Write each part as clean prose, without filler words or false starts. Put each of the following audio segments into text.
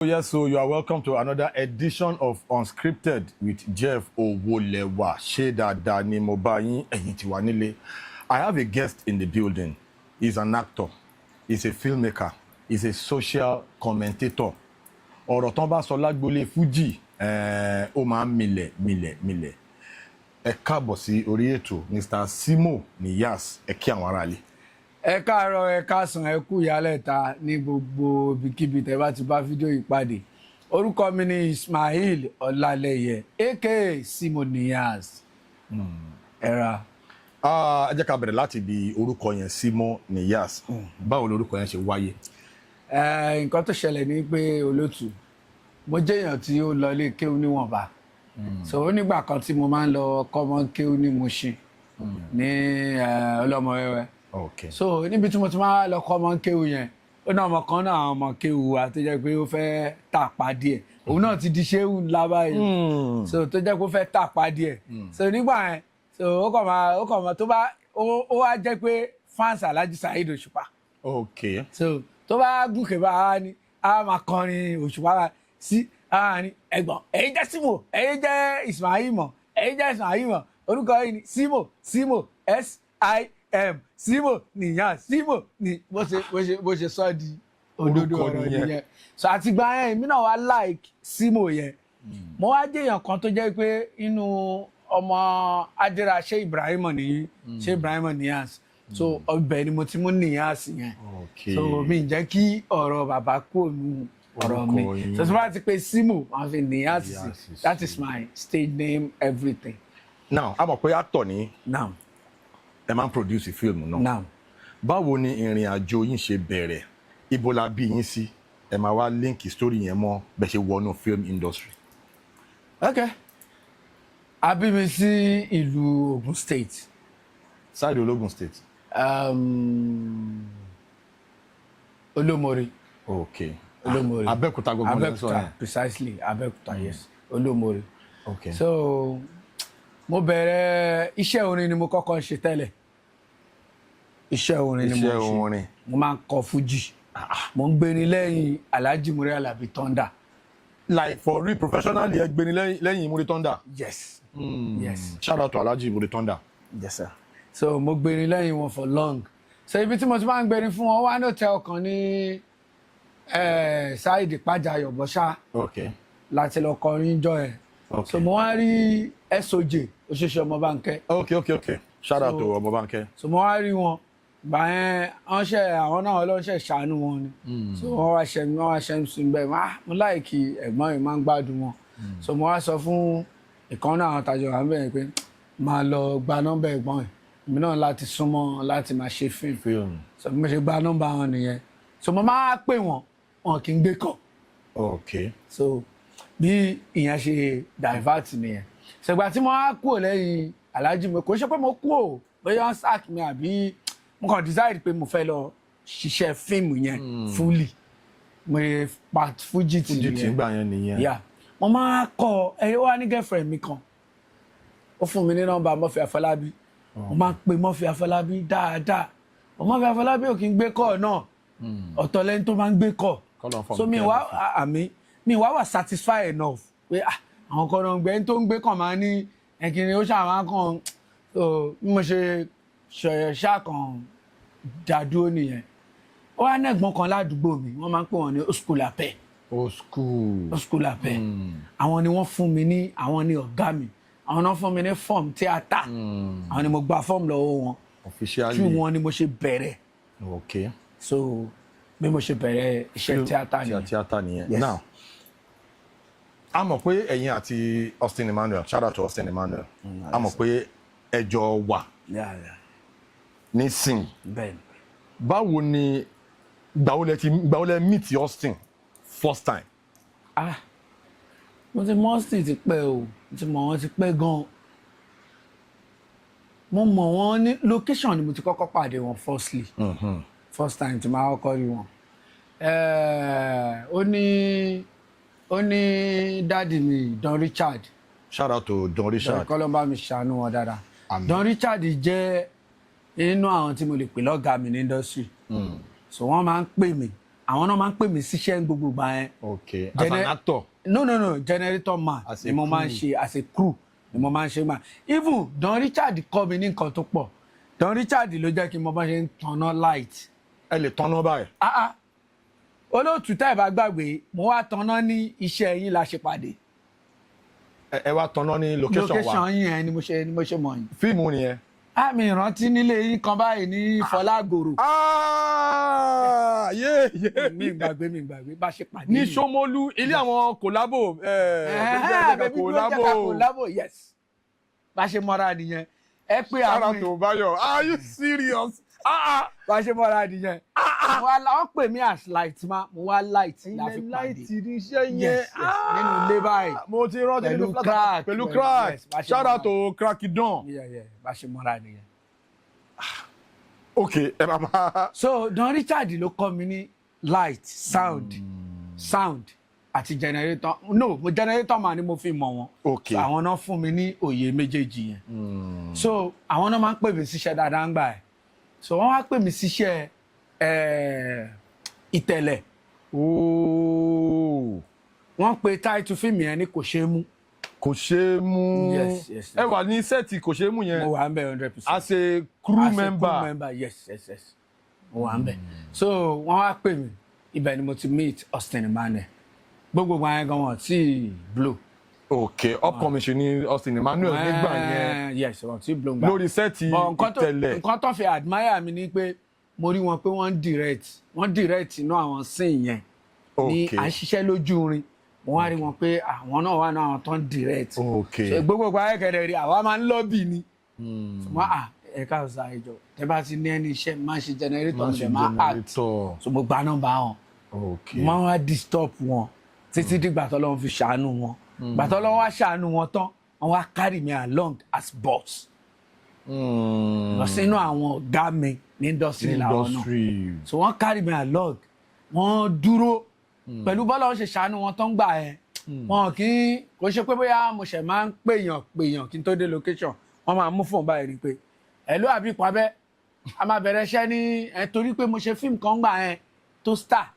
Yes, so you are welcome to another edition of Unscripted with Jeff Owolewa. Sheda ni mo ba yin eyin ti wa nile. I have a guest in the building. He's an actor. He's a filmmaker. He's a social commentator. Ọ̀rọ̀ tán bá sọ lágbolé Fuji, ó máa ń Ẹ káàbọ̀ sí orí ètò Mr. Simoniyass, ẹ kí àwọn ará ilé. Ẹ káàárọ̀, ẹ káàsán, ẹ kú ìyálẹ̀ta ní gbogbo ibikíbi tẹ́ bá ti bá fídíò yìí pàdé. Orúkọ mi ni Ismail Ọlálẹyẹ aka Simoniyass. Ẹ jẹ́ ká bẹ̀rẹ̀ láti bí orúkọ yẹn Simoniyass. Báwo lorúkọ yẹn ṣe wáyé? Nǹkan tó ṣẹlẹ̀ ní pé olótù mo jẹ́ èèyàn tí ó lọ ilé kéwú níwọ̀nba. So nígbà kan tí mo máa ń lọ kọ́mọ kéwú ní Mushin ní ọlọ́mọ wẹ́wẹ́. Okay. So níbi tí mo ti máa lọ kọ́mọ kéwú yẹn ó náà ọmọ kan náà ọmọ kéwú wa tó jẹ́ pé ó fẹ́ tàpá díẹ̀ òun náà ti di ṣéwù ńlá báyìí. So tó jẹ́ pé ó fẹ́ tàpá díẹ̀. So nígbà yẹn so ó kàn máa tó bá ó wá jẹ́ pé fans Alhaji Saheed Òṣùpá. Okay. So tó bá gùnkè bá a ní a máa kọrin Òṣùpá sí a ní ẹ̀gbọ́n ẹ̀yin jẹ́ Simo ẹ̀yin jẹ́ Ismail mọ̀ ẹ̀yin jẹ́ Ismail mọ̀ orúkọ yìí ni Simo S-I-M Simoniyass Simo ni bó ṣe sọ di òdodo ọ̀rọ̀ nìyẹn. So àtìgbà yẹn èmi náà wá like Simo yẹn. Mo wá jẹ́ èèyàn kan tó jẹ́ pé inú ọmọ adira Ṣé Ibrahim nìyí Ṣé Ibrahim Niyass. So ọbẹ̀ ni mo ti mú Niyass yẹn. So mi ń jẹ́ kí ọ̀rọ̀ bàbá kú òun ọ̀rọ̀ mi. So tí wọ́n ti pe Simo wọ́n fi Niyass sí. That is my stage name, everything. Now a mọ̀ pé actor ni. Now ẹ máa ń produce fíìmù náà. Now báwo ni ìrìn àjò yín ṣe bẹ̀rẹ̀? Ibo la bí yín sí? Ẹ máa wá link story yẹn mọ́ bẹ́ẹ̀ ṣe wọnú film industry. Okay. A bí mi sí ìlú Ogun State. Side Ológun State. Olómọrí. Okay. Olómọrí. Abẹ́òkúta gbogbo ló ń sọ yẹn. Precisely Abẹ́òkúta, yes. Olómọrí. Okay. So mo bẹ̀rẹ̀ iṣẹ́ orin ni mo kọ́kọ́ ṣe tẹ́lẹ̀. Iṣẹ́ orin ni mo ṣe. Iṣẹ́ orin. Mo máa ń kọ Fuji. Mo ń gbérin lẹ́yìn Alhaji Muri Alabi Thunder. Like for real professionally ẹ gbérin lẹ́yìn Muri Thunder. Yes. Yes. Shout out to Alhaji Muri Thunder. Yes sir. So mo gbérin lẹ́yìn wọn for long. So ibi tí mo ti máa ń gbérin fún wọn wá ní hotel kan ní Saidi Pajayo Bọ́ṣá. Okay. Láti lọ kọrin jọ ẹ̀. Okay. So mo wá rí SOJ Òṣìṣẹ́ Ọmọbánkẹ́. Okay. Shout out to Ọmọbánkẹ́. So mo wá rí wọn gbà yẹn àwọn náà ọlọ́ṣẹ́ ṣàánú wọn ni. So wọ́n wá ṣe ń sun bẹ́ẹ̀ mo láìkí ẹ̀gbọ́n yìí máa ń gbádùn wọn. So mo wá sọ fún ìkan náà àwọn tàjọ wà ń bẹ̀rẹ̀ pé máa lọ gba nọ́mbà ẹ̀gbọ́n yìí èmi náà láti súnmọ́ láti máa ṣe fíìmù. So mo ṣe gba nọ́mbà wọn nìyẹn. So mo máa pè wọn kì í gbé kọ̀. Okay. So bí ìyẹn ṣe divert nìyẹn. Ṣègbà tí mo wá kúrò lẹ́yìn Alhaji mi kò ṣe pé mo kúrò bóyá wọ́n sack mi àbí mo kàn decide pé mo fẹ́ lọ ṣiṣẹ́ fíìmù yẹn fully. Mo part Fuji ti gbà yẹn nìyẹn. Yeah. Mo máa kọ wá ní girlfriend mi kan. Ó fún mi ní nọ́mbà Murphy Afọlábí. Mo máa pe Murphy Afọlábí dáadáa. Murphy Afọlábí ò kí ń gbé kọ́ náà. Ọ̀tọ̀ lẹ́ni tó máa ń gbé kọ́. So mi wá satisfied enough pé àwọn kan náà gbé tó ń gbé kàn máa ní ẹ̀kìnrin ó ṣàwọn kan bí mo ṣe ṣàkàn dàdúró nìyẹn. Ó wá nẹ́gbọ́n kan ládùúgbò mi wọ́n máa ń pè wọ́n ní Osculapẹ. Osculapẹ. Àwọn ni wọ́n fún mi ní àwọn ni ọ̀gá mi àwọn náà fún mi ní fọ́ọ̀mù tíátà àwọn ni mo gba fọ́ọ̀mù lọ́wọ́ wọn officially tí wọn ni mo ṣe bẹ̀rẹ̀. Okay. So bí mo ṣe bẹ̀rẹ̀ iṣẹ́ tíátà nìyẹn. Yes. Now a mọ̀ pé ẹ̀yin àti Austin Emmanuel, shout out to Austin Emmanuel, a mọ̀ pé ẹjọ́ wà nísìn. Báwo ni gbàwó lẹ meet Austin first time? Mo ti mọ̀ Austin ti pẹ́ o, mo ti mọ̀ wọ́n ti pẹ́ gan-an. Mo mọ̀ wọ́n ní location ni mo ti kọ́kọ́ pàdé wọn firstly. First time tí máa kọ́kọ́ rí wọn. Ó ní dáàdì mi Don Richard. Shout out to Don Richard. Kọ́lọ́mbà mi ṣàánú wọn dáadáa. Don Richard jẹ́ inú àwọn tí mo lè pè lọ́gàá mi ní industry. So wọ́n máa ń pè mí àwọn náà máa ń pè mí síṣẹ́ gbogbo ìgbà yẹn. Okay, as an actor. No, generator man ni mo máa ń ṣe as a crew ni mo máa ń ṣe man. Even Don Richard kọ́ mi ní nǹkan tó pọ̀. Don Richard ló jẹ́ kí n mọ bá ṣe ń tanná light. Ẹ lè tanná báyìí. Olóòtú tá ẹ bá gbàgbé mo wá tanná ní iṣẹ́ yín la ṣe pàdé. Ẹ wá tanná ní location wa. Location yín yẹn ni mo ṣe mọ̀ yín. Fíìmù nìyẹn. Mi ìrántí nílé yín kan báyìí ní Fọlágòrò. Mi gbàgbé bá ṣe pàdé. Ní Ṣómólú ilé àwọn kòlábò. Kòlábò yes. Bá ṣe mọ́ra nìyẹn. Ẹ pé àwọn. Ṣára tó báyọ̀, are you serious? Bá ṣe mọ́ra nìyẹn. Wọ́n pè mí as light ma, mo wá light la fi pàdé. Light ní iṣẹ́ yẹn. Nínú ilé báyìí. Mo ti rántí nínú crack. Pẹ̀lú crack. Ṣára tó crack idán. Bá ṣe mọ́ra nìyẹn. Okay, ẹ bàbá. So Don Richard ló kọ́ mi ní light, sound àti generator. No, mo generator man ni mo fi mọ̀ wọn. Okay. So àwọn náà fún mi ní òye méjèèjì yẹn. So àwọn náà máa ń pè mí síṣẹ́ dáadáa ń gbà ẹ̀. So wọ́n wá pè mí síṣẹ́ ìtẹ̀lẹ̀. Wọ́n pe title fíìmù yẹn ní kò ṣeé mú. Kò ṣeé mú. Yes. Ẹ wà ní sẹ́ẹ̀tì kò ṣeé mú yẹn. Mo wà ń bẹ̀ 100%. As a crew member. As a crew member, yes. Mo wà ń bẹ̀. So wọ́n wá pè mí. Ibẹ̀ ni mo ti meet Austin Emmanuel. Gbogbo àyẹn gan wọn tí blow. Okay, upcoming ṣe ní Austin Emmanuel nígbà yẹn. Yes, wọn tí blow gbà. Lórí sẹ́ẹ̀tì ìtẹ̀lẹ̀. Nǹkan tó fi admire mi ni pé mo rí wọn pé wọ́n direct inú àwọn scene yẹn. Ní à ń ṣiṣẹ́ lójú irin. Mo wá rí wọn pé àwọn náà wà ní àwọn tó ń direct. Okay. So gbogbo ayẹ́kẹ̀rẹ̀ rí àwa máa ń lọ́bì ni. Ẹ̀ka ọ̀sà ìjọ tẹ bá ti ní ẹni iṣẹ́ máa ń ṣe generator ní ẹ̀ máa act. So mo gba nọ́mbà wọn. Okay. Máa wá disturb wọn títí dìgbà tó lọ́wọ́ fi ṣàánú wọn. Gbà tó lọ́wọ́ wá ṣàánú wọn tán wọ́n wá carry me along as boss. Lọ sínú àwọn ọ̀gá mi ní industry làwọn náà. So wọ́n carry me along. Wọ́n dúró pẹ̀lú bọ́lá wọn ṣe ṣàánú wọn tán gbà ẹ̀. Wọn kì í kò ṣe pé bóyá mo ṣẹ̀ máa ń pèèyàn kí n tó dé location. Wọ́n máa mú fóònù báyìí rí pé ẹ̀lú àbí pàbẹ́ a máa bẹ̀rẹ̀ iṣẹ́ ní torí pé mo ṣe fíìmù kan gbà ẹ̀ tó star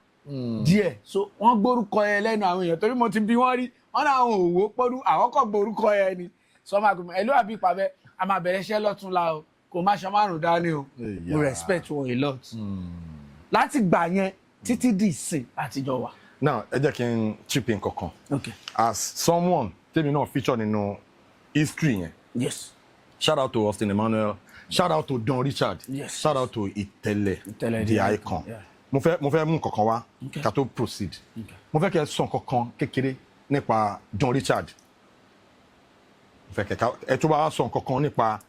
díẹ̀. So wọ́n gbórúkọ ẹ lẹ́nu àwọn èèyàn torí mo ti bí wọ́n rí wọ́n náà àwọn òwò pọ́dú àwọn kò gbórúkọ ẹ ni. So máa gbé ẹ̀lú àbí pàbẹ́ a máa bẹ̀rẹ̀ iṣẹ́ lọ́túnla o kò má ṣe márùn dání o mo respect wọn a lot. Láti gbà yẹn títí di ìsìn àtijọ́ wa. Now ẹ jẹ́ kí n chip in kankan. Okay. As someone tèmi náà feature nínú history yẹn. Yes. Shout out to Austin Emmanuel. Shout out to Don Richard. Yes. Shout out to Itele the icon. Yeah. Mo fẹ́ mú kankan wá ká tó proceed. Mo fẹ́ kẹ́ sọ kankan kékeré nípa Don Richard. Mo fẹ́ kẹ́ ẹ tó bá sọ kankan nípa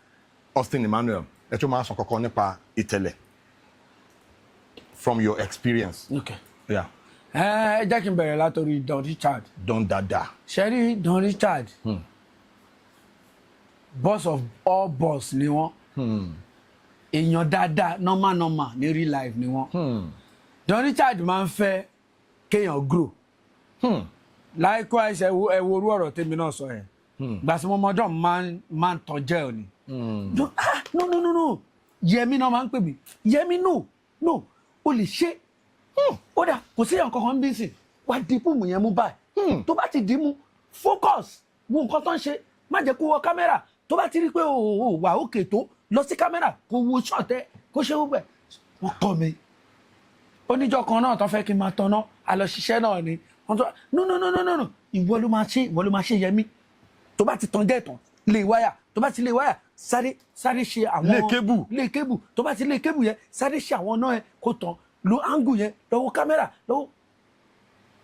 Austin Emmanuel. Ẹ tó máa sọ kankan nípa Itele. From your experience. Okay. Yeah. Ẹ jẹ́ kí n bẹ̀rẹ̀ látòrí Don Richard. Don Dada. Ṣé rí Don Richard? Boss of all boss ni wọ́n. Èèyàn dáadáa normal ní real life ni wọ́n. Don Richard máa ń fẹ́ kéèyàn grow. Likewise ẹ wo orú ọ̀rọ̀ tèmi náà sọ yẹn. Gbà tí mo mọjọ́ máa ń tọ́ jẹ́ òní. No. Yẹmi náà máa ń pè mí. Yẹmi no o lè ṣe. Ó dà kò sí nǹkan kan bí sìn wá dìbò mú yẹn mú báyìí. Tó bá ti dì mú focus wo nǹkan tó ń ṣe má jẹ́ kó wọ kámẹ́rà tó bá ti rí pé o wà òkè tó lọ sí kámẹ́rà kó wo ṣọ̀tẹ́ kó ṣe gbogbo ẹ̀ wọ́n kọ́ mi. Oníjọ́ kan náà tó fẹ́ kí n máa tanná àlọ́ ṣiṣẹ́ náà ni wọ́n tó no ìwọ ló máa ṣe Yẹmi tó bá ti tan jẹ́ ìtàn lé wáyà tó bá ti lé wáyà sáré ṣe àwọn lé kébù tó bá ti lé kébù yẹn sáré ṣe àwọn náà ẹ kó tán lo angle yẹn lọ́wọ́ kámẹ́rà lọ́wọ́.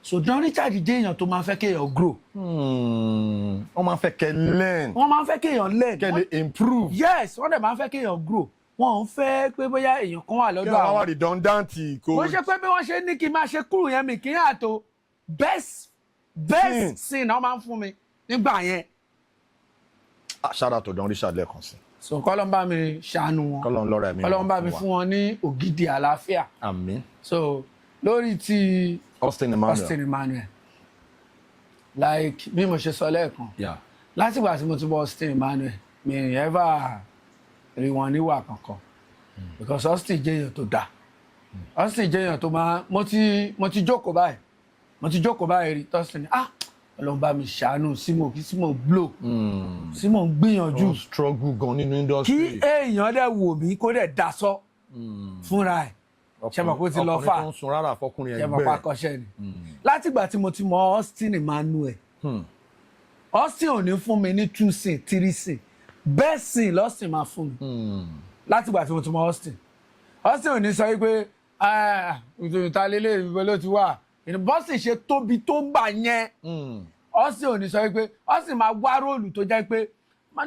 So Don Richard jẹ́ èèyàn tó máa fẹ́ kéèyàn grow. Wọ́n máa fẹ́ kẹ́ learn. Wọ́n máa fẹ́ kéèyàn learn. Kẹ́ lè improve. Yes, wọ́n dẹ̀ máa fẹ́ kéèyàn grow. Wọ́n ń fẹ́ pé bóyá èèyàn kan wà lọ́dọ̀ àwọn. Kí wọ́n wá redundant kò. Bó ṣe pé bí wọ́n ṣe ní kí n máa ṣe kúrò yẹn mi kí n yàtọ̀ best scene náà máa ń fún mi nígbà yẹn. Shout out to Don Richard lẹ́ẹ̀kan sí. So kọ́lọ́n bá mi ṣàánú wọn. Kọ́lọ́n lọ́rọ̀ ẹ̀mí wọn. Kọ́lọ́n bá mi fún wọn ní ògidì àlàáfíà. Àmín. So lórí ti Austin Emmanuel. Like bí mo ṣe sọ lẹ́ẹ̀kan. Látìgbà tí mo ti bọ́ Austin Emmanuel mi ever rí wọn níwà kankan. Because Austin jẹ́ èèyàn tó dáa. Austin jẹ́ èèyàn tó máa mo ti jókòó báyìí rí Austin Ọlọ́run bá mi ṣàánú Simon kí Simon blow Simon gbìyànjú struggle gan nínú industry kí èèyàn dẹ̀ wò mí kó dẹ̀ dasọ́ fúnra ẹ̀ ṣe mọ̀ kó ti lọ fà ọkùnrin tó ń sun rárá fọkùnrin ṣe mọ̀ pa akọ́ṣẹ́ ni látìgbà tí mo ti mọ Austin Emmanuel Austin ò ní fún mi ní 2 sin 3 sin bẹ́ẹ̀ sin lọ́sìn máa fún mi látìgbà tí mo ti mọ Austin ò ní sọ wípé ìta lélẹ̀ ìbọn ló ti wà bọ́sì ṣe tóbi tó ń gbà yẹn Austin ò ní sọ wípé Austin máa wá róòlù tó jẹ́ pé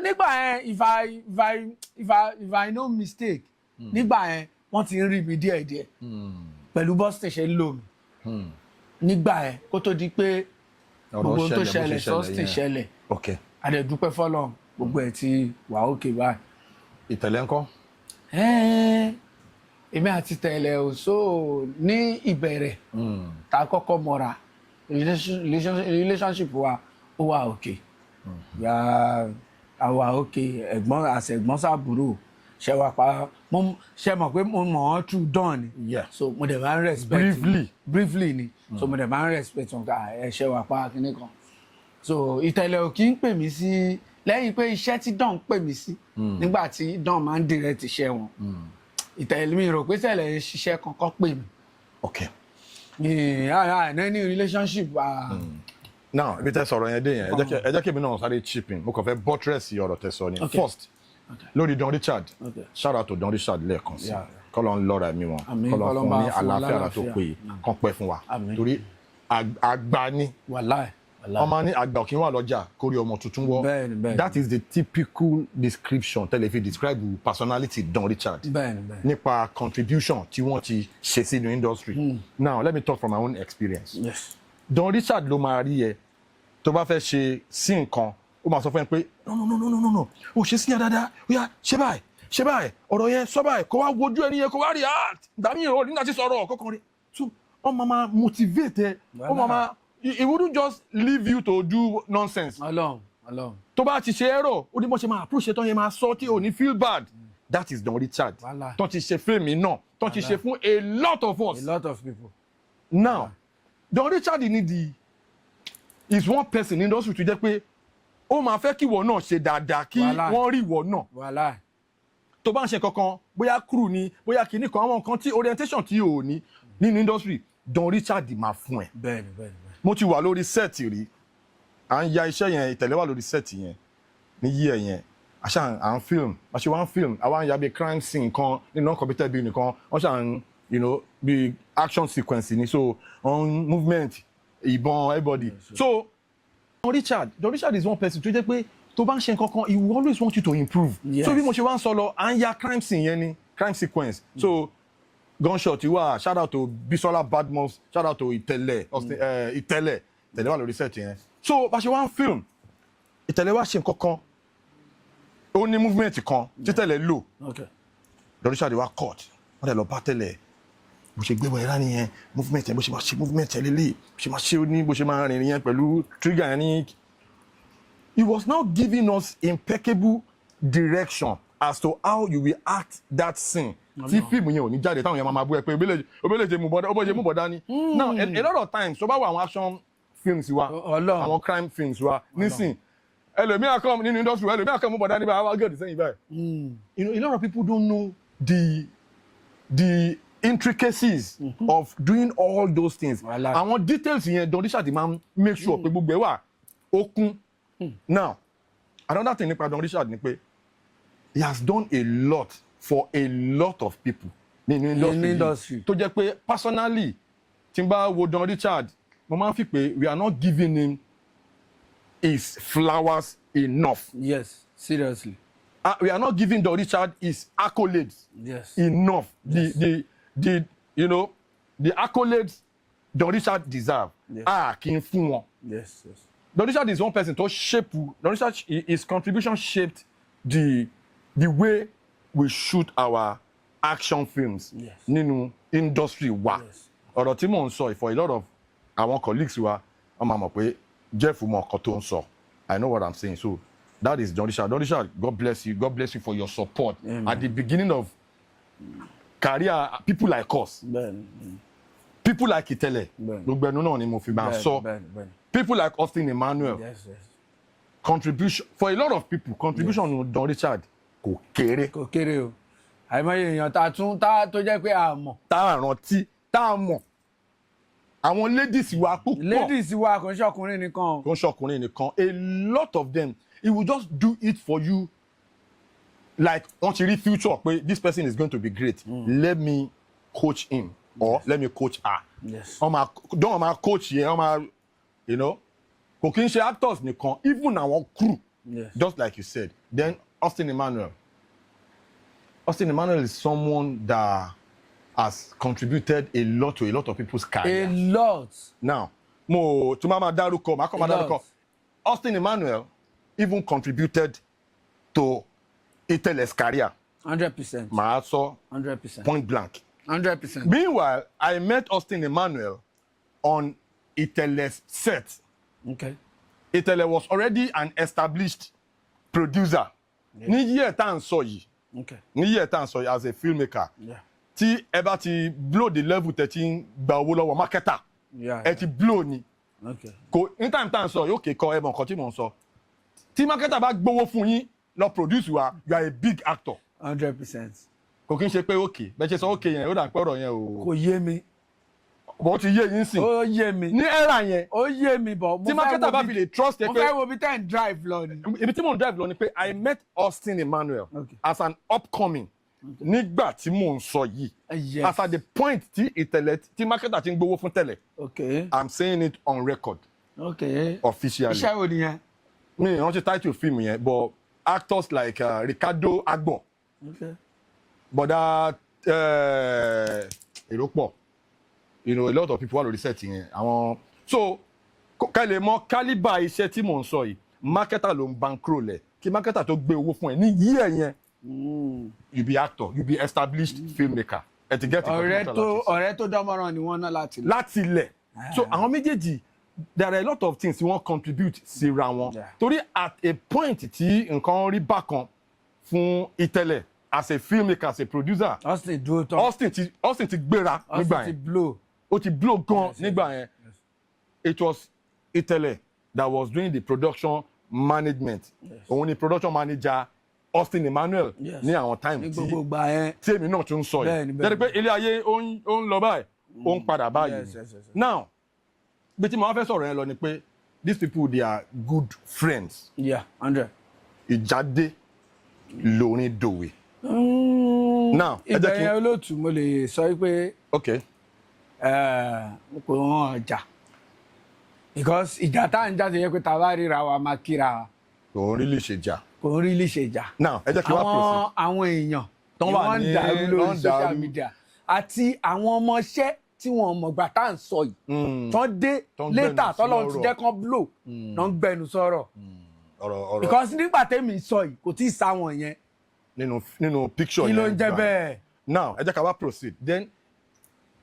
nígbà yẹn if I no mistake nígbà yẹn wọ́n ti ń rí mi díẹ̀díẹ̀ pẹ̀lú bọ́sì ṣe ń lò mí nígbà yẹn kó tó di pé gbogbo tó ṣẹlẹ̀ sọ́sìn ṣẹlẹ̀ àdẹ̀dúpẹ́ fọ́lọ́run gbogbo ẹ̀ ti wà òkè báyìí. ìtẹ̀lẹ̀ ńkọ́. èmi àti tẹ̀lẹ̀ ò so ní ìbẹ̀rẹ̀ tá a kọ́kọ́ mọ́ra relationship wa ó wà òkè àwa òkè ẹ̀gbọ́n sàbúrò ṣe wà pa ṣe mọ̀ pé mo mọ̀ ọ́n true dawn ni so mo dẹ̀ máa ń respect briefly ni so mo dẹ̀ máa ń respect wọn ká ẹ ṣe wà pa kíní kan so ìtẹ̀lẹ̀ ò kí ń pè mí sí lẹ́yìn pé iṣẹ́ tí Don pè mí sí nígbà tí Don máa ń direct iṣẹ́ wọn ìtẹ̀lẹ̀ mi rò pé tẹ̀lẹ̀ ṣiṣẹ́ kankan pè mí. okay. ní relationship. now ibi tẹ́ sọ̀rọ̀ yẹn dé yẹn ẹ jẹ́ kí èmi náà sáré chip in mo kàn fẹ́ buttress ọ̀rọ̀ tẹ́ sọ ni first lórí Don Richard shout out to Don Richard lẹ́ẹ̀kan sí kọ́lọ́ ń lọ́ra ẹ̀mí wọn kọ́lọ́ fún ní àlàáfíà ara tó péye kàn pẹ́ fún wa torí àgbà ni ọmọ ní àgbà òkè wà lọ́jà kórí ọmọ tuntun wọ́ that is the typical description tẹ́lẹ̀ fi describe personality Don Richard nípa contribution tí wọ́n ti ṣe sínú industry now let me talk from my own experience Don Richard ló máa rí ẹ tó bá fẹ́ ṣe sí nǹkan ó máa sọ fún ẹ pé no ó ṣe sí yẹn dáadáa ó yá ṣe báyìí ọ̀rọ̀ yẹn sọ báyìí kó wá wojú ẹni yẹn kó wá react dàmí ìrọ̀ nígbà tí sọ̀rọ̀ kọ́kàn rẹ̀ so ọmọ máa motivate ẹ ọmọ máa he wouldn't just leave you to do nonsense. Alone. tó bá ti ṣe error ó ní bó ṣe máa approach ṣe tán yẹn máa sọ tí ò ní feel bad that is Don Richard tó ti ṣe fèmí náà tó ti ṣe fún a lot of us. a lot of people. now Don Richard is one person in industry tó jẹ́ pé ó máa fẹ́ kí ìwọ náà ṣe dáadáa kí wọ́n rí ìwọ náà tó bá ń ṣe kankan bóyá crew ni bóyá kìíní kan àwọn nǹkan tí orientation tí ò ní nínú industry Don Richard máa fún ẹ. bẹ́ẹ̀ni. mo ti wà lórí set rí à ń ya iṣẹ́ yẹn ìtẹ̀lẹ́ wà lórí set yẹn ní yí ẹ̀ yẹn àṣà à ń film àṣẹ wà ń film àwa ń ya bí crime scene kan nínú non-computer building nìkan wọ́n ṣà ń bí action sequence ni so on movement ìbọn everybody so Don Richard is one person tó jẹ́ pé tó bá ń ṣe nǹkan kan he will always want you to improve so bí mo ṣe wá ń sọ lọ à ń ya crime scene yẹn ni crime sequence so gunshot wà shout out to Bisola Badmus shout out to Ìtẹ̀lẹ̀ wà lórí set yẹn so bá ṣe wá ń film Ìtẹ̀lẹ̀ wá ṣe nǹkan kan ó ní movement kan títẹ̀lẹ̀ lò Don Richard wá cut wọ́n dẹ̀ lọ bá Tẹ̀lẹ̀ bó ṣe gbé wọ ẹ̀rá nìyẹn movement yẹn bó ṣe máa ṣe movement yẹn lélẹ̀ bó ṣe máa ṣe ó ní bó ṣe máa rìn yẹn pẹ̀lú trigger yẹn ní. He was now giving us impeccable direction as to how you will act that scene. tí fíìmù yẹn ò ní jáde táwọn yẹn máa bú ẹ pé obìnrin mú bọ́dá ní. now a lot of times tó bá wà àwọn action films wa àwọn crime films wa nísìn ẹlòmíà kan nínú industry ẹlòmíà kan mú bọ́dá níbẹ̀ àwọn agẹ́dì sẹ́yìn báyìí. A lot of people don't know the intricacies of doing all those things. àwọn details yẹn Don Richard máa make sure pé gbogbo ẹ wà ó kún. now another thing nípa Don Richard ni pé he has done a lot for a lot of people nínú industry tó jẹ́ pé personally tí n bá wo Don Richard mo máa ń fi pé we are not giving him his flowers enough. Yes, seriously. We are not giving Don Richard his accolades enough. Yes. The accolades Don Richard deserve. Kí n fún wọn. Yes. Don Richard is one person to shape. Don Richard, his contribution shaped the way we shoot our action films nínú industry wa. Ọ̀rọ̀ tí mò ń sọ for a lot of our colleagues wa wọ́n máa mọ̀ pé Jeff mọ ọkọ tó ń sọ. I know what I'm saying. So that is Don Richard. Don Richard, God bless you. God bless you for your support. Amen. At the beginning of career people like us. People like Itele. Gbogbo ẹnu náà ni mo fi máa sọ. People like Austin Emmanuel. Yes. Contribution for a lot of people. Contribution Don Richard kò kéré. Kò kéré o. Àìmọye èèyàn tó jẹ́ pé a mọ̀. Tá a rántí, tá a mọ̀. Àwọn ladies wa púpọ̀. Ladies wa kò ń ṣọkùnrin nìkan. Kò ń ṣọkùnrin nìkan. A lot of them, he will just do it for you. Like, once you read future, this person is going to be great. Let me coach him or let me coach her. Yes. Don't coach here, you know. Kò kí ń ṣe actors nìkan, even our crew. Yes. Just like you said. Then Austin Emmanuel. Austin Emmanuel is someone that has contributed a lot to a lot of people's career. A lot. Now, Austin Emmanuel even contributed to Itele's career. 100%. Maaso, 100%. point blank. 100%. Meanwhile, I met Austin Emmanuel on Itele's set. Okay. Itele was already an established producer. Ní year tá ń sọ yìí. Okay. Ní year tá ń sọ yìí as a filmmaker. Yeah. Tí ẹ bá ti blow the level tẹ́ ti ń gba owó lọ́wọ́ marketer. Yeah. Ẹ ti blow ni. Okay. Kò ní time tá ń sọ yìí okay kọ ẹ mọ̀ nǹkan tí mò ń sọ. Tí marketer bá gbowó fún yín lọ produce wa, you are a big actor. 100%. Kò kí n ṣe pé okay. Bẹ́ẹ̀ ṣe sọ okay yẹn ó dà pé ọ̀rọ̀ yẹn o. Kò yé mi. Bó ti yé yín sìn. Ó yé mi. Ní era yẹn. Ó yé mi bọ̀. Tí marketer bá fi lè trust ẹ pé. Mo fẹ́ wo bí tẹ́ ń drive lọ ni. Ibi tí mò ń drive lọ ni pé I met Austin Emmanuel as an upcoming. Nígbà tí mò ń sọ yìí. Yes. As at the point tí Itele tí marketer ti ń gbowó fún tẹ́lẹ̀. Okay. I'm saying it on record. Okay. Officially. Iṣẹ́ wo nìyẹn? Mi ò rántí title film yẹn but actors like Ricardo Agbo. Okay. But that èrò pọ̀. You know, a lot of people are already setting it. So, kẹ́lẹ̀ mọ̀ caliber iṣẹ́ tí mò ń sọ yìí, marketer ló ń bankroll ẹ̀. Kí marketer tó gbé owó fún ẹ ní year yẹn. You be actor, you be established filmmaker. Ẹ ti get it. Ọ̀rẹ́ tó dánmọ́ràn ni wọ́n ná láti lẹ̀. Láti ilẹ̀. So, àwọn méjèèjì, there are a lot of things tí wọ́n contribute síra wọn. Torí at a point tí nǹkan rí bákan fún Itele as a filmmaker, as a producer. Austin dúró tán. Austin ti gbéra nígbà yẹn. Austin ti blow. Ó ti blow gan nígbà yẹn. It was Itele that was doing the production management. Òun ni production manager Austin Emmanuel ní àwọn time tí gbogbo gbà yẹn. Tí èmi náà tún sọ yìí. Jẹ́ pé ilé ayé ó ń lọ báyìí, ó ń padà báyìí. Now, bí tí mo wá fẹ́ sọ̀rọ̀ yẹn lọ ni pé these people they are good friends. Yeah, 100. Ìjáde lórin dòwe. Now, ìgbà yẹn olóòtú mo lè sọ pé. Okay. Kò wọ́n ọjà because ìjà tá à ń jáde yẹ pé tá a bá ríra wa máa kíra wa. Kò ń rí lè ṣe jà. Kò ń rí lè ṣe jà. Now ẹ jẹ́ kí wá proceed. Àwọn èèyàn tí wọ́n ń dàrú lórí social media àti àwọn ọmọọṣẹ́ tí wọ́n mọ̀gbà tá à ń sọ yìí tán dé later tọ́lọ́run ti jẹ́ kán blow náà ń gbẹnu sọ̀rọ̀. Because nígbà tẹ́mi sọ yìí kò tí ì sáwọn yẹn. Nínú picture yẹn. Kí ló ń jẹ́ bẹ́ẹ̀? Now ẹ jẹ́ ká wá proceed then.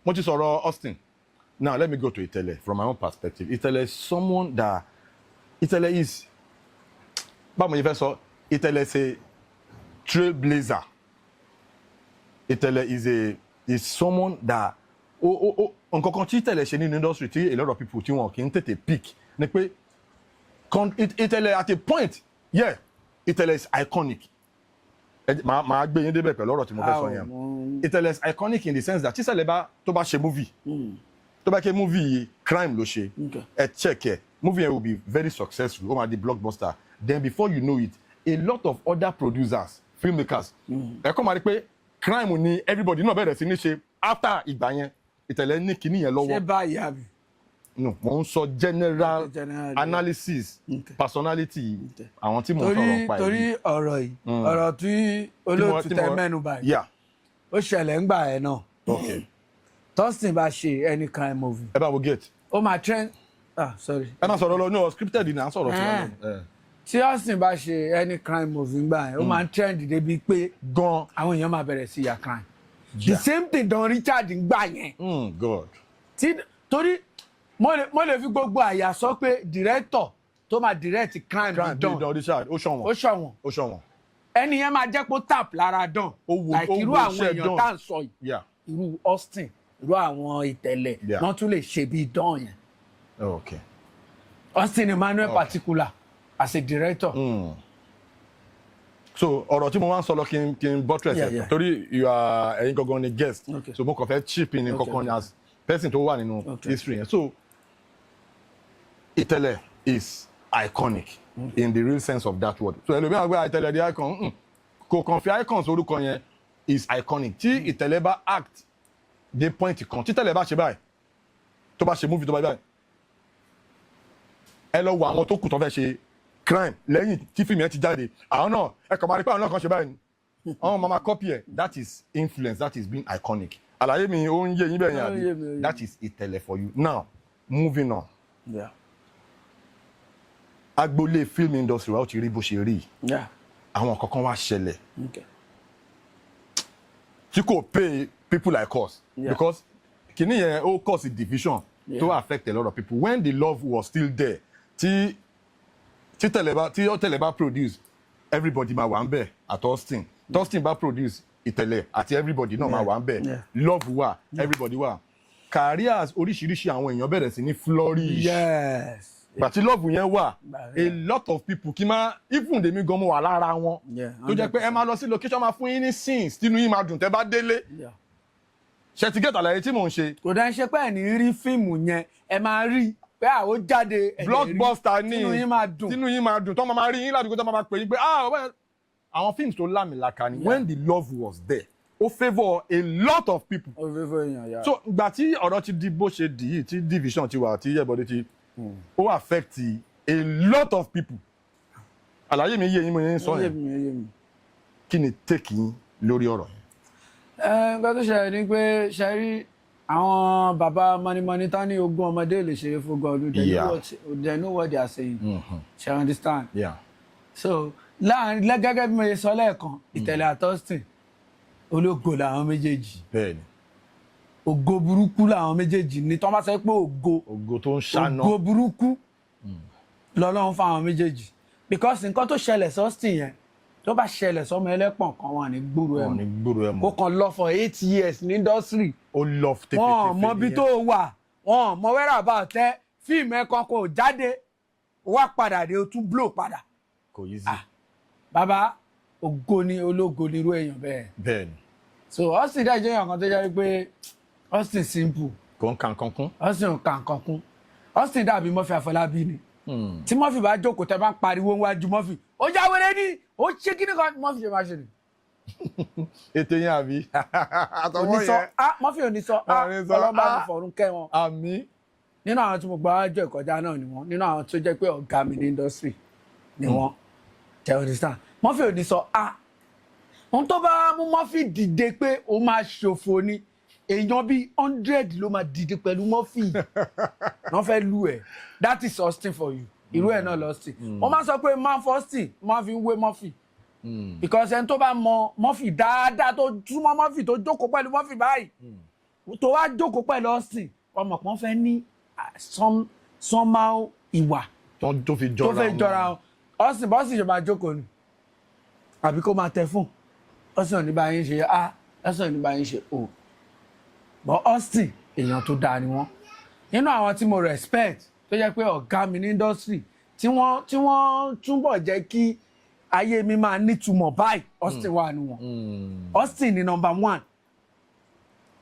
Mo ti sọ̀rọ̀ Austin. Now let me go to Itele from my own perspective. Itele is someone that Itele is. Báwo ni fẹ́ sọ? Itele is a trailblazer. Itele is someone that nǹkan kan tí Itele ṣe nínú industry tí a lot of people tí wọn kì í tètè pick ni pé Itele at a point yeah Itele is iconic. Màá gbé yín débẹ̀ pẹ̀lú ọ̀rọ̀ tí mo fẹ́ sọ yẹn. Itele is iconic in the sense that tíṣẹ̀lẹ̀ bá tó bá ṣe movie tó bá ké movie crime ló ṣe ẹ check ẹ movie yẹn will be very successful ó máa di blockbuster then before you know it a lot of other producers filmmakers ẹ kọ́ máa rí pé crime ni everybody náà bẹ̀rẹ̀ sí ní ṣe after ìgbà yẹn Itele ní kinní yẹn lọ́wọ́. Ṣé báyìí àbí? No mo ń sọ general analysis personality àwọn tí mo ń sọ̀rọ̀ pa yìí. Torí ọ̀rọ̀ yìí ọ̀rọ̀ tí olóòtú tẹ mẹ́nu báyìí ó ṣẹlẹ̀ ńgbà ẹ̀ náà. Okay. Austin bá ṣe any kind movie. Ẹ bá wo gate. Ó máa trend sorry. Ẹ máa sọ̀rọ̀ lọ no scripted ni à ń sọ̀rọ̀ fún wa. Tí Austin bá ṣe any crime movie ńgbà ẹ̀ ó máa trend débi pé gan àwọn èèyàn máa bẹ̀rẹ̀ sí ya crime. The same thing Don Richard ńgbà yẹn. God. Torí mo lè fi gbogbo àyà sọ pé director tó máa direct crime Don Richard ó ṣọ̀wọ́n. ẹni yẹn máa jẹ́ pé tap lára dán like irú àwọn èèyàn tá à ń sọ yìí irú Austin irú àwọn ìtẹ̀lẹ̀ náà tún lè ṣe bí dán yẹn. Okay. Austin Emmanuel particular as a director. So ọ̀rọ̀ tí mo wá ń sọ lọ kí n buttress ẹ̀ torí you are ẹ̀yin gangan ni guest so mo kàn fẹ́ chip in kankan ni as person tó wà nínú history yẹn. So ìtẹ̀lẹ̀ is iconic in the real sense of that word. So ẹlòmíràn gbé ìtẹ̀lẹ̀ di icon kò kàn fi icons orúkọ yẹn is iconic. Tí ìtẹ̀lẹ̀ bá act dé point kan tí ìtẹ̀lẹ̀ bá ṣe báyìí tó bá ṣe movie tó bá báyìí ẹ lọ wo àwọn tó kù tó fẹ́ ṣe crime lẹ́yìn tí fíìmù yẹn ti jáde àwọn náà ẹ kàn máa rí pé àwọn náà kàn ṣe báyìí àwọn máa copy ẹ̀. That is influence, that is being iconic. Àlàyé mi ó ń yé yín bẹ́ẹ̀ yẹn àbí that is ìtẹ̀lẹ̀ for you. Now moving on. Agboolé film industry wa ó ti rí bó ṣe rí àwọn kankan wá ṣẹlẹ̀ tí kò pay people like us because kìíní yẹn ó cause a division to affect a lot of people. When the love was still there tí tẹ̀lẹ̀ bá produce everybody máa wà ń bẹ̀ at Austin Austin bá produce ìtẹ̀lẹ̀ àti everybody náà máa wà ń bẹ̀ love wà everybody wà careers oríṣiríṣi àwọn èèyàn bẹ̀rẹ̀ sí ní flourish. Bàtí love yẹn wà a lot of people kí máa even dèmi gan mo wà lára wọn tó jẹ́ pé ẹ máa lọ sí location máa fún yín ní scenes tínú yín máa dùn tẹ́ bá délé. Ṣé ti get àlàyé tí mò ń ṣe. Kò dá ń ṣe pé ẹ̀ ní rí fíìmù yẹn ẹ máa rí pé àwọn jáde blockbuster ní tínú yín máa dùn tó máa rí yín ládùúgbò tó máa pè yín pé àwọn films tó lámìlaka ni when the love was there ó favour a lot of people. ó favour èèyàn yà. So ìgbà tí ọ̀rọ̀ ti di bó ṣe dì yìí tí division ti wà tí everybody ti ó affect a lot of people. Àlàyé mi yé yín mo yẹn sọ yẹn kí ni take yín lórí ọ̀rọ̀ yẹn. nǹkan tó ṣẹlẹ̀ ni pé ṣe rí àwọn bàbá mọ́nímọ́ní tán ní ogún ọmọdé lè ṣeré fógún ọdún they know what they are saying. Ṣe understand. So láàrin gẹ́gẹ́ bí mo ṣe sọ lẹ́ẹ̀kan ìtẹ̀lẹ̀ àti Austin ológo làwọn méjèèjì. Bẹ́ẹ̀ni. Ògo burúkú làwọn méjèèjì ní tó bá sọ pé ògo tó ń ṣáná ògo burúkú lọ́lọ́run fún àwọn méjèèjì because nǹkan tó ṣẹlẹ̀ sí Austin yẹn tó bá ṣẹlẹ̀ sọ́mọ ẹlẹ́pọ̀n kan wọn ní gbúrò ẹ̀ mọ́ kó kàn lọ for 8 years ní industry ó lọ tẹfẹtẹfẹ wọn mọ bí tó wà wọn mọ wẹ́rà bá tẹ fíìmù ẹ̀kan kò jáde wá padà dé o tún blow padà kò yí sí. Bàbá ògo ni ológo ni irú èèyàn bẹ́ẹ̀. Bẹ́ẹ̀ni. So Austin dá jẹ́ èèyàn kan tó jẹ́ pé Austin simple. Kò ń kan kankun. Austin ò kan kankun. Austin dàbí Murphy Afọlábí ni. Tí Murphy bá jókòó tẹ́ bá ń pariwo níwájú Murphy ó já wéré ní ó ṣe kí ni kan Murphy ṣe máa ṣe ni. Ètè yẹn àbí. Àtọwọ́ yẹn. Murphy ò ní sọ ọlọ́ba mi fọ̀run kẹ́ wọn. Àmín. Nínú àwọn tí mo gbà wájú ìkọjá náà ni wọ́n nínú àwọn tó jẹ́ pé ọ̀gá mi ní industry ni wọ́n. Tẹ́ understand. Murphy ò ní sọ ohun tó bá mú Murphy dìde pé ó máa ṣòfò ni èèyàn bíi 100 ló máa dìde pẹ̀lú Murphy wọ́n fẹ́ lù ẹ̀ that is Austin for you irú ẹ̀ náà lọ́sìn wọ́n máa sọ pé man for Austin máa fi ń wé Murphy because ẹni tó bá mọ Murphy dáadáa tó túmọ̀ Murphy tó jókòó pẹ̀lú Murphy báyìí tó wá jókòó pẹ̀lú Austin ọmọ kan fẹ́ ní somehow ìwà tó fi jọra Austin bọ́sì ṣe máa jókòó ni àbí kó máa tẹ fún Austin ò ní bá yín ṣe Austin ò ní bá yín ṣe o but Austin èèyàn tó dáa ni wọ́n nínú àwọn tí mo respect tó jẹ́ pé ọ̀gá mi ní industry tí wọ́n túbọ̀ jẹ́ kí ayé mi máa nítumọ̀ báyìí Austin wà ní wọn Austin ni number 1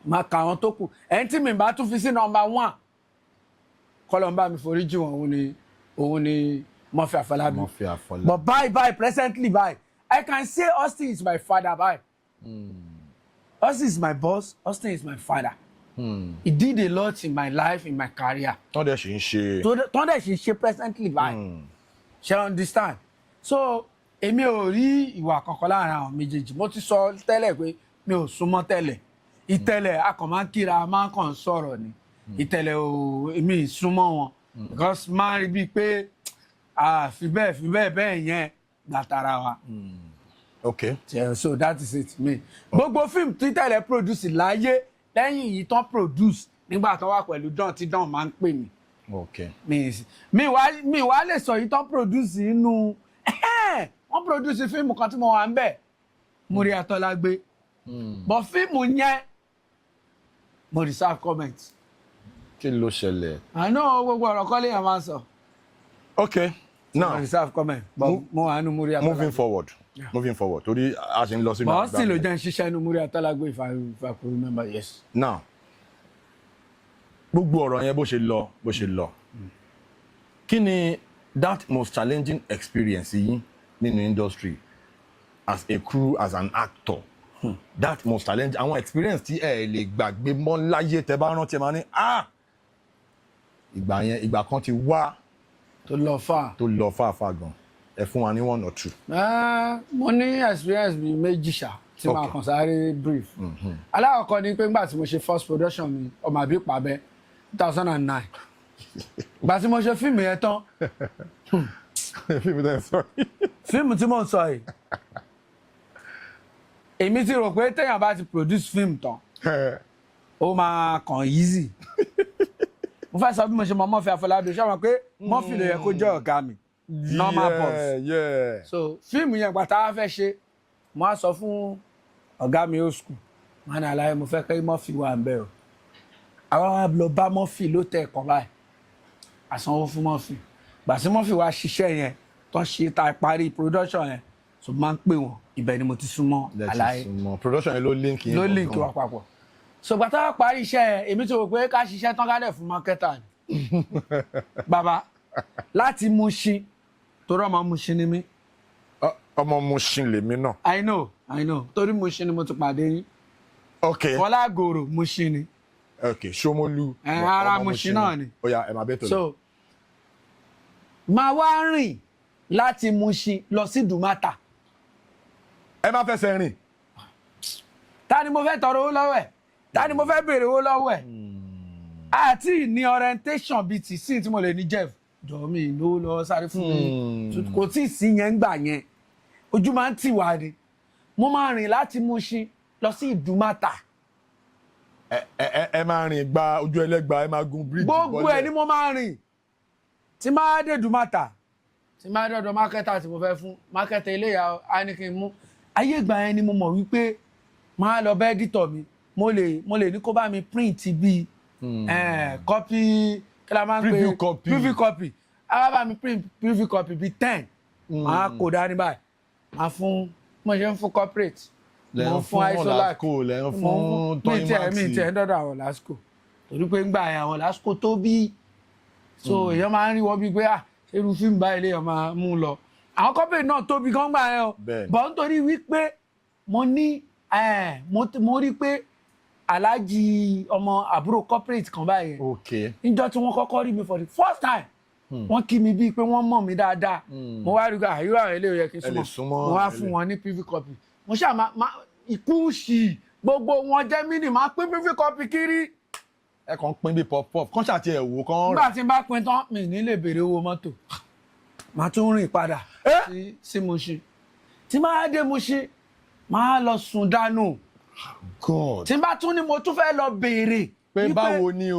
máa kà wọn tó kù ẹni tí mi bá tún fi sí number 1 kọ́lọ̀ ń bá mi foríjì wọn òun ni Murphy Afọlábí but bye presently bye I can say Austin is my father bye. Austin is my boss. Austin is my father. He did a lot in my life, in my career. Tọ́ndẹ̀ ṣì ń ṣe. Presently báyìí. Ṣé understand? So èmi ò rí ìwà kankan láàrin àwọn méjèèjì. Mo ti sọ tẹ́lẹ̀ pé mi ò súnmọ́ tẹ́lẹ̀. Ìtẹ̀lẹ̀ a kàn máa ń kíra, máa ń kàn sọ̀rọ̀ ni. Ìtẹ̀lẹ̀ èmi súnmọ́ wọn. Because máa rí bíi pé fi bẹ́ẹ̀ yẹn gbàtara wa. Okay. Yeah, so that is it me. Gbogbo fíìmù tí Tẹ̀lẹ̀ produce láyé lẹ́yìn yìí tán produce nígbà tó wà pẹ̀lú Don tí Don máa ń pè mí. Okay. Mi wá lè sọ yìí tán produce inú wọ́n produce fíìmù kan tí mo wà ń bẹ̀ mo rí Atọ́lágbé but fíìmù yẹn mo reserve comment. kí ló ṣẹlẹ̀. àná gbogbo ọ̀rọ̀ kọ́lé yẹn máa ń sọ. okay now mo reserve comment but mo wà nínú mo rí Atọ́lágbé. moving forward torí a ṣe ń lọ sínú. but still ló jẹ́ ń ṣiṣẹ́ nínú mo rí Atọ́lágbé if I could remember yes. now gbogbo ọ̀rọ̀ yẹn bó ṣe lọ kí ni that most challenging experience yín nínú industry as a crew as an actor that most challenging àwọn experience tí ẹ lè gbàgbé mọ́ láyé tẹ́ bá rántí ẹ máa ní ìgbà kan ti wá tó lọ fà gan ẹ fún wa ní 1 or 2. mo ní experience bíi méjì ṣá tí màá kàn sáré brief. alákọ̀ọ́kọ́ ni pé nígbà tí mo ṣe first production mi ọmọ àbí pàbẹ 2009 ìgbà tí mo ṣe fíìmù yẹn tán fíìmù tí mo ń sọ yìí èmi ti rò pé téèyàn bá ti produce fíìmù tán ó máa kàn easy mo fẹ́ sọ bí mo ṣe mọ Murphy Afọlábí ṣé wọn pé Murphy ló yẹ kó jẹ́ ọ̀gá mi normal boss so fíìmù yẹn gbàtà wá fẹ́ ṣe mo á sọ fún ọ̀gá mi old school wọn ní àlàyé mo fẹ́ kí Murphy wà ń bẹ̀ o àwọn wa lọ bá Murphy ló tẹ̀ ẹ̀kọ́ báyìí àsanwó fún Murphy gbàtí Murphy wá ṣiṣẹ́ yẹn tó ṣe ta parí production yẹn so máa ń pè wọ́n ibẹ̀ ni mo ti súnmọ́ àlàyé production yẹn ló link wa papọ̀ so gbàtà wá parí iṣẹ́ yẹn èmi tó rò pé ká ṣiṣẹ́ tán ká dẹ̀ fún marketer ni bàbá láti Mushin torí ọmọ Mushin ni mí. ọmọ Mushin lèmi náà. I know torí Mushin ni mo ti pàdé yín. ok Fọlágòrò Mushin ni. ok Ṣómólú. ara Mushin náà ni. ó yá ẹ máa bẹ́ẹ̀ tó lọ. so máa wá rìn láti Mushin lọ sí Dùmátà. ẹ má fẹsẹ̀ rìn. ta ni mo fẹ́ tọrọ owó lọ́wọ́ ẹ̀ ta ni mo fẹ́ béèrè owó lọ́wọ́ ẹ̀ àti ní orientation bíi ti sí tí mo lè ní Jeff jọ mi ló lọ sáré fún mi kò tí ì sí yẹn gbà yẹn ojú máa ń tì wá ni mo máa rìn láti Mushin lọ sí Ìdúmàtà. ẹ máa rìn gba ojú ẹlẹ́gba ẹ máa gun bíríìjì bọ́lẹ̀. gbogbo ẹ ni mo máa rìn tí máa dé Ìdúmàtà tí máa dé ọ̀dọ̀ mákẹ́tà tí mo fẹ́ fún mákẹ́tà iléyà á ní kí n mú ayé ìgbà yẹn ni mo mọ̀ wípé máa lọ bá ẹ́dítọ̀ mi mo lè ní kó bá mi print bíi copy kí la máa ń pè preview copy á bá mi print preview copy bíi 10 máa kó dání báyìí máa fún mo ṣe ń fún corporate mo ń fún isolac mo ń fún mi tiẹ̀ dọ́dọ̀ àwọn lasco torí pé ń gbà yẹn àwọn lasco tó bí so èèyàn máa ń rí wọ́n bíi pé irú fíìmù báyìí lè máa mú un lọ àwọn corporate náà tóbi gan gbà yẹn o bọ̀ nítorí wípé mo ní mo rí pé aláàjì ọmọ àbúrò corporate kan báyìí níjọ́ tí wọ́n kọ́kọ́ rí mi for the first time wọ́n kí mi bíi pé wọ́n mọ̀ mí dáadáa mo wá rí irú àwọn eléyìí yẹ kí n súnmọ́ mo wá fún wọn ní PV copy mo ṣáà máa ikú ṣì gbogbo wọn jẹ́ mí nì máa pín PV copy kiri. ẹ kàn pín bí pop kàn ṣàti ẹ̀ wò kàn. nígbà tí n bá pín tán mi ní lè béèrè owó mọ́tò màá tún rìn padà sí Mushin tí máa dé Mushin máa lọ sùn dànù. God. tí n bá tún ní mo tún fẹ́ lọ béèrè. pé báwo ni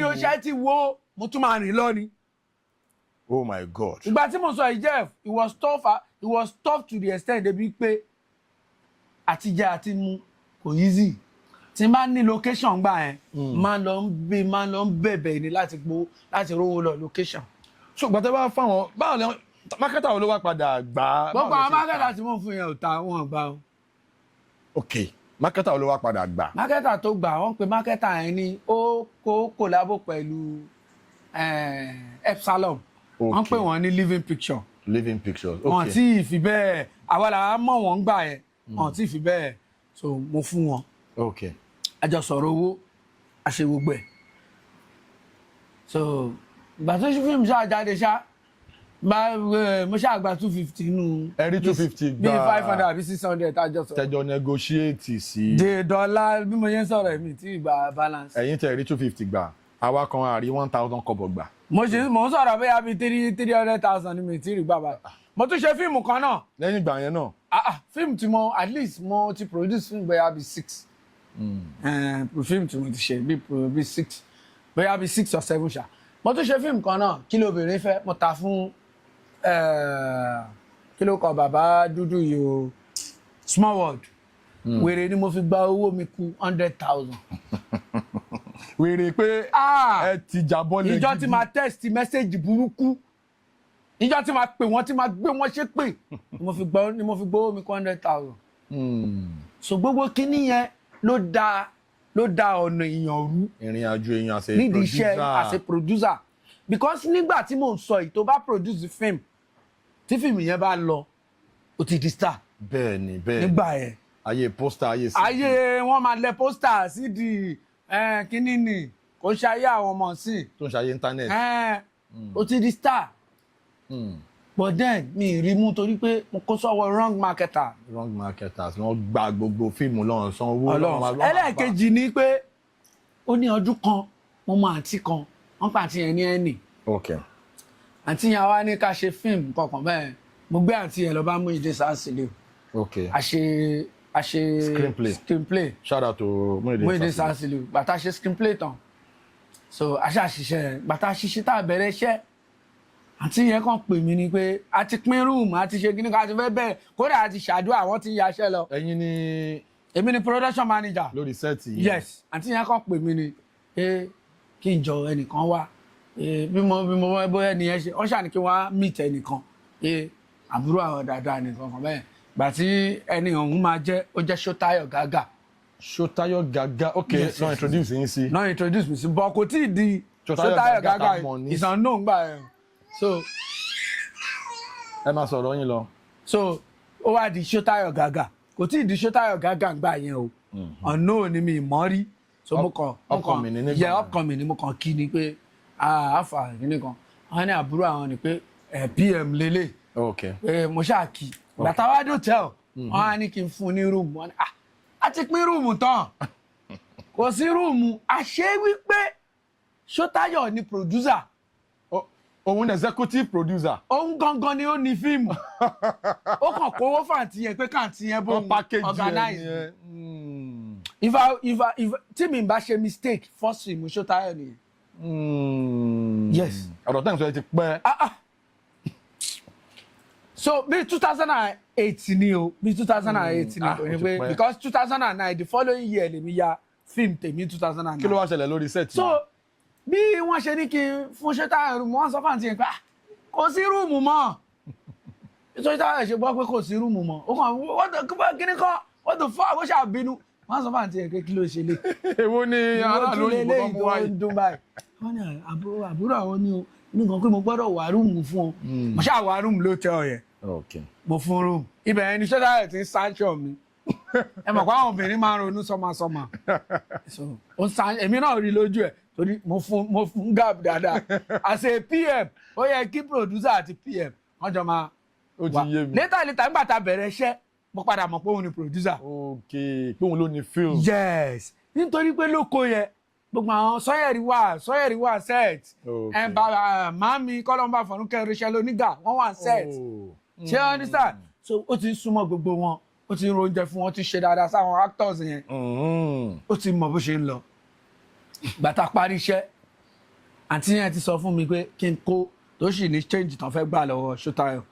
o ṣe ti wo mo tún máa rìn lọ ni. Oh my God. ìgbà tí mo sọ yìí Jeff it was tough to the extent débi pé àtijẹ àti mu kò easy tí n bá ní location gbà yẹn máa lọ ń bẹ̀bẹ̀ ni láti rówó lọ location. ṣùgbọ́n tó bá fáwọn báwo ni mákẹ́tà wo ló wá padà gbà. gbogbo àwọn mákẹ́tà tí mo fún yẹn ò ta wọn gbà o. ok mákẹ́tà wo ló wá padà gbà. mákẹ́tà tó gbà wọ́n pe mákẹ́tà yẹn ni ó kó kòlábò pẹ̀lú Epsilon wọ́n pè wọ́n ní living picture. living pictures ok wọ́n tí ì fi bẹ́ẹ̀ àwa làwa mọ̀ wọ́n gbà yẹn wọ́n tí ì fi bẹ́ẹ̀ so mo fún wọn. ok a jọ sọ̀rọ̀ owó a ṣe gbogbo ẹ̀ so ìgbà tó ṣe fíìmù ṣáà jáde ṣá mo ṣáà gba 250 nù. ẹ rí 250 gbà bíi 500 àbí 600 tájọ sọ. tẹjọ negotiate sí. de dọ́là bí mo yẹn sọ̀rọ̀ mi tí gba balance. ẹ̀yin tẹ rí 250 gbà àwa kan àrí 1000 kọ́bọ̀ gbà. mo ń sọ̀rọ̀ bóyá bíi 300,000 ni mi tí rí gbà báyìí. mo tún ṣe fíìmù kan náà. lẹ́yìn ìgbà yẹn náà. fíìmù tí mo at least mo ti produce fíìmù bóyá bíi 6. fíìmù tí mo ti ṣe bíi 6 bóyá bíi 6 or 7 ṣá. mo tún ṣe fíìmù kan náà kí lóbìnrin fẹ́ mo ta fún kí ló kọ bàbá dúdú yìí o small world wèrè ni mo fi gba owó mi kù 100,000. wèrè pé ẹ ti jábọ́ lẹ́yìn. ìjọ tí máa text message burúkú ìjọ tí máa pè wọ́n tí máa gbé wọ́n ṣépè ni mo fi gba owó mi kù 100,000. so gbogbo kíní yẹn ló dá ọ̀nà èèyàn rú. ìrìn àjò èèyàn as a producer. nídìí iṣẹ́ as a producer because nígbà tí mò ń sọ yìí tó bá produce film tí fíìmù yẹn bá lọ ó ti di star. bẹ́ẹ̀ni nígbà yẹn. ayé pósítà ayé sí. ayé wọn máa lẹ pósítà sí di kíní ni kò ṣe ayé àwọn ọmọ sí. tó ń ṣe ayé íńtánẹ́ẹ̀tì. ó ti di star. but then mi rí mú torí pé mo kó sọ́wọ́ wrong marketers wọ́n gba gbogbo fíìmù lọ́rùn san owó lọ́rùn. ẹlẹ́ẹ̀kejì ni pé ó ní ọdún kan mo mọ àǹtí kan wọ́n pa àǹtí yẹn ní ẹnì. àǹtí yẹn wá ní ká ṣe fíìmù kankan bẹ́ẹ̀ mo gbé àǹtí yẹn lọ bá mú ìdí sáàsìlẹ̀. a ṣe screenplay. shout out to Muide Sansiliu bàtà ṣe screenplay tán so a ṣàṣìṣe bàtà ṣiṣẹ́ tá a bẹ̀rẹ̀ iṣẹ́ àǹtí yẹn kàn pè mí ni pé a ti pín rúùmù a ti ṣe kíní ká ti fẹ́ bẹ̀rẹ̀ kódà a ti ṣàdúrà àwọn ti yaṣẹ́ lọ. ẹ̀yin ni. èmi ni production manager. lórí sẹ́ẹ̀tì yẹn. yes àǹtí yẹn kàn pè mí ni kí n jọ ẹnìkan wá bí mo bóyá ẹni yẹn ṣe ọ ṣàní kí wọ́n á meet ẹnìkan àbúrò àwọn dáadáa nìkan kan bẹ́ẹ̀ gbà tí ẹni ọ̀hún máa jẹ́ ó jẹ́ Ṣótáyọ̀ Gágà. Ṣótáyọ̀ Gágà ok náà introduce yín sí. náà introduce mi sí bọ́ kò tí ì di Ṣótáyọ̀ Gágà ìsànnó ń gbà ẹ̀ so. ẹ máa sọ̀rọ̀ yín lọ. so ó wá di Ṣótáyọ̀ Gágà kò tí ì di Ṣótáyọ̀ Gágà gbà yẹn o ọ̀nà òní mi mọ́ rí so mo kàn upcoming ni mo kàn kí ni pé àáfà kíní kan wọn ní àbúrò àwọn ni pé PM lélẹ̀ pé mo ṣáà kí gbàtà wá dé hotel wọn á ní kí n fún ní rúùmù wọn a ti pín rúùmù tán kò sí rúùmù àṣé wípé Ṣótáyọ̀ ni producer. òun ni executive producer. òun gangan ni ó ní fíìmù ó kàn kówó fàǹtì yẹn pé kàǹtì yẹn bó organize. if tí mi bá ṣe mistake first film Ṣótáyọ̀ nìyẹn. yes. ọ̀rọ̀ tẹ́ǹsì ẹ ti pẹ́. so bí 2008 ni o bí 2008 ni o pé because 2009 the following year lèmi ya film tèmi 2009. kí ló wá ṣẹlẹ̀ lórí set. so bí wọ́n ṣe ní kí n fún Ṣótáyọ̀ rúùmù wọ́n sọ fáǹtì yẹn pé kò sí rúùmù mọ́ nítorí táwọn ṣe gbọ́ pé kò sí rúùmù mọ́ ó kàn kíní kan what the fuck ó ṣàbínú wọ́n sọ fáǹtì yẹn pé kí ló ṣe lé. èwo ni aráàlú òyìnbó tó mú wáyé. wọ́n ní àbúrò àwọn ni o nǹkan pé mo gbọ́dọ̀ wá rúùmù fún ọ mo ṣáà wá rúùmù lóòótọ́ yẹn mo fún rúùmù ibẹ̀ yẹn ni Ṣótáyọ̀ ti ń sáńṣọ̀ mi ẹ mọ̀ pé àwọn obìnrin máa ń ronú sọ́mọsọ́mọ èmi náà rí lójú ẹ̀ torí mo fún gap dáadáa as a PM ó yẹ kí producer àti PM wọ́n jọ máa wà later nígbà tá a bẹ̀rẹ̀ iṣẹ́ mo padà mọ̀ pé òun ni producer. ok pé òun ló ní film. yes nítorí pé lóko yẹn gbogbo àwọn sọ́yẹ̀rì wà set ẹ̀ bàbá màmí kọ́lọ́mbà fọ̀rúnkẹ́ rachel onígà wọ́n wà set ṣé ọ́ ní sáà so ó ti súnmọ́ gbogbo wọn ó ti ń ro oúnjẹ fún wọn ti ṣe dáadáa sáwọn actors yẹn ó ti mọ̀ bó ṣe ń lọ gbàtà parí iṣẹ́ àǹtí yẹn ti sọ fún mi pé kí n kó tó sì ní change tán fẹ́ gbà lọ́wọ́ Ṣótáyọ̀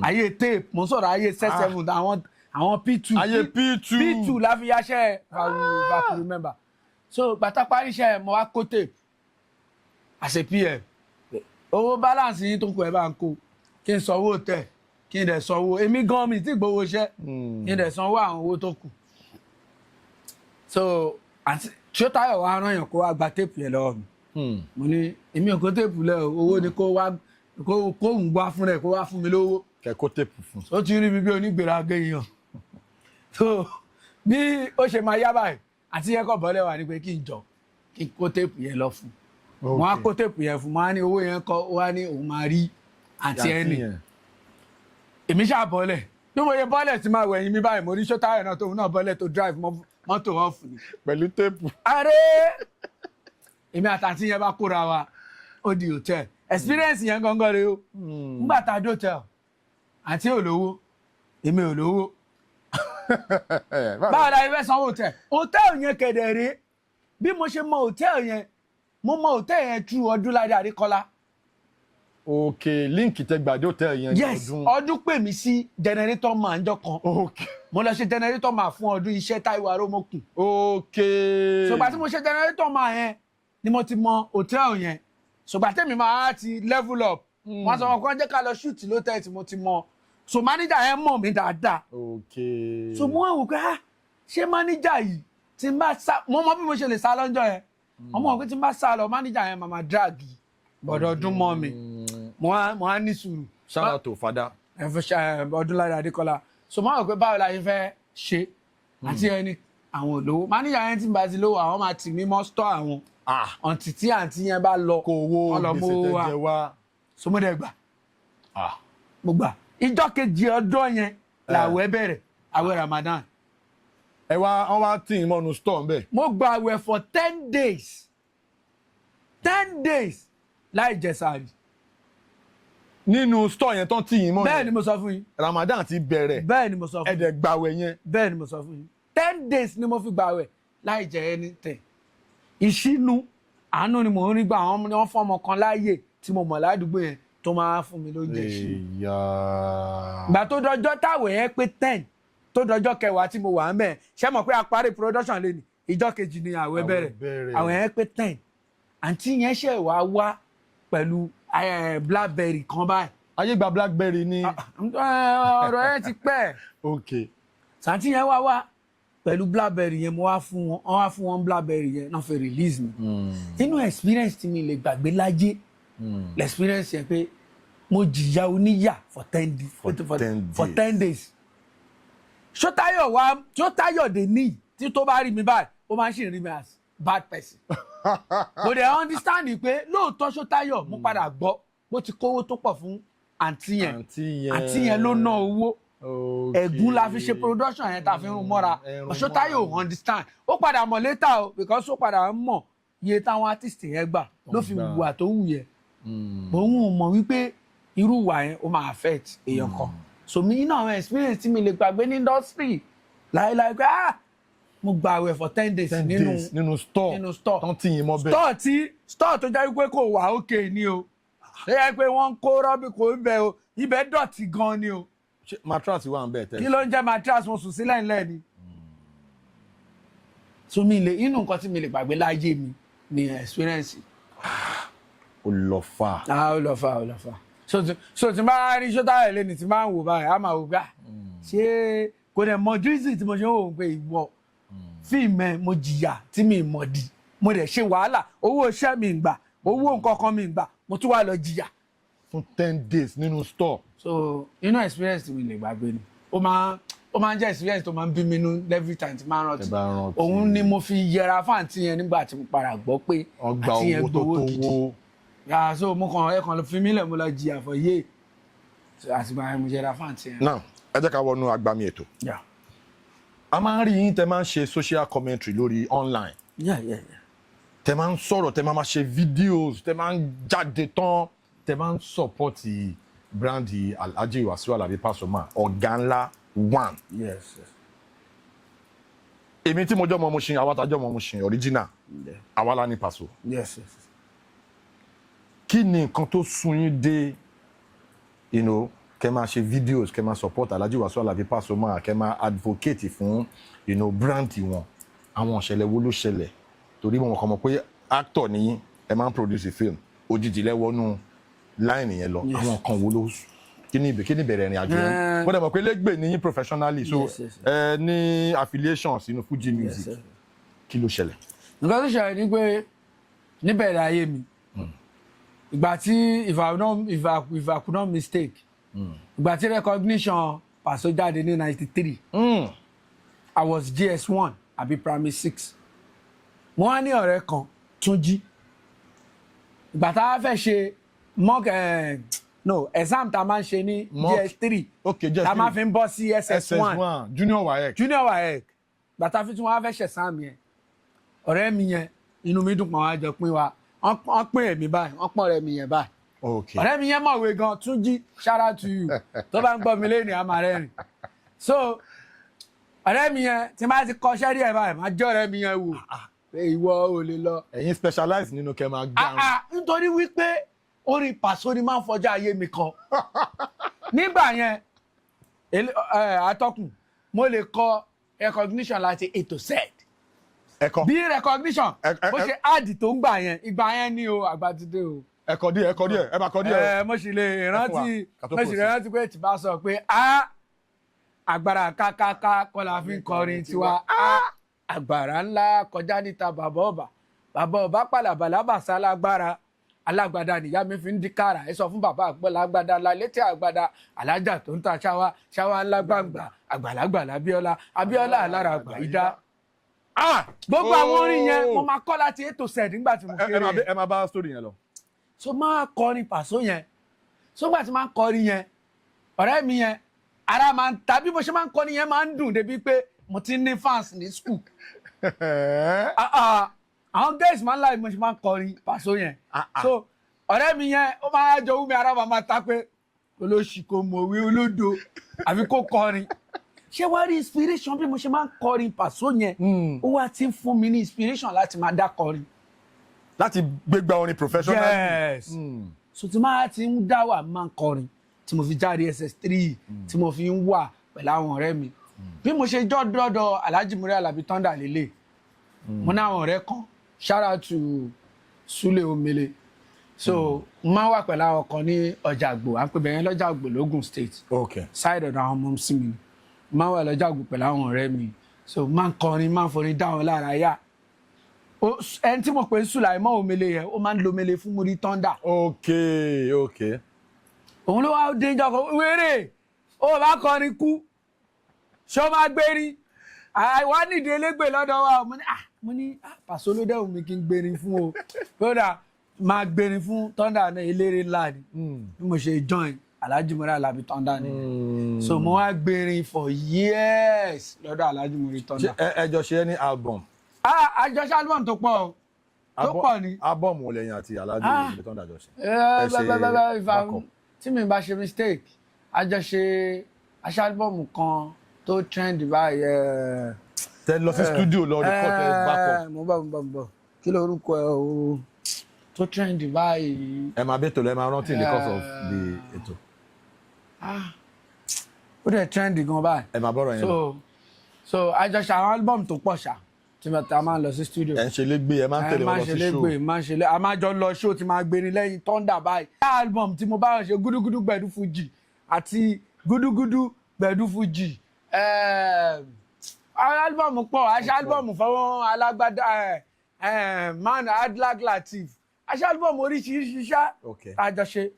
ayé tape mo ń sọ̀rọ̀ ayé set 7 àwọn P2 ayé P2 la fi yaṣẹ́ if I remember so gbàtà parí iṣẹ́ mo wá kó tape as a PM owó balance yín tó kù ẹ bá ń kó kí n sanwó tẹ̀ kí n dẹ̀ sanwó èmi gan mi tí gbowó iṣẹ́ kí n dẹ̀ sanwó àwọn owó tó kù so àǹtí Ṣótáyọ̀ wá rán yàn kó wá gba téèpù yẹn lọ́wọ́ mi mo ní èmi ò kó téèpù lẹ owó ni kó ń wá fún rẹ kó wá fún mi lówó. kẹ kó téèpù fún. ó ti rí mi bí onígbèrágé èèyàn so bí ó ṣe máa yá báyìí àti yẹn kọ bọ́lẹ̀ wà ní pé kí n jọ kí n kó téèpù yẹn lọ fún wọn á kó téèpù yẹn fún wọn á ní owó yẹn kọ wọn á ní òun máa rí àti ẹni èmi ṣáà bọ́lẹ̀ bí mo yẹ bọ́lẹ̀ tí máa wẹ̀yìn mi báyìí mo rí Ṣótáyọ̀ náà tóun náà bọ́lẹ̀ tó drive mọ́tò off ni. pẹ̀lú téèpù. ààrẹ èmi àtàntí yẹn bá kóra wa ó di hotel experience yẹn gangan rẹ o nígbà tá a dé hotel àǹtí ò lówó èmi ò lówó báwo la ibẹ̀ sanwó hotel yẹn kedere bí mo ṣe mọ hotel yẹn mo mọ hotel yẹn tú Ọdúnládé Adékọ́lá Okay, link tẹ gbàdé hotel yẹn yes ọdún pè mí sí generator man jọ kan. Okay. Mo lọ ṣe generator man fún ọdún iṣẹ́ Táíwò Arómọ́kùn. Okay. So gbà tí mo ṣe generator man yẹn ni mo ti mọ hotel yẹn. So gbà tèmi máa ti level up. Wọ́n sọ wọn kàn jẹ́ ká lọ shoot lótẹ́ tí mo ti mọ. So manager yẹn mọ̀ mí dáadáa. Okay. So mo wá wò pé ṣé manager yìí tí n bá sá mo mọ bí mo ṣe lè sá lọ́jọ́ yẹn. Ọmọ òkú tí n bá sá lọ manager yẹn màmá drag bọ̀dọ̀ ọdún mọ́ mi. Mo á ní sùúrù. Shout out to father. Ọdúnládé Adékọ́lá. So mo wá wò pé báwo la yẹn fẹ́ ṣe àti ẹni àwọn olówó. Manager yẹn tí n bá ti lówó àwọn máa tì mí mọ́ store àwọn. Ọ̀ǹtì tí àǹtí yẹn bá lọ kò wo gbèsè tẹ jẹ wá. So mo dẹ̀ gbà. Mo gbà. Ìjọ́ kejì ọdún yẹn làwẹ̀ bẹ̀rẹ̀ àwẹ̀ Ramadan. Wọ́n wá tì í mọ́nu store ńbẹ̀. Mo gba àwẹ̀ for 10 days. 10 days láì jẹ sààrì. Nínú store yẹn tán tì í mọ́ yẹn. Bẹ́ẹ̀ ni mo sọ fún yín. Ramadan ti bẹ̀rẹ̀. Bẹ́ẹ̀ ni mo sọ fún yín. Ẹ̀dẹ̀ gbàwẹ̀ yẹn. Bẹ́ẹ̀ ni mo sọ fún yín. 10 days ni mo fi gbàwẹ̀ láì jẹ anything. Ìṣínú àánú ni mò ń rí gbà wọ́n fọ́mọ kan láàyè tí mo mọ̀ ládùúgbò yẹn tó máa fún mi lóúnjẹ ṣe. Ìgbà tó dọjọ́ táwẹ̀ yẹn pé 10 tó dọjọ́ kẹwàá tí mo wà ń bẹ̀ ṣé mọ̀ pé a parí production lé ní ìjọ́ kejì ni àwẹ̀ bẹ̀rẹ̀ àwẹ̀ yẹn pé 10 àǹtí yẹn ṣe wá pẹ̀lú blackberry kan báyìí. Ayé gba blackberry ni. Ọ̀rọ̀ yẹn ti pẹ́. Okay. Àǹtí yẹn wá pẹ̀lú blackberry yẹn mo wá fún wọn blackberry yẹn náà fẹ́ release mi. Nínú experience tí mi lè gbàgbé láyé l'experience yẹn pé mo jìyà oníyà for 10 days. Ṣótáyọ̀ dé ní tí tó bá rí mi báyìí ó máa ń ṣì rí mi as bad person. Mo dẹ̀ understand pé lóòótọ́ Ṣótáyọ̀ mo padà gbọ́ bó ti kówó tó pọ̀ fún àǹtí yẹn ló ná owó. Ẹ̀gún la fi ṣe production yẹn ta fi ń rún mọ́ra. Ṣótáyọ̀ understand ó padà mọ̀ later o because ó padà mọ̀ iye táwọn artist yẹn gbà ló fi wùwà tó wù yẹn. Òun mọ̀ wípé irú wà yẹn ó máa affect èèyàn kan. So mi inú àwọn experience tí mi lè gbàgbé ní industry láìláì pé mo gbààwẹ̀ for 10 days nínú store tán tí yín mọ́ bẹ́ẹ̀. Store tó jẹ́ wípé kò wà okay ni o. Ṣé yẹ pé wọ́n ń kó rọ́bì kò ń bẹ o ibẹ̀ dọ̀tí gan ni o. Mattress wà ń bẹ̀ tẹ́lẹ̀. Kí ló ń jẹ́ mattress mo sùn sílẹ̀ ńlẹ̀ ni. So mi lè inú nǹkan tí mi lè gbàgbé láyé mi ni experience. Ó lọ fà. Ó lọ fà. So tí n bá rí Ṣótáyọ̀ lẹ́ni tí n bá ń wò báyìí á máa wò gbà ṣé kò dẹ̀ mọ drizzy tí mo ṣe ń wò pé ìwọ fíìmù ẹ̀ mo jìyà tí mi mọ̀ di mo dẹ̀ ṣe wàhálà owó iṣẹ́ mi ń gbà owó nǹkan kan mi ń gbà mo tún wá lọ jìyà. Fún 10 days nínú store. So inú experience tí mi lè gbàgbé ni ó máa ń jẹ́ experience tó máa ń bí mi nú every time tí máa ń rántí. Òun ni mo fi yẹra fún àǹtí yẹn nígbà tí mo padà gbọ́ pé àǹtí yẹn gbowó gidi. So mo kàn fi mí lẹ̀ mo lọ jìyà fọ yé àtìgbà yẹn mo yẹra fún àǹtí yẹn. Now ẹ jẹ́ ká wọnú agbami ètò. A máa ń rí yín tẹ máa ń ṣe social commentary lórí online. Tẹ máa ń sọ̀rọ̀ tẹ máa ṣe videos tẹ máa ń jáde tán tẹ máa ń support brandi Alhaji Wasiu Alabi Pasuma ọ̀gá ńlá one. Èmi tí mo jọ́ mọ́ mo ṣe àwa tájọ́ mọ́ mo ṣe original àwa la ní Paso. Kí ni nǹkan tó sún yín dé kẹ́ máa ṣe videos kẹ́ máa support Alhaji Wasiu Alabi Pasuma kẹ́ máa advocate fún brandi wọn àwọn ìṣẹ̀lẹ̀ wo ló ṣẹlẹ̀ torí mo kàn mọ̀ pé actor ni ẹ máa ń produce film òjijì lẹ́wọ́nú line yẹn lọ àwọn kan wo ló kí ni ìbẹ̀rẹ̀ ìrìn àjò yẹn mo dẹ̀ mọ̀ pé lẹ́gbẹ̀ẹ́ ni yín professionally so ní affiliation sínú Fuji music kí ló ṣẹlẹ̀. nǹkan tó ṣẹlẹ̀ ni pé níbẹ̀rẹ̀ ayé mi ìgbà tí if I could not mistake ìgbà tí recognition Paso jáde ní 93 I was GS1 àbí primary 6 mo wá ní ọ̀rẹ́ kan Túnjí ìgbà tá a fẹ́ ṣe exam tá a máa ń ṣe ní GS3 tá a máa fi ń bọ́ sí SS1 junior WAEC ìgbà tá a fi tún wá fẹ́ ṣe exam yẹn ọ̀rẹ́ mi yẹn inú mi dùn pọ̀ wá jọ pín wa wọ́n pín èmi báyìí wọ́n pín ọ̀rẹ́ mi yẹn báyìí ọ̀rẹ́ mi yẹn mọ̀wé gan Túnjí shout out to you tó bá ń gbọ́ mi lẹ́yìn àmà rẹ̀ rìn so ọ̀rẹ́ mi yẹn tí n bá ti kọ́ṣẹ́ díẹ̀ báyìí máa jẹ́ ọ̀rẹ́ mi yẹn wò pé ìwọ ò lè lọ. ẹ̀yin specialize nínú kẹ́ máa gbá. Nítorí wípé orin Paso ni máa ń fọjá ayé mi kan nígbà yẹn atọ́kùn mo lè kọ recognition láti A to Z bí recognition bó ṣe áàdì tó ń gbà yẹn ìgbà yẹn ni o àgbàdìde o. ẹ̀kọ́ díẹ̀ ẹ máa kọ́ díẹ̀. mo sì lè rántí pé tí bá sọ pé agbára kákáká kọ́ la fi ń kọrin tiwa agbára ńlá kọjá níta bàbá ọba pàlàbàlàbà sálágbára alágbádá nìyá mi fi ń di kára ẹ sọ fún bàbá àgbọ̀ lágbádá ńlá létí àgbádá alájà tó ń ta ṣáwá ńlá gbàǹgbà àgbàlagbà abíọ́lá alára àgbà ìdá. gbogbo àwọn orin yẹn mo máa kọ́ láti A to Z nígbà tí mo kéré. ẹ máa bá story yẹn lọ. so máa kọrin Paso yẹn so gbà tí máa kọrin yẹn ọ̀rẹ́ mi yẹn ara máa ń ta bí mo ṣe máa ń kọrin yẹn máa ń dùn débi pé mo ti ní fans ní school. àwọn girls máa ń láì mo ṣe máa ń kọrin Paso yẹn so ọ̀rẹ́ mi yẹn ó máa jọ wú mi ara máa ta pé olóṣì kò mọ̀wé olódo àbí kò kọrin ṣé wàá rí inspiration bí mo ṣe máa ń kọrin Paso yẹn ó wá ti ń fún mi ní inspiration láti máa dá kọrin. láti gbégbá orin professional. yes so tí máa ti ń dá wà máa ń kọrin tí mo fi jáde SS3 tí mo fi ń wà pẹ̀lú àwọn ọ̀rẹ́ mi bí mo ṣe jọ́ dọ́dọ̀ Alhaji Muri Alabi Thunder lélẹ̀ mo ní àwọn ọ̀rẹ́ kan shout out to Sule Omele so máa wà pẹ̀lú àwọn kan ní ọjà àgbò à ń pè bẹ̀yẹn lọ́jà àgbò lógùn state side ọ̀dọ̀ àwọn ọmọ sí mi máa wà lọ́jà àgbò pẹ̀lú àwọn ọ̀rẹ́ mi so máa ń kọrin máa ń forin dá wọn lára yá ẹni tí mo pè ń Sulaimon Omele yẹn ó máa ń lo Omele fún Muri Thunder. òun ló wá dé ìjọkọ wéré ó bá kọrin kú ṣé ó máa gbérí àwa nídìí elégbè lọ́dọ̀ wa mo ní Paso ló dẹ́wù mi kí n gbérin fún o kódà máa gbérin fún Thunder náà eléré ńlá ni bí mo ṣe join Alhaji Muri Alabi Thunder ni so mo wá gbérin for years lọ́dọ̀ Alhaji Muri Thunder. ẹ jọ ṣe ní album. àjọṣe album tó pọ̀ ni. album wo lẹ́yìn àti Alhaji Muri Thunder jọ ṣe. tí mi bá ṣe mistake àjọṣe album kan tó trend báyìí. tẹ lọ sí studio lọ record tẹ backup. mo bọ̀ kí ló orúkọ ẹ o tó trend báyìí. ẹ máa bẹ tó lọ ẹ máa rántí in the course of the ètò. ó dẹ̀ trend gan báyìí. ẹ máa bọ̀rọ̀ yẹn lọ. so àjọṣe àwọn album tó pọ̀ ṣá tí a máa ń lọ sí studio. ẹ ń ṣe légbé ẹ máa ń tẹ̀lé wọn lọ sí show. a máa jọ lọ show tí máa gbé ní lẹ́yìn Thunder báyìí. album tí mo bá ṣe gúdúgúdú gbẹ̀dú fújì àti gúdúgúdú gbẹ̀dú fújì. album pọ̀ aṣọ album fọwọ́n alágbádá man adlag latif aṣọ album oríṣiríṣi ṣá àjọṣe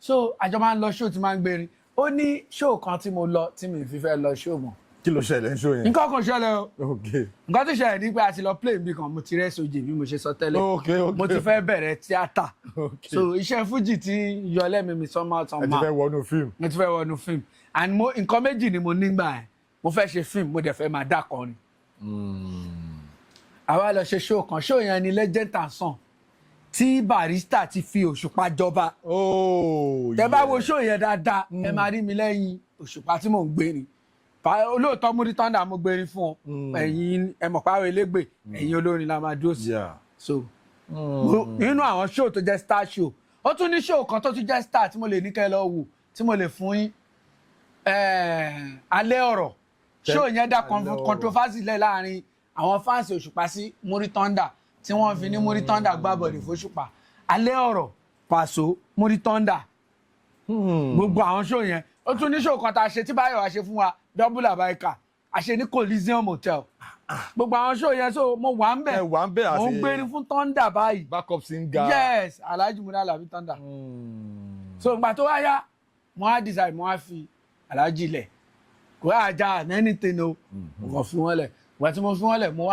so àjọ máa ń lọ show tí máa ń gbérin ó ní show kan tí mo lọ tí mi fi fẹ́ lọ show mọ́. kí ló ṣẹlẹ̀ ń show yẹn. nǹkan kan ṣẹlẹ̀ o nǹkan tó ṣẹlẹ̀ ní pé a ti lọ play bí kan mo ti rẹ́ sojì bí mo ṣe sọ tẹ́lẹ̀ mo ti fẹ́ bẹ̀rẹ̀ tíátà so iṣẹ́ fújì ti yọ lẹ́mìí mi sọ́mọ́ tán máa ẹ ti fẹ́ wọnú fíìmù. mo ti fẹ́ wọnú fíìmù and nǹkan méjì ni mo nígbà yẹn mo fẹ́ ṣe fíìmù mo dẹ̀ fẹ́ máa dá kọrin. àwa lọ ṣe show kan show yẹn ni Legend and Son tí Barrister ti fi Òṣùpá jọba. tẹ bá wo show yẹn dáadáa ẹ máa rí mi lẹ́yìn Òṣùpá tí mò ń gbé ni olóòótọ́ Muri Thunder mo gbérin fún ọ ẹ̀yin ẹ mọ̀ pàrọ̀ elégbè ẹ̀yin olórin la máa dúró sí so nínú àwọn show tó jẹ́ star show ó tún ní show kan tó tún jẹ́ star tí mo lè ní kẹ́ lọ wò tí mo lè fún yín alẹ́ ọ̀rọ̀ show yẹn dá controversy lẹ̀ láàrin àwọn fans Òṣùpá sí Muri Thunder tí wọ́n fi ní Muri Thunder gbá bọ̀dì f'Òṣùpá alẹ́ ọ̀rọ̀ Paso Muri Thunder gbogbo àwọn show yẹn ó tún ní show kan tá a ṣe tí Báyọ̀ wá ṣe fún wa double abaika a ṣe ní Coliseum Hotel gbogbo àwọn show yẹn so mo wà ń bẹ̀ mo ń gbérin fún Thunder báyìí backup singer yes Alhaji Muri Alabi Thunder so ìgbà tó wáyá mo á decide mo á fi Alhaji lẹ̀ kò yá ajá anything o mo fi wọ́n lẹ̀ ìgbà tí mo fi wọ́n lẹ̀ mo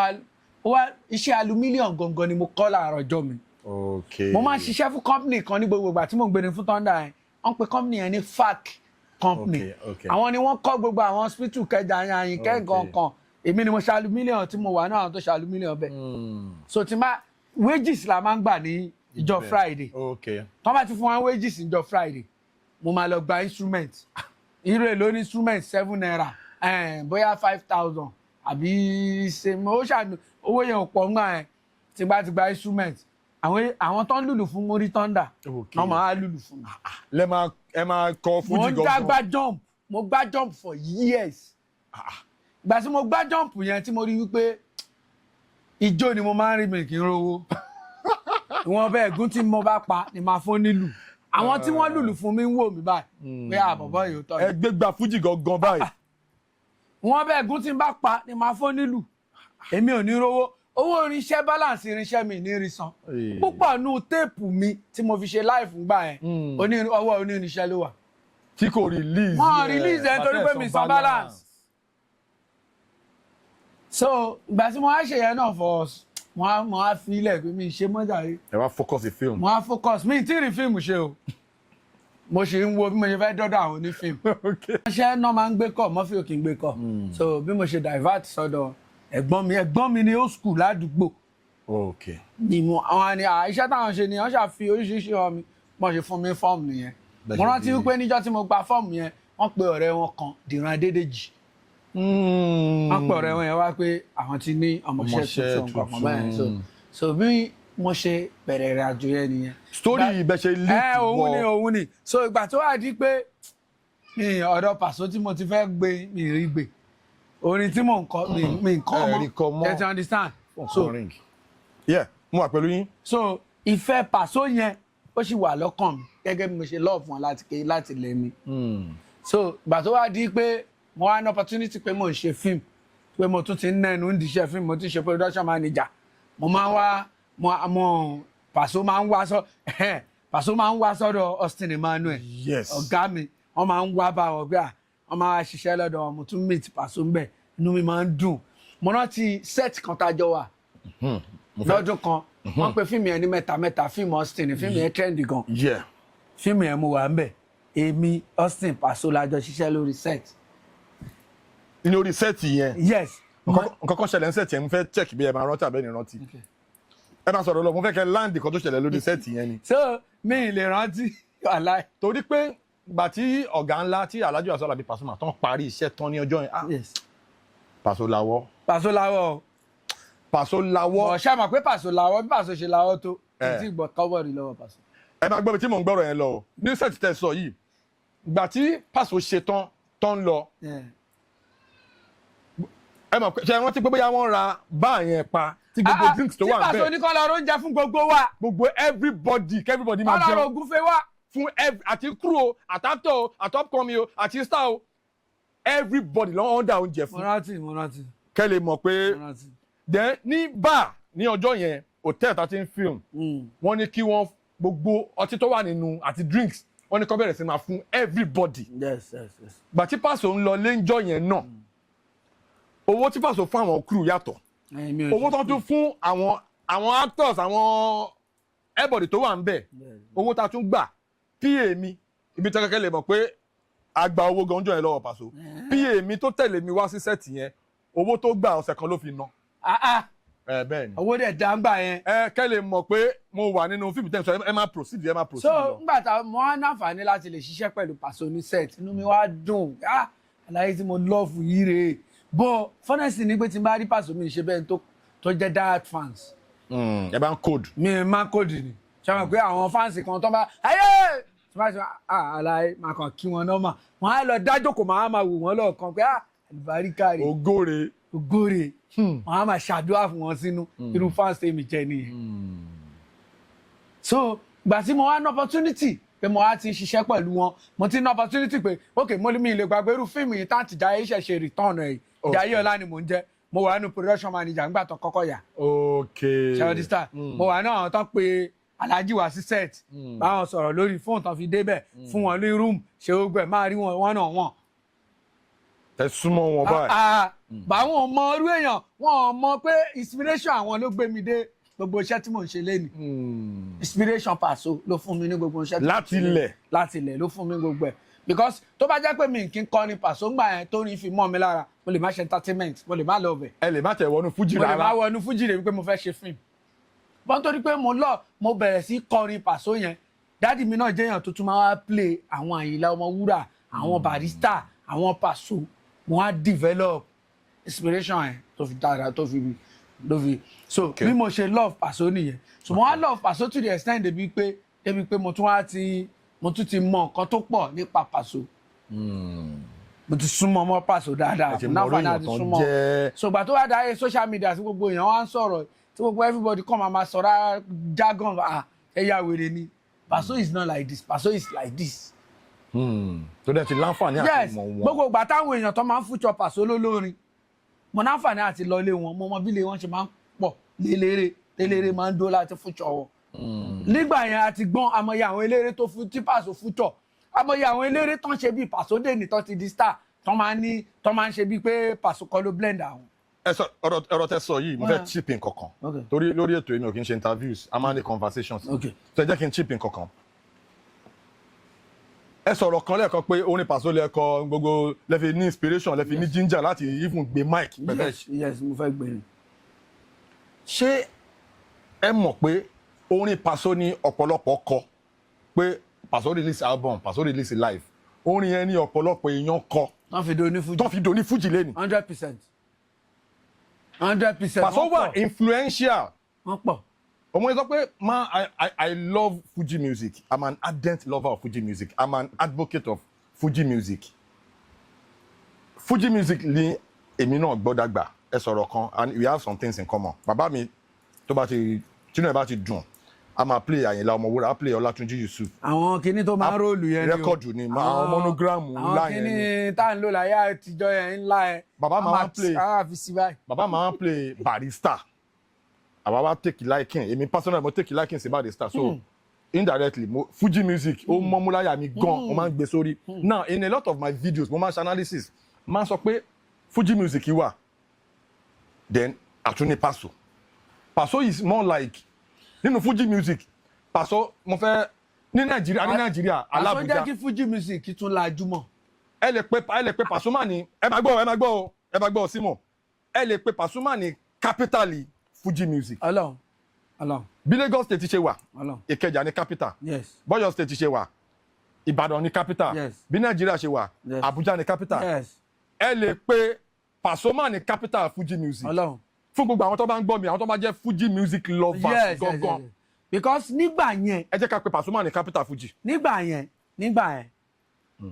wá iṣẹ́ aluminium gangan ni mo kọ́ láàárọ̀ ọjọ́ mi mo máa ń ṣiṣẹ́ fún company kan ní gbogbo ìgbà tí mo ń gbérin fún Thunder yẹn wọ́n pe company yẹn ní FAC company àwọn ni wọ́n kọ́ gbogbo àwọn hospital kẹjà yanyin kẹ́ǹkan kan èmi ni mo ṣe aluminium tí mo wà náà àwọn tó ṣe aluminium bẹ́ẹ̀ so tí máa wages la máa ń gbà ní ìjọ Friday tó bá ti fún wa wages ìjọ Friday mo máa lọ gba instrument irú èlò ní instrument £7 bóyá 5,000 àbí ṣe ó ṣàánú owó yẹn ò pọ̀ ńgbà yẹn tí bá ti gba instrument àwọn tó ń lùlù fún Mori Thunder wọ́n máa lùlù fún mi. ẹ máa kọ fújì gangan. mo gbá jump for years. Ìgbà tí mo gbá jump yẹn tí mo rí wípé ijó ni mo máa ń rí mi kì í rówó. Ìwọ̀n bẹ́ẹ̀ gún tí mo bá pa ni màá fún nílù. Àwọn tí wọ́n lùlù fún mi ń wò mí báyìí pé àbọ̀bọ̀ yìí ó tọ́. Ẹ gbé gba fújì gangan báyìí. Wọ́n bẹ́ẹ̀ gún tí n bá pa ni màá fún nílù. Èmi ò ní rówó. Owó irinṣẹ́ balance irinṣẹ́ mi ní rí san. Púpọ̀ nù téèpù mi tí mo fi ṣe live gbà yẹn ọwọ́ onírinṣẹ́ ló wà. Tí kò release. Wọ́n release ẹ̀ nítorí pé mi san balance. So ìgbà tí mo wá ṣe yẹn náà for us mo á fi ilẹ̀ pé mi ṣe mọ́jà rí. Ẹ wá focus the film. Mo á focus mi tí rí fíìmù ṣe o. Mo ṣe ń wo bí mo ṣe fẹ́ dọ́dọ̀ àwọn onífíìmù. Ṣé náà máa ń gbé kọ̀ Murphy ò kì í gbé kọ̀. So bí mo ṣe divert sọ́dọ̀ ẹ̀gbọ́n mi ní old school ládùúgbò. Okay. Ni mo àwọn ni iṣẹ́ táwọn ṣe ni wọ́n ṣàfi oríṣiríṣi hàn mi wọ́n ṣe fún mi fọ́ọ̀mù nìyẹn. Mo rántí wípé níjọ́ tí mo gba fọ́ọ̀mù yẹn wọ́n pe ọ̀rẹ́ wọn kan Dìran Adédèjì. Wọ́n pe ọ̀rẹ́ wọn yẹn wá pé àwọn ti ní ọmọọṣẹ́ tuntun nǹkan báyìí. So bí mo ṣe bẹ̀rẹ̀ ìrìn àjò yẹn nìyẹn. Story ibẹ̀ ṣe leak wọ. Òun ni so ìgbà tó wà di pé ọ̀dọ̀ Paso tí mo ti fẹ́ gbé mi rí gbé orin tí mò ń kọ mi ń kọ mọ́ you understand. So yeah mo wà pẹ̀lú yín. So ìfẹ́ Paso yẹn ó sì wà lọ́kàn mi gẹ́gẹ́ bí mo ṣe love wọn láti lé mi. So ìgbà tó wá di pé mo wá ní opportunity pé mo ń ṣe film pé mo tún ti ń nẹ́nu ń diṣẹ́ film mo ti ṣe production manager mo máa ń wá Paso máa ń wá sọ́dọ̀ Austin Emmanuel ọ̀gá mi wọ́n máa ń wá bá wọn gbé wọ́n máa ṣiṣẹ́ lọ́dọ̀ wọn mo tún meet Paso ń bẹ̀ inú mi máa ń dùn mo rántí set kan tájọ wà lọ́dún kan wọ́n pe fíìmù yẹn ní mẹ́ta fíìmù Austin fíìmù yẹn trendy gan fíìmù yẹn mo wà ń bẹ̀ èmi Austin Paso lájọ ṣiṣẹ́ lórí set. Ní orí set yẹn. Yes. Nǹkan kan ṣẹlẹ̀ ń set yẹn mo fẹ́ check bí ẹ máa rántí àbẹ́ni rántí. Ẹ máa sọ̀rọ̀ lọ mo fẹ́ kẹ́ land kan tó ṣẹlẹ̀ lórí set yẹn ni. So mi ì lè rántí wàláì. Torí pé ìgbà tí ọ̀gá ńlá tí Alhaji Wasiu Alabi Pasuma tán parí iṣẹ́ tán ní ọjọ́ yẹn. Paso lawọ́. Ọ̀ṣà mọ̀ pé Paso lawọ́ bí Paso ṣe lawọ́ tó tí gbọ́ kọ́wọ́ rí lọ́wọ́ Paso. Ẹ máa gbọ́ mi tí mò ń gbọ́rọ̀ yẹn lọ ní set tẹ́ sọ yìí ìgbà tí Paso ṣe tán lọ ẹ mọ̀ ṣe wọ́n ti pé bóyá wọ́n ra báà yẹn pa tí gbogbo drinks tó wà bẹ́ẹ̀. tí Paso ní kọ́ lọ oúnjẹ fún gbogbo wa. gbogbo everybody máa jẹun. ọlọ́run ògúnfe wa. fún àti crew o àtàtọ̀ o àtọ́pọ̀mi o àti star o everybody lọ́wọ́ ń dá oúnjẹ fún. mo rántí. kẹ́ lè mọ̀ pé then ní bar ní ọjọ́ yẹn hotel tá ti ń film wọ́n ní kí wọ́n gbogbo ọtí tó wà nínú àti drinks wọ́n ní kó bẹ̀rẹ̀ sí máa fún everybody. Yes. gbà tí Paso ń lọ léńjọ́ yẹn náà owó tí Paso fún àwọn crew yàtọ̀ owó tó tún fún àwọn actors àwọn everybody tó wà ń bẹ̀ owó tá tún gbà PA mi ibi tí kẹ́kẹ́ lè mọ̀ pé a gba owó gan jọ yẹn lọ́wọ́ Paso PA mi tó tẹ̀lé mi wá sí set yẹn owó tó gbà ọ̀sẹ̀ kan ló fi ná. Bẹ́ẹ̀ ni owó dẹ̀ dáńgbà yẹn. kẹ́ lè mọ̀ pé mo wà nínú fíìmù tẹ́ sọ ẹ máa proceed lọ. So nígbà tá mo wá náfààní láti lè ṣiṣẹ́ pẹ̀lú Paso ní set inú mi wá dùn àlàyé tí mo love yìí rèé but honestly ni pé tí n bá rí Paso mi ṣe bẹ́ẹ̀ tó jẹ́ diehard fans. ẹ bá ń code. mi máa ń code ni ṣe mọ̀ pé àwọn fans kan tó bá ayé tí wọ́n ṣe àlàyé máa kàn kí wọn nọ́mà wọ́n á lọ dájókòó máa wò wọ́n lọ́ọ̀kan pé àlùbáríkà rè ògóre wọ́n á máa ṣàdúrà fún wọn sínú irú fans tèmi jẹ́ nìyẹn. So gbà tí mo wá ní opportunity pé mo wá ti ṣiṣẹ́ pẹ̀lú wọn mo ti ní opportunity pé ok mo mi lè gbàgbé irú fíìmù yìí táǹtì Jaiye ṣẹ̀ṣẹ̀ return ẹ̀ Jaiye Ọlá ni mò ń jẹ́ mo wà nínú production manager nígbà tó kọ́kọ́ yà. ṣàwọ́dí star mo wà náà tán pé Alhaji wá sí set báwọn sọ̀rọ̀ lórí fóònù tán fi débẹ̀ fún wọn ní room ṣe ó gbẹ máa rí wọn náà wọn. ẹ súnmọ́ wọn báyìí. báwọn ò mọ irú èèyàn wọn ò mọ pé inspiration àwọn ló gbé mi dé gbogbo iṣẹ́ tí mò ń ṣe léni. Inspiration Paso ló fún mi ní gbogbo iṣẹ́ tí mò ń ṣe léni. láti ilẹ̀ ló fún mi gbogbo ẹ̀ because tó bá jẹ́ pé mi kì í kọrin Paso ńgbà yẹn tó ní fi mọ́ mi lára mo lè má ṣe entertainment mo lè má lọ bẹ̀. ẹ lè má tẹ̀ wọnú fújì rárá. mo lè má wọnú fújì rẹ̀ wípé mo fẹ́ ṣe fíìmù. bọ́n torí pé mo bẹ̀rẹ̀ sí kọrin Paso yẹn dáàdì mi náà jẹ́yàn tó tún máa wá play àwọn Àyìnlá Ọmọwúrà àwọn Barrister àwọn Paso mo wá develop inspiration yẹn tó fi dára tó fi So bí mo ṣe love Paso nìyẹn. So mo wá love Paso to the extent débi pé mo tún ti mọ nǹkan tó pọ̀ nípa Paso. Mo ti súnmọ́ mọ́ Paso dáadáa. Náfààní àti súnmọ́. So ìgbà tó wá dáyé social media tí gbogbo èèyàn wá ń sọ̀rọ̀ tí gbogbo everybody come máa sọ̀rọ̀ jargon ẹ̀yà wèrè ni. Paso is not like this. Paso is like this. So dẹ̀ ti láǹfààní àti mọ̀ wọn. Yes, gbogbo ìgbà táwọn èèyàn tó máa ń feature Paso lólórin. Mo náǹfààní àti lọ ilé wọn, mo mọ bí ilé wọn ṣe máa ń pọ̀ lélere máa ń dó láti feature wọn. Nígbà yẹn àti gbọ́n amọ̀ye àwọn eléré tí Paso feature. Amọ̀ye àwọn eléré tó ń ṣe bí Paso dènì tó ti di star tó máa ń ṣe bí pé Paso kọ́ ló blend àwọn. Ọ̀rọ̀ tẹ́ sọ yìí mo fẹ́ chip in kankan torí lórí ètò èmi ò kí n ṣe interviews a máa ń ní conversations so ẹ jẹ́ kí n chip in kankan. Ẹ sọ̀rọ̀ kan lẹ́ẹ̀kan pé orin Paso lẹ́ẹ̀kan gbogbo lẹ́fi ní inspiration lẹ́fi ní ginger láti even gbé mic. Yes, mo fẹ́ gbé ni. Ṣé ẹ mọ̀ pé orin Paso ní ọ̀pọ̀lọpọ̀ kọ pé Paso release album Paso release live orin yẹn ní ọ̀pọ̀lọpọ̀ èèyàn kọ tán fi do ní Fuji lẹ́nu. 100%. Paso wà influential. Wọ́n pọ̀. Ọmọ yẹn sọ pé I love Fuji music. I'm an ardent lover of Fuji music. I'm an advocate of Fuji music. Fuji music ni èmi náà gbọ́dọ̀ gbà ẹ sọ̀rọ̀ kan and we have some things in common. Bàbá mi tó bá ti tínú ẹ̀ bá ti dùn a máa play Àyìnlá Ọmọwúrà a play Ọlátúnjí Yusuf. Àwọn kinní tó máa ń róòlù yẹn ni o. Rẹ́kọ̀dù ni àwọn monogramu ńlá yẹn ni. Àwọn kinní tá à ń lò láyé àtijọ́ yẹn ńlá yẹn. Bàbá máa ń play Bàbá máa ń play Barrister. Àwa wá take liking èmi personally mo take liking sí Barrister so indirectly Fuji music ó mọ́múláyà mi gan mo máa ń gbé sórí. Now in a lot of my videos mo máa ń ṣe analysis máa ń sọ pé Fuji music wà then àtúní Paso is more like nínú Fuji music Paso mo fẹ́ ní Nàìjíríà Alábùjá. Paso jẹ́ kí Fuji music tún lajú mọ́. Ẹ lè pe Pasuma ní ẹ máa gbọ́ Simon ẹ lè pe Pasuma ní capital Fuji music. Ọlọ́run. Bí Lagos state ṣe wà Ìkẹjà ní capital. Yes. Bọ́yọ̀ state ṣe wà Ìbàdàn ní capital. Yes. Bí Nàìjíríà ṣe wà Abuja ní capital. Yes. Ẹ lè pe Pasuma ní capital Fuji music. Ọlọ́run. Fún gbogbo àwọn tó bá ń gbọ́ mi àwọn tó bá jẹ́ Fuji music lovers gangan. Because nígbà yẹn. Ẹ jẹ́ ká pe Pasuma ní capital Fuji. Nígbà yẹn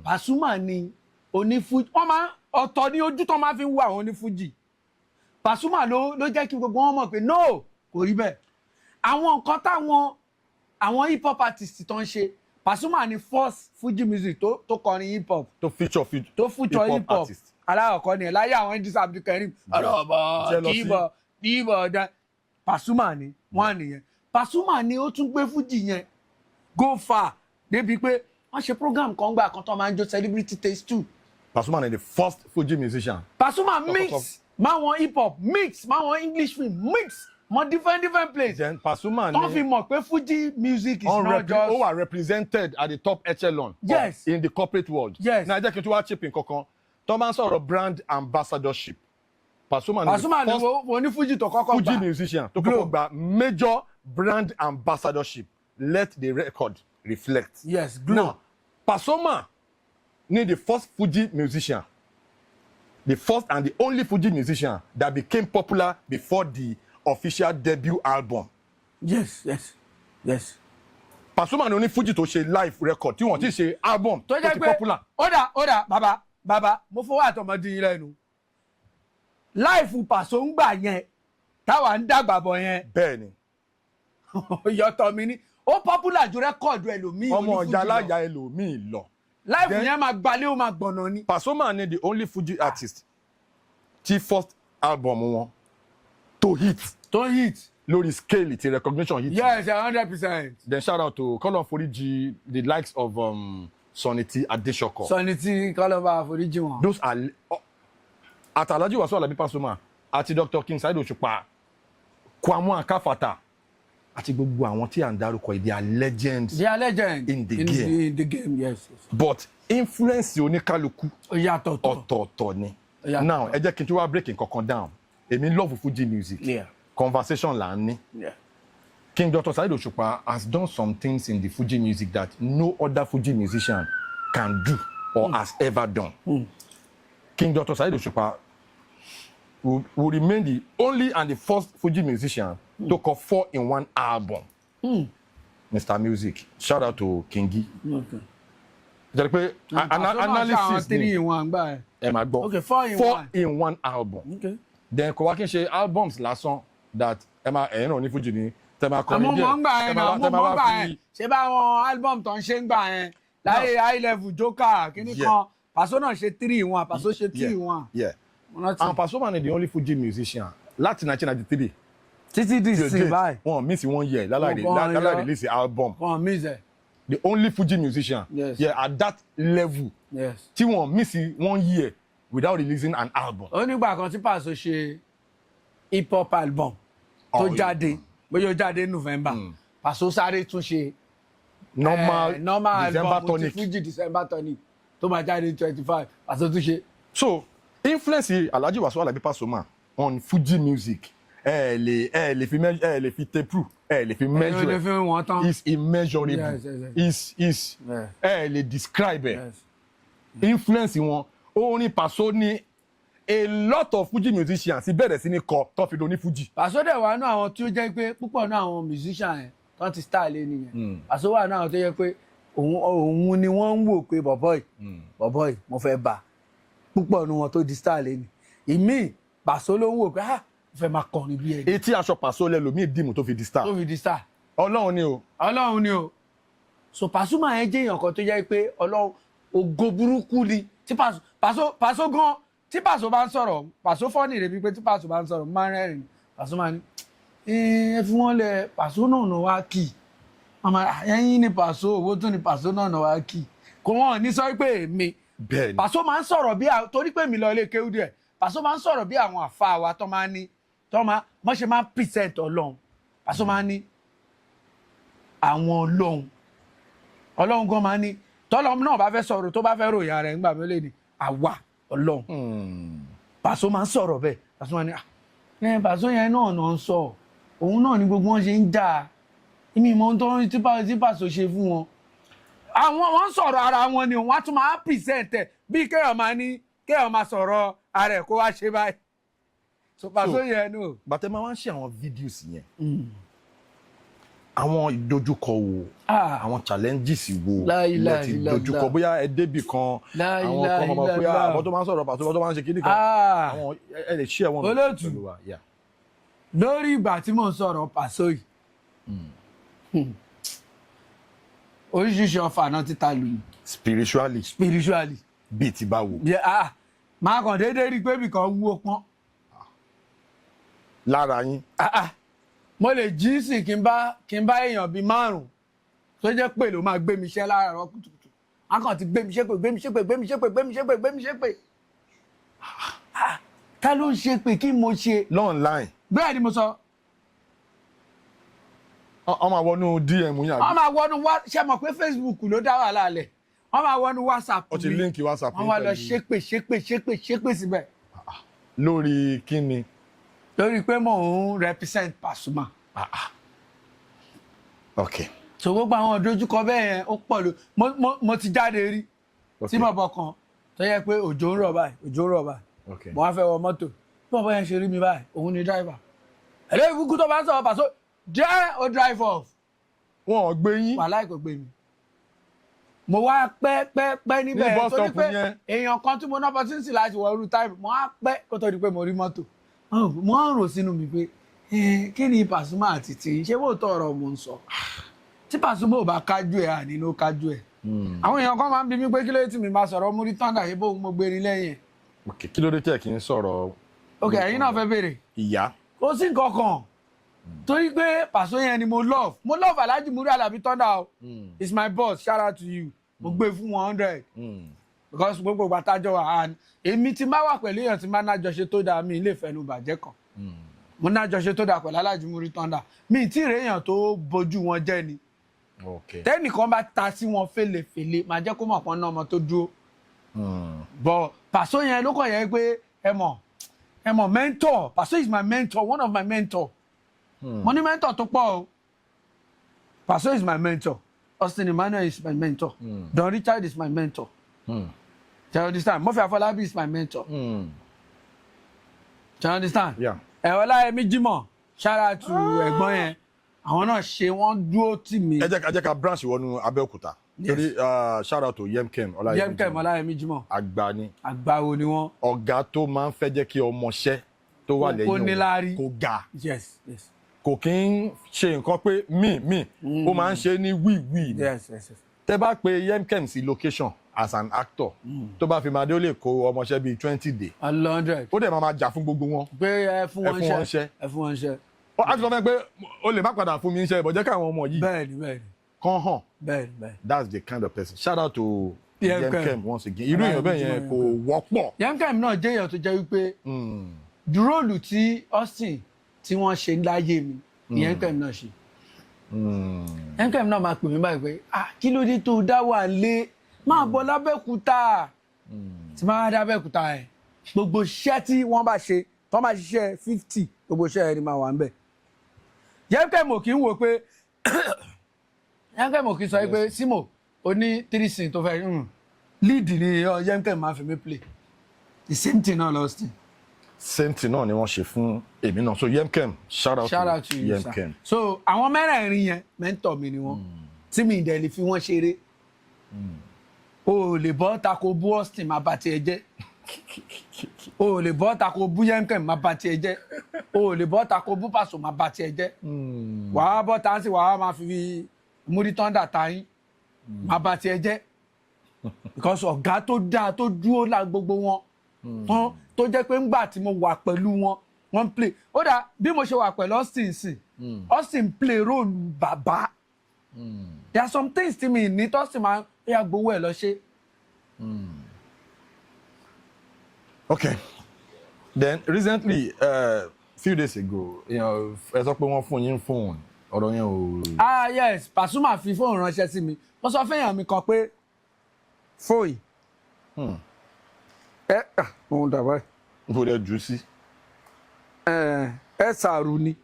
Pasuma ní onífuji wọ́n máa ọ̀tọ̀ ní ojú tó máa fi ń wo àwọn onífuji. Pasuma ló jẹ́ kí gbogbo wọn mọ̀ pé no kò rí bẹ́ẹ̀. Àwọn nǹkan àwọn hip hop artists tó ń ṣe Pasuma ní first Fuji music tó kọrin hip hop. Tó feature hip hop. Alákọ̀ọ́kọ́ ni ẹ̀ láyé àwọn Idris Abdulkarim ọ̀rọ̀ kíbọ̀ dá Pasuma ni wọ́n nìyẹn. Pasuma ni ó tún gbé Fuji yẹn go far débi pé wọ́n ṣe program kan gbà kan tó máa ń jó Celebrity Taste 2. Pasuma ni the first Fuji musician. Pasuma mix máwọn hip hop mix máwọn English film mix mọ different place. Then Pasuma ni tó fi mọ̀ pé Fuji music is not just. Ó wà represented at the top echelon. Yes. In the corporate world. Yes. Na jẹ́ kí n tún wá chip in kankan. Tó máa ń sọ̀rọ̀ brand ambassadorship. Pasuma ni wọ́n Fuji tó kọ́kọ́ Fuji musician tó kọ́kọ́ gba major brand ambassadorship. Let the record reflect. Yes, Now, Pasuma ni the first Fuji musician. The first and the only Fuji musician that became popular before the official debut album. Yes. Pasuma ni only Fuji tó ṣe live record tí wọ́n ti ṣe album tó ti popular. Oda baba mo fọwọ́ àtọmọdé yín lẹ́nu. Live Paso ń gbà yẹn táwa ń dàgbà bọ̀ yẹn. Bẹ́ẹ̀ni. Yọ̀tọ̀ mi ni ó popular ju rẹ́kọ̀dù ẹlòmíì. Ọmọ ọjà aláya ẹlòmíì lọ. Live yẹn máa gbalẹ̀ ó máa gbọ̀nà ni. Pasuma ni the only Fuji artist tí first album wọn to hit lórí scale ti recognition hit. Yes, 100%. Then shout out to Kọ́lọ̀ Foríjì the likes of Sunny T Adesoko. Sunny T Kọ́lọ̀ Foríjì wọn. Those are àti Alhaji Wasiu Alabi Pasuma àti Dr. King Saheed Òṣùpá Kwamu Akafata àti gbogbo àwọn tí à ń dárúkọ they are legends. In the game, yes. But influence oníkálukú ọ̀tọ̀ọ̀tọ̀ ni. Now ẹ jẹ́ kí n tún wá breaking kankan down. Èmi love Fuji music. Yeah. Conversation là ń ní. Yeah. King Dr. Saheed Òṣùpá has done some things in the Fuji music that no other Fuji musician can do or has ever done. King Dr. Saheed Òṣùpá will remain the only and the first Fuji musician to call 4-in-1 album. Mr. Music. Shout out to Kingi. Okay. Jẹ́ pé analysis ni 3-in-1 gbà ẹ. Ẹ máa gbọ́. Okay, 4-in-1. 4-in-1 album. Okay. Then kò wá kí n ṣe albums lásán that ẹ máa ẹ̀yìn náà ní Fuji ni tẹ́ máa kọrin díẹ̀. Àmọ́ mọ̀ ń gbà ẹ̀ náà, mọ̀ ń gbà ẹ̀. Ṣé bá àwọn album tó ń ṣe ń gbà ẹ̀ láyé high level Joker kíní kan Paso náà ṣe 3-in-1, Paso ṣe 3-in-1. Yeah. And Pasuma is the only Fuji musician láti 1993. Títí di sin báyìí. Wọ́n miss 1 year lálàyé release album. Wọ́n miss ẹ̀. The only Fuji musician. Yes. Yeah, at that level. Yes. Tí wọ́n miss 1 year without releasing an album. Ó nígbà kan tí Paso ṣe hip hop album tó jáde bóyá ó jáde November. Paso sáré tún ṣe normal December album tonic. Fuji December tonic tó máa jáde 25. Paso tún ṣe. So influence Alhaji Wasiu Alabi Pasuma on Fuji music lè fi tape lè fi measure is immeasurable. Is lè describe influence wọn orin Paso ní a lot of Fuji musicians bẹ̀rẹ̀ sí ní kọ tó fi do ní Fuji. Paso dẹ̀ wà ní àwọn tí ó jẹ́ pé púpọ̀ náà àwọn musician yẹn tó ti star lé nìyẹn. Paso wà ní àwọn tó jẹ́ pé òun ni wọ́n ń wò pé bọ̀bọ́ì mo fẹ́ bá púpọ̀ ní wọn tó di star lé ní. Ìmí Paso ló ń wò pé fẹ́ máa kọrin bí ẹni. Etí aṣọ Paso lẹ́lòmíì dìmú tó fi di star. Tó fi di star. Ọlọ́run ni o. Ọlọ́run ni o. So Pasuma yẹn jẹ́ èèyàn kan tó jẹ́ pé Ọlọ́run ògo burúkú ni tí Paso gan tí Paso bá ń sọ̀rọ̀ Paso fọ́ọ̀nì rẹ̀ bíi pé tí Paso bá ń sọ̀rọ̀ máa ń rẹ́rìn Paso máa ní ẹ fi wọ́n lẹ̀ Paso náà nà wá kì í màmá ẹ̀yìn ni Paso owó tún ni Paso náà nà wá kì í kò wọ́n ní sọ pé èmi Paso máa ń sọ̀rọ̀ bí torí pé mi lọ ilé kéwú díẹ̀ Paso máa ń sọ̀rọ̀ bí àwọn àfa wa tó máa ń ní mọ́ ṣe máa ń present Ọlọ́run Paso máa ń ní àwọn Ọlọ́run gan máa ń ní tọ́lọ́mù náà bá fẹ́ sọ̀rọ̀ tó bá fẹ́ ròyìn ara ẹ̀ ńgbà mi lè ní àwa Ọlọ́run. Paso máa ń sọ̀rọ̀ bẹ́ẹ̀ Paso máa ní Paso yẹn náà ń sọ òun náà ni gbogbo wọn ṣe ń jà èmi ìmọ̀ tó ń tí Paso ṣe fún wọn. Wọ́n sọ̀rọ̀ ara wọn ni wọ́n á tún máa present ẹ̀ bí kéèyàn máa sọ̀rọ̀ ara ẹ̀ kó wá ṣe báyìí. So Paso yẹn no. Bàtẹ́ máa ń ṣe àwọn videos yẹn. Àwọn ìdojúkọ wo àwọn challenges wo lẹ ti dojúkọ bóyá ẹ débì kan àwọn kan máa bóyá àwọn tó máa ń sọ̀rọ̀ Paso tó máa ń ṣe kíní kan àwọn ẹ lè ṣí ẹ̀wọ̀n pẹ̀lú wa. Lórí ìgbà tí mò ń sọ̀rọ̀ Paso yìí oríṣiríṣi ọfà náà ti ta lù yìí. Spiritually. Bíi ti báwo. Máa kàn déédéé rí i pé ibìkan wú ọpọ́n. Lára yín. Mo lè jí sí kí n bá èèyàn bíi 5 tó jẹ́ pé ló máa gbé mi ṣẹ́ láàárọ̀ kùtùkùtù a kàn ti gbé mi ṣépè ká ló ń ṣe pé kí mo ṣe. Online. Bẹ́ẹ̀ ni mo sọ. Wọ́n máa wọnú DM yín àbí. Wọ́n máa wọnú ṣe mọ̀ pé Facebook ló dá wàhálà lẹ̀ wọ́n máa wọnú WhatsApp mi. Ó ti líǹkì WhatsApp mi. Wọ́n wá lọ ṣépè síbẹ̀. Lórí kí ni. Lórí pé mò ń represent Pasuma. Okay. So gbogbo àwọn ìdojúkọ bẹ́ẹ̀ yẹn ó pọ̀ ló mo ti jáde rí tí bọ̀bọ̀ kan tó yẹ pé òjò ń rọ̀ báyìí. Mo wá fẹ́ wọ mọ́tò bí bọ̀bọ̀ yẹn ṣe rí mi báyìí òun ni driver. Ẹ̀lẹ́ ìbùkún tó bá ń sọ̀rọ̀ Paso jẹ́ ó drive off. Wọ́n ò gbé yín. Wàhálà kò gbé mi. Mo wá pẹ́ níbẹ̀ torí pé èèyàn kan tí mo ná opportunity láti wọ irú time mo wá pẹ́ kó tó di pé mo rí mọ́tò. Mo ń rò sínú mi pé kí ni Pasuma àti tí ṣé bó tọrọ mo ń sọ tí Pasuma ò bá kájú ẹ àní ló kájú ẹ. Àwọn èèyàn kan máa ń bi mí pé kí ló tí mi máa sọ̀rọ̀ múrí tọ́ndà yìí bóun mo gbé ní lẹ́yìn ẹ̀. Kí ló dé tẹ̀ kí n sọ̀rọ̀. Ok ẹ̀yin náà fẹ́ béèrè. Ìyá. Ó sì nǹkan kan torí pé Paso yẹn ni mo love Alhaji Muri Alabi Thunder o it's my boss shout out to you mo gbé fún 100 because gbogbo gbàtàjọ wà èmi ti máa wà pẹ̀lú èèyàn tí máa nájọṣe tó dáa mi ilé ìfẹ́nu bàjẹ́ kan mo nájọṣe tó dáa pẹ̀lú Alhaji Muri Thunder mi tí ì réèyàn tó bójú wọn jẹ́ ni tẹ́nìkan bá ta sí wọn fèlèfèlè máa jẹ́ kó mọ̀ pọ́n náà ọmọ tó dúró but Paso yẹn ló kàn yẹ pé ẹ mọ̀ mentor Paso is my mentor one of my mentor mo ní mentor tó pọ̀ o Paso is my mentor Austin Emmanuel is my mentor Don Richard is my mentor tell you this time Murphy Afolabi is my mentor you understand? Yeah. Ọláyẹmí Jímọ̀ shout out to ẹ̀gbọ́n yẹn àwọn náà ṣe wọ́n dúró tì mí. ẹ jẹ́ ká branch wọnú Abẹ́òkúta torí shout out to Yemkem Ọláyẹmí Jímọ̀ àgbà ni àgbáwo ni wọ́n. ọ̀gá tó máa ń fẹ́ jẹ́ kí ọmọọṣẹ́ tó wà lẹ́yìn kó ga yes kò kí ń ṣe nǹkan pé mí ó máa ń ṣe ní wíwí ni tẹ́ bá pe Yemkem sí location as an actor tó bá fi máa dé ó lè kó ọmọọṣẹ́ bíi 20 day 100 ó dẹ̀ máa jà fún gbogbo wọn pé ẹ fún wọn ṣẹ́ a ti sọ fẹ́ pé o lè má padà fún mi iṣẹ́ ìbọn jẹ́ káwọn ọmọ yìí bẹ́ẹ̀ni kàn hàn bẹ́ẹ̀ni that's the kind of person shout out to Yemkem once again irú èèyàn bẹ́ẹ̀ yẹn kò wọ́pọ̀. Yemkem náà jẹ́ èèyàn tó jẹ́ wípé dúróòlù tí Austin tí wọ́n ṣe láyé mi Yemkem náà ṣe Yemkem náà máa pè mí báyìí pé kí ló dé tó dá wà lé máa bọ̀ lábẹ́òkúta tí máa dá Abẹ́òkúta ẹ̀ gbogbo iṣẹ́ tí wọ́n bá ṣe tó máa ṣiṣẹ́ 50 gbogbo iṣẹ́ ẹni máa wà ń bẹ̀. Yemkem ò kí ń wò pé Yemkem ò kí sọ pé Simo o ní 3 sin tó fẹ́ lead ni Yemkem máa fi mí play the same thing náà Austin. Same thing náà ni wọ́n ṣe fún èmi náà so Yemkem shout out to Yemkem. So àwọn mẹ́rẹ̀ẹ̀rin yẹn mentor mi ni wọ́n tí mi ìdẹ̀ lè fi wọ́n ṣeré o lè bọ́ tako bú Austin máa bá tiẹ̀ jẹ́ o lè bọ́ tako bú Yemkem máa bá tiẹ̀ jẹ́ o lè bọ́ tako bú Pasuma máa bá tiẹ̀ jẹ́ wàá bọ́ tá sí wàá máa fi múrí tọ́ndà táyín máa bá tiẹ̀ jẹ́ because ọ̀gá tó dáa tó dúró lá gbogbo wọn tán tó jẹ́ pé ńgbà tí mo wà pẹ̀lú wọn wọ́n play ó dà bí mo ṣe wà pẹ̀lú Austin sí Austin play role bàbá there are some things tí mi ní tó sì máa ń gbowó ẹ̀ lọ ṣe. Okay. Then recently, few days ago, ẹ sọ pé wọ́n fún yín fóònù ọ̀rọ̀ yẹn ò. Yes, Pasuma fi fóònù ránṣẹ́ sí mi wọ́n sọ fẹ́yàn mi kan pé fóònù òun dàbá ẹ̀. n kò lè jù sí. ẹ ṣàrù ni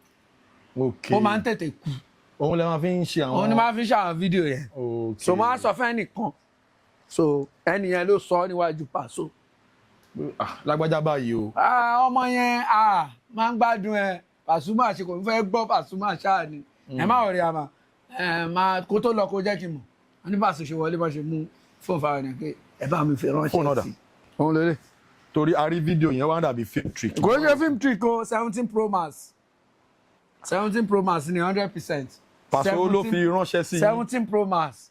ó máa ń tètè kú. òun lè máa fi ń ṣe àwọn. òun ni máa fi ń ṣe àwọn fídíò yẹn. so máa sọ fẹ́ nìkan so ẹni yẹn ló sọ níwájú Paso. lágbájá báyìí o. ọmọ yẹn máa ń gbádùn ẹ Pasuma ṣe kò ń fẹ́ gbọ́ Pasuma ṣáà ni ẹ má rí àmà máa kó tó lọ kó jẹ́ kí n mọ̀ wọ́n ní Paso ṣe wọlé bá ṣe mú fóònù fáwọn ènìyàn pé ẹ bá mi fi ránṣẹ́ sí i. òun lélẹ̀. torí a rí fídíò yẹn wá dàbí film trick. kò ṣe film trick o 17 Promax 17 Promax ni 100%. Paso ló fi ránṣẹ́ sí i. 17 Promax.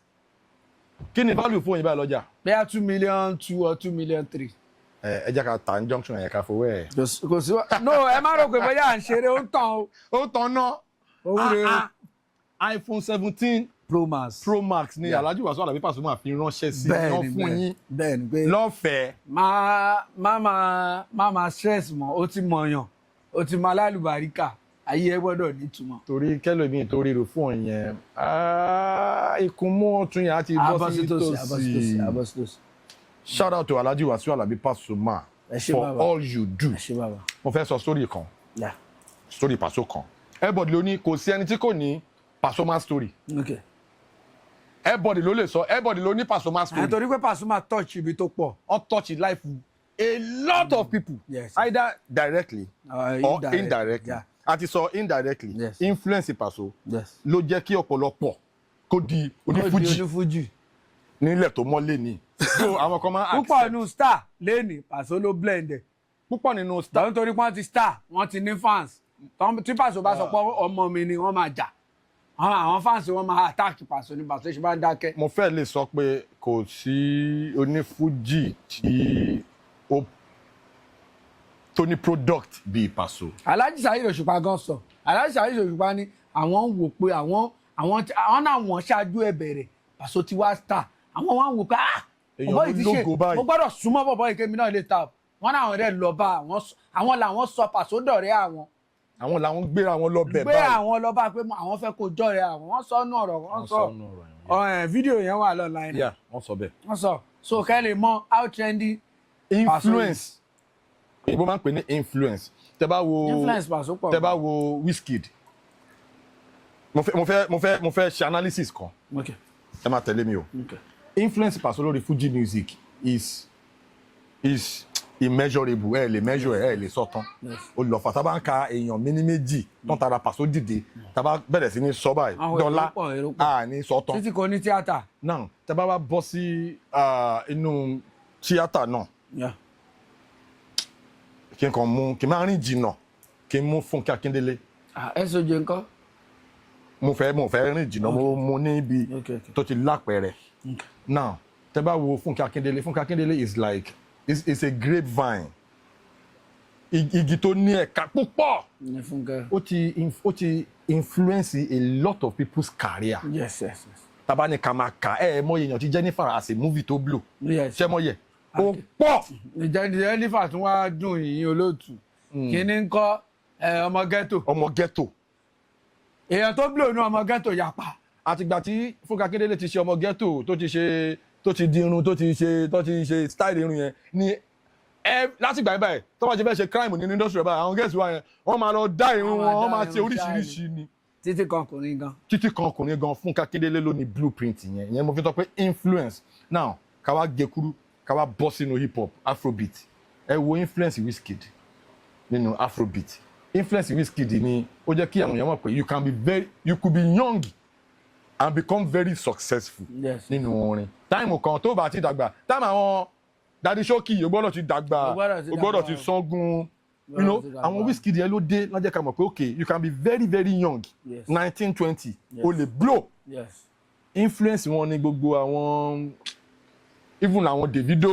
kí ni value fóònù yìí báyìí lọ́jà. bẹ́ẹ̀ 2 million 2 or 2 million 3. ẹ jẹ́ ká ta ní junction yẹn ká fowó ẹ̀. kò sí no ẹ má rò pé bóyá à ń ṣeré ó ń tàn o. ó tàn náà. òun rè é. iPhone 17 Promax ni Alhaji Wasiu Alabi Pasuma fi ránṣẹ́ sí iná fún yín lọ́fẹ̀ẹ́. má stress mọ́ ó ti mọ̀yàn ó ti mọ alálùbáríkà ayé ẹ gbọ́dọ̀ nítumọ̀. torí kẹlòmíì tó ríro fún ọyẹn ikùn mú ọtún yẹn á ti bọ́ sí tòsí. Shout out to Alhaji Wasiu Alabi Pasuma for all you do. mo fẹ́ sọ story kan story Paso kan everybody ló ní kò sí ẹni tí kò ní Pasuma story. Everybody ló lè sọ everybody ló ní Pasuma story. nítorí pé Pasuma touch ibi tó pọ̀. ó touch life a lot of people. Either directly or indirectly. A ti sọ indirectly influence Paso ló jẹ́ kí ọ̀pọ̀lọpọ̀ kó di onífújì nílẹ̀ tó mọ́ lẹ́ni. so àwọn kan máa accept. púpọ̀ nínú star lẹ́ni Paso ló blend ẹ̀. púpọ̀ nínú star. nítorí pé wọ́n ti star wọ́n ti ní fans tí Paso bá sọ pé ọmọ mi ni wọ́n máa jà àwọn fans wọn máa attack Paso ní Paso ṣe bá ń dákẹ́. mo fẹ́ lè sọ pé kò sí onífújì tí ó tó ní product bíi Paso. Alhaji Saheed Òṣùpá gan sọ Alhaji Saheed Òṣùpá ní àwọn ń wò pé àwọn náà wọ́n ṣáájú ẹ̀ bẹ̀rẹ̀ Paso ti wá star àwọn wá ń wò pé bọ̀bọ̀ yìí ti ṣe mo gbọ́dọ̀ súnmọ́ bọ̀bọ̀ yìí kémi náà lè ta wọ́n náà wọ́n rẹ̀ lọ bá àwọn làwọn sọ Paso dọ̀rẹ́ àwọn làwọn gbéra wọn lọ bẹ̀ báyìí. gbé àwọn lọ bá pé àwọn fẹ́ kó jọ̀rẹ́ àwọn wọ́n sọ nù ọ̀rọ̀ wọ́n sọ fídíò yẹn wà online. wọ́n sọ bẹ́ẹ̀. wọ́n sọ so kẹ́ lè mọ how trendy influence ìbò máa ń pè ní influence tẹ́ bá wo Wizkid mo fẹ́ ṣe analysis kan ẹ máa tẹ̀lé mi o influence Paso lórí Fuji music is immeasurable ẹ lè measure ẹ lè sọ tán ó lọ fà tá bá ń ka èèyàn mi ní méjì tán tara Paso dìde tá bá bẹ̀rẹ̀ sí ní sọ báyìí dọ́là à ní sọ tán títí kò ní tíátà. náà tá bá wá bọ́ sí inú tíátà náà kí n kàn mú kí n máa rìn jìnnà kí n mú Fúnkẹ́ Akíndélé. SOJ ńkọ́. mo fẹ́ rìn jìnnà mo mú níbi tó ti lápẹẹrẹ now tẹ́ bá wo Fúnkẹ́ Akíndélé is like it's a grapevine igi tó ní ẹ̀ka púpọ̀ ó ti influence a lot of people's career. Yes. Taba ní ká máa kà mọ èèyàn tí Jennifer as a movie tó blow ṣé mọ yẹ ó pọ̀. Jennifer tún wá dùn yìnyín olóòtú kíní ń kọ́ ọmọ ghetto èèyàn tó blow ní ọmọ ghetto yapa. àtìgbà tí Fúnkẹ́ Akíndélé ti ṣe ọmọ ghetto tó ti di irun tó ti ṣe style irun yẹn ni láti gbà báyìí tó bá ti fẹ́ ṣe crime nínú industry báyìí àwọn gẹ̀ẹ́sì wa yẹn wọ́n máa lọ dá irun wọn wọ́n máa ṣe oríṣiríṣi ni. títí kan ọkùnrin gan Fúnkẹ́ Akíndélé ló ní blueprint yẹn mo fi sọ pé influence now ká wá gé kúrú ká wá bọ́ sínú hip hop afrobeat ẹ wo influence Wizkid nínú afrobeat influence Wizkid ni ó jẹ́ kí àwọn èèyàn mọ̀ pé you could be young and become very successful nínú orin táìmù kan tó bá ti dàgbà táìmù àwọn Daddy Shoki o gbọ́dọ̀ ti dàgbà o gbọ́dọ̀ ti sangun àwọn Wizkid yẹn ló dé lọ́jọ́ ká mọ̀ pé okay you can be very very young 19-20 o lè blow influence wọn ni gbogbo àwọn even àwọn Davido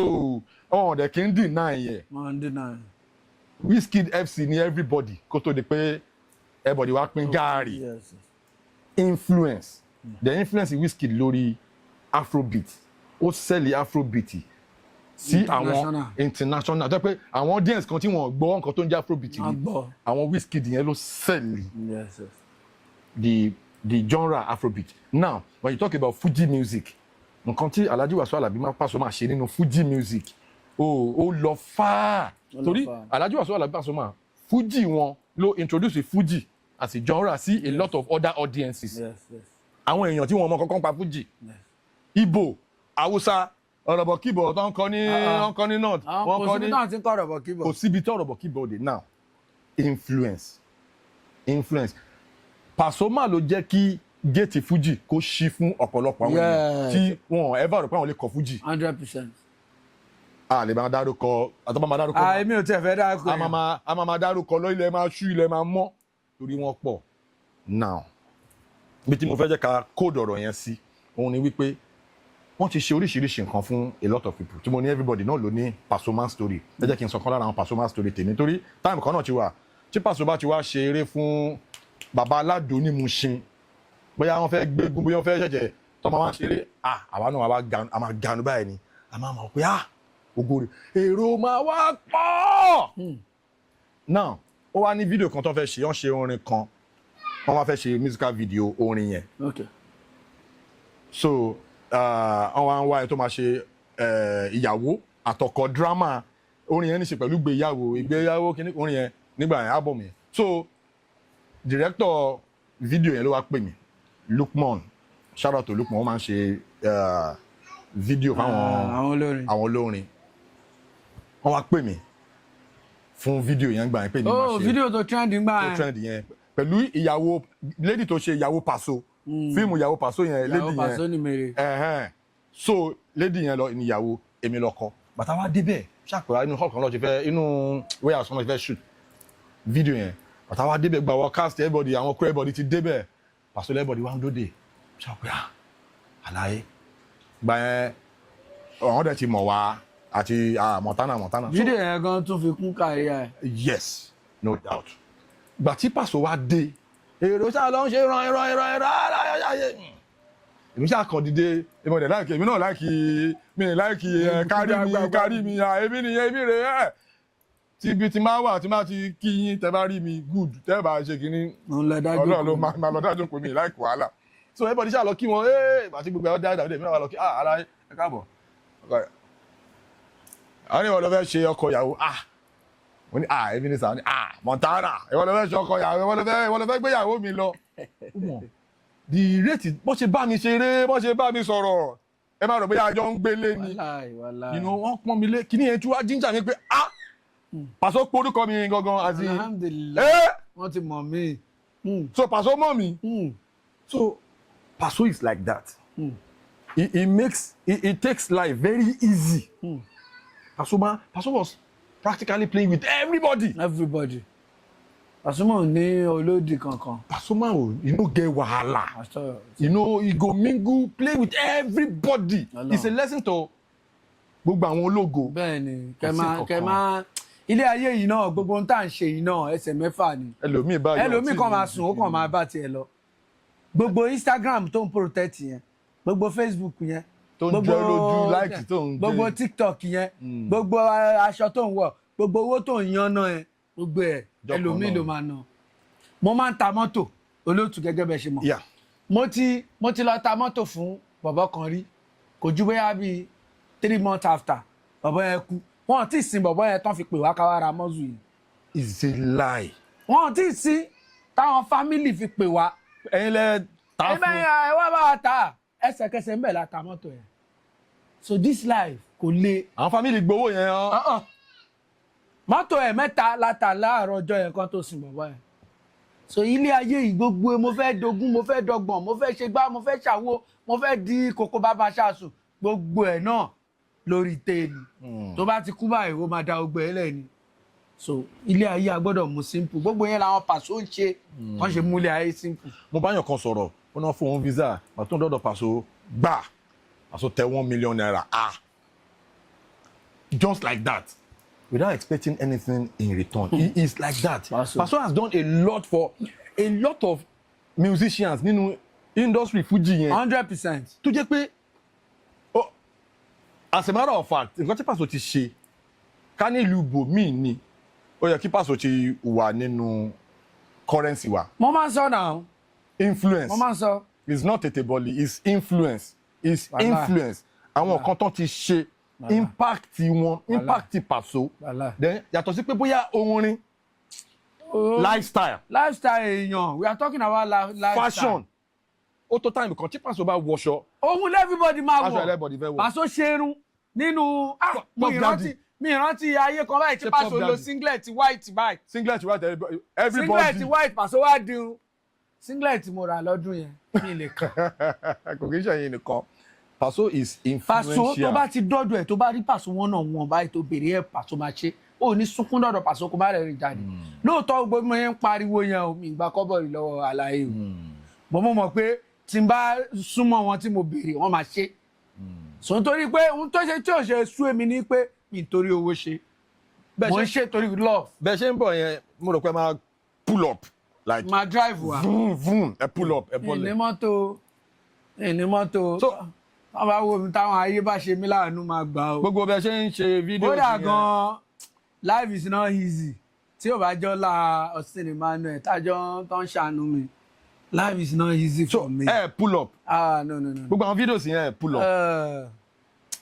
ọ̀hún ọ̀dẹ̀ kì í deny yẹ Wizkid FC ni everybody kó tó di pé everybody wá pín gaari influence the influence Wizkid lórí afrobeat ó sẹ́ẹ̀lì afrobeat sí àwọn international tó pé àwọn audience kan tí wọ́n gbọ́ nǹkan tó ń jẹ́ afrobeat ni àwọn Wizkid yẹn ló sẹ́ẹ̀lì the genre afrobeat. Now when you talk about Fuji music nǹkan tí Alhaji Wasiu Alabi Pasuma ṣe nínú Fuji music ó lọ far torí Alhaji Wasiu Alabi Pasuma Fuji wọn ló introduce Fuji as a genre sí a lot of other audiences. Àwọn èèyàn tí wọ́n mọ kankan pa Fuji Igbo Hausa ọ̀rọ̀bọ̀ keyboard tó ń kọ́ ní north wọ́n kọ́ ní kò síbi tí ọ̀rọ̀bọ̀ keyboard dé now influence Pasuma ló jẹ́ kí géètì Fuji kó ṣí fún ọ̀pọ̀lọpọ̀ àwọn èèyàn tí wọ́n ever rò pé àwọn lè kọ Fuji. 100%. a lè máa dárúkọ àtọ́ máa dárúkọ. èmi ò tẹ̀ fẹ́ dárúkọ yẹn. a máa dárúkọ lọ ilẹ̀ máa ṣú ilẹ̀ máa mọ́ torí wọ́n pọ̀. now bí tí mo fẹ́ jẹ́ ká kóòdù ọ̀rọ̀ yẹn sí òun ni wípé wọ́n ti ṣe oríṣiríṣi nǹkan fún a lot of people tí mo ní everybody náà ló ní Pasuma story ẹ jẹ́ kí n sọ kan lára àwọn Pasuma story tèmi torí time kan náà ti wà tí Pasuma ti wá ṣe eré fún baba aládùn ní Mushin bóyá wọ́n fẹ́ gbégun bóyá wọ́n fẹ́ ṣẹ̀ṣẹ̀ tọ́mọ wá ṣeré àwa náà a máa ganu báyìí ni a máa mọ̀ pé ògo rẹ̀ èrò máa wá pọ̀. now ó wá ní fídíò kan tó fẹ́ ṣe wọ́n ṣe orin kan wọ́n wá fẹ́ ṣe musical video orin yẹn. so wọ́n wá ń wá ẹ tó máa ṣe ìyàwó àtọkọ drama orin yẹn ní ṣe pẹ̀lú ìgbéyàwó kíní orin yẹn nígbà yẹn album yẹn. so director video yẹn ló wá pè mí Lukman shout out to Lukman wọ́n máa ń ṣe video fáwọn àwọn olórin wọ́n wá pè mí fún video yẹn gbà yẹn pé ní máa ṣe video tó trend yẹn pẹ̀lú ìyàwó lady tó ṣe ìyàwó Paso fíìmù ìyàwó Paso yẹn lady yẹn so lady yẹn lọ ìyàwó èmi lọkọ bàtà wá débẹ̀ ṣàpèwá inú hall kan lọ ti fẹ́ inú warehouse kan lọ ti fẹ́ shoot video yẹn bàtà wá débẹ̀ gba wọ cast everybody àwọn crew everybody ti débẹ̀ Paso everybody wá ń dóde ṣàpèwá àlàyé gba yẹn ọ̀hún dẹ̀ ti mọ̀ wá àti Montana. video yẹn gan tún fi kún káríà ẹ̀. yes no doubt gbà tí Paso wá dé èrò sáà lọ ń ṣe ìran èmi ṣáà kàn dìde èmi ọ̀dẹ̀ láìkì èmi náà láìkì kárí mi èmi nìyẹn èmi rè é tí ibi tí máa wà tí máa ti kí yín tẹ́ bá rí mi good tẹ́ bá ṣe kínní Ọlọ́run ló máa lọ dájú pé mi láìkì wàhálà so everybody ṣáà lọ kí wọn àti gbogbo ẹ̀ dáadáa èmi náà wà lọ kí ara ẹ káàbọ̀ àwọn èèyàn lọ fẹ́ ṣe ọkọ ìyàwó wọ́n ní èmi ní sàn ní Montana ìwọ lọ fẹ́ ṣe ọkọ ìyàwó ìwọ lọ fẹ́ gbéyàwó mi lọ. the rate bó ṣe bá mi ṣeré bó ṣe bá mi sọ̀rọ̀ ẹ má rò bóyá àjọ ń gbélé ni wọ́n pọ́n mi lé kíní yẹn tí wàá jíjà mi pé Paso porúkọ mi gangan àti alhamdulillah wọ́n ti mọ̀ mí. So Paso mọ̀ mi. So Paso is like that. It takes life very easy. Paso was practically playing with everybody. Pasuma ò ní olódì kankan. Pasuma ò get wahala. He go mingle, play with everybody. It's a lesson to gbogbo àwọn ológo. Bẹ́ẹ̀ni kẹ ilé ayé yìí náà gbogbo ohun tá à ń ṣe yìí náà ẹsẹ̀ mẹ́fà ni. ẹlòmíì kan máa sùn ó kàn máa bá tiẹ̀ lọ. Gbogbo Instagram tó ń protect yẹn, gbogbo Facebook yẹn, tó ń jẹ́ lójú like tó ń jẹ́, gbogbo TikTok yẹn, gbogbo aṣọ tó ń wọ̀, gbogbo owó tó ń yan náà yẹn, gbogbo ẹ̀ ẹlòmíì ló máa ná. Mo máa ń ta mọ́tò olóòtú gẹ́gẹ́ bẹ́ẹ̀ ṣe mọ̀. Mo ti lọ ta mọ́tò fún bọ̀bọ́ kan rí kò ju bóyá bíi 3 months after bọ̀bọ́ yẹn kú. Wọ́n ti sin bọ̀bọ́ yẹn tán fi pè wá káwá ra mọ́zù yìí. It's a lie. Wọ́n ti sin táwọn family fi pè wá. Ẹ̀yin lẹ ta fún. Ẹ wá bá wa ta ẹsẹ̀kẹsẹ̀ ń bẹ̀ la ta mọ́tò yẹn. So this life kò le. Àwọn family gbowó yẹn hàn. Mọ́tò ẹ̀ mẹ́ta la ta láàárọ̀ ọjọ́ yẹn kan tó sin bọ̀bọ́ yẹn. So ilé ayé yìí gbogbo mo fẹ́ dogun, mo fẹ́ dọ́gbọ̀n, mo fẹ́ ṣe gbá, mo fẹ́ ṣàwo, mo fẹ́ di kòkó bàbá ṣáṣù, gbogbo ẹ̀ náà lórí téèni. Tó bá ti kú báyìí ó máa da ogbẹ ẹlẹ́ni. So ilé ayé a gbọ́dọ̀ mú simple, gbogbo yẹn làwọn Paso ń ṣe wọ́n ṣe mú ilé ayé simple. Mo bá yàn kan sọ̀rọ̀ ó náà fún òun visa àtún dọ́dọ̀ Paso gbà Paso tẹ 1 million naira just like that without expecting anything in return. He is like that. Paso has done a lot for a lot of musicians nínú industry Fuji yẹn. 100%. Tó jẹ́ pé as a matter of fact nǹkan tí Paso ti ṣe ká ní ìlú ibòmíì ni ó yẹ kí Paso ti wà nínú currency wa. Mo máa ń sọ náà. Influence. Mo máa ń sọ. It's not Teteboli, it's influence. It's influence. Àwọn kan tán ti ṣe impact wọn, impact Paso. Then yàtọ̀ sí pé bóyá orin lifestyle. Lifestyle èèyàn, we are talking about lifestyle. Fashion. Ó tó time kan tí Paso bá wọṣọ. Ohun everybody máa wọ̀. Everybody fẹ́ wọ̀. Paso ṣerun nínú mi ìrántí ayé kan báyìí tí Paso lo singlet white báyìí. Singlet white everybody. Singlet white Paso wá dirun. Singlet mo rà lọ́dún yẹn mi lè kàn. Kò kí n ṣe yẹn nìkan. Paso is influential. Paso tó bá ti dọ́dọ̀ ẹ̀ tó bá rí Paso wọn náà wọn báyìí tó béèrè ẹ̀ Paso máa ṣe. Ó ní sunkún dọ́dọ̀ Paso kó má rẹ̀ rìn jáde. Lóòótọ́ gbogbo mi yẹn ń pariwo yẹn o mi ìgbà kọ́bọ̀rì lọ́wọ́ àlàyé o. Mo mọ̀ pé tí n bá súnmọ́ wọn tí mo béèrè wọ́n máa ṣe. So nítorí pé ohun tó ṣe tí ò ṣe sú èmi ni pé mi nítorí owó ṣe. Mo ń ṣe torí love. Bẹ́ẹ̀ ṣe ń bọ̀ yẹn mo rò pé máa pull up. Like ma drive wa. Vroom, ẹ pull up, ẹ bọ́lẹ̀. Ní mọ́tò. So wọ́n bá wo mi táwọn ayé bá ṣe mí láàánú máa gbà o. Gbogbo bẹ́ẹ̀ ṣe ń ṣe fídíò. Kódà gan-an life is not easy. Tí ò bá jọ́ la Austin Emmanuel tájọ́ tó ń ṣàánú mi. Life is not easy for me. So pull up. No. Gbogbo àwọn fídíò sì yẹn pull up.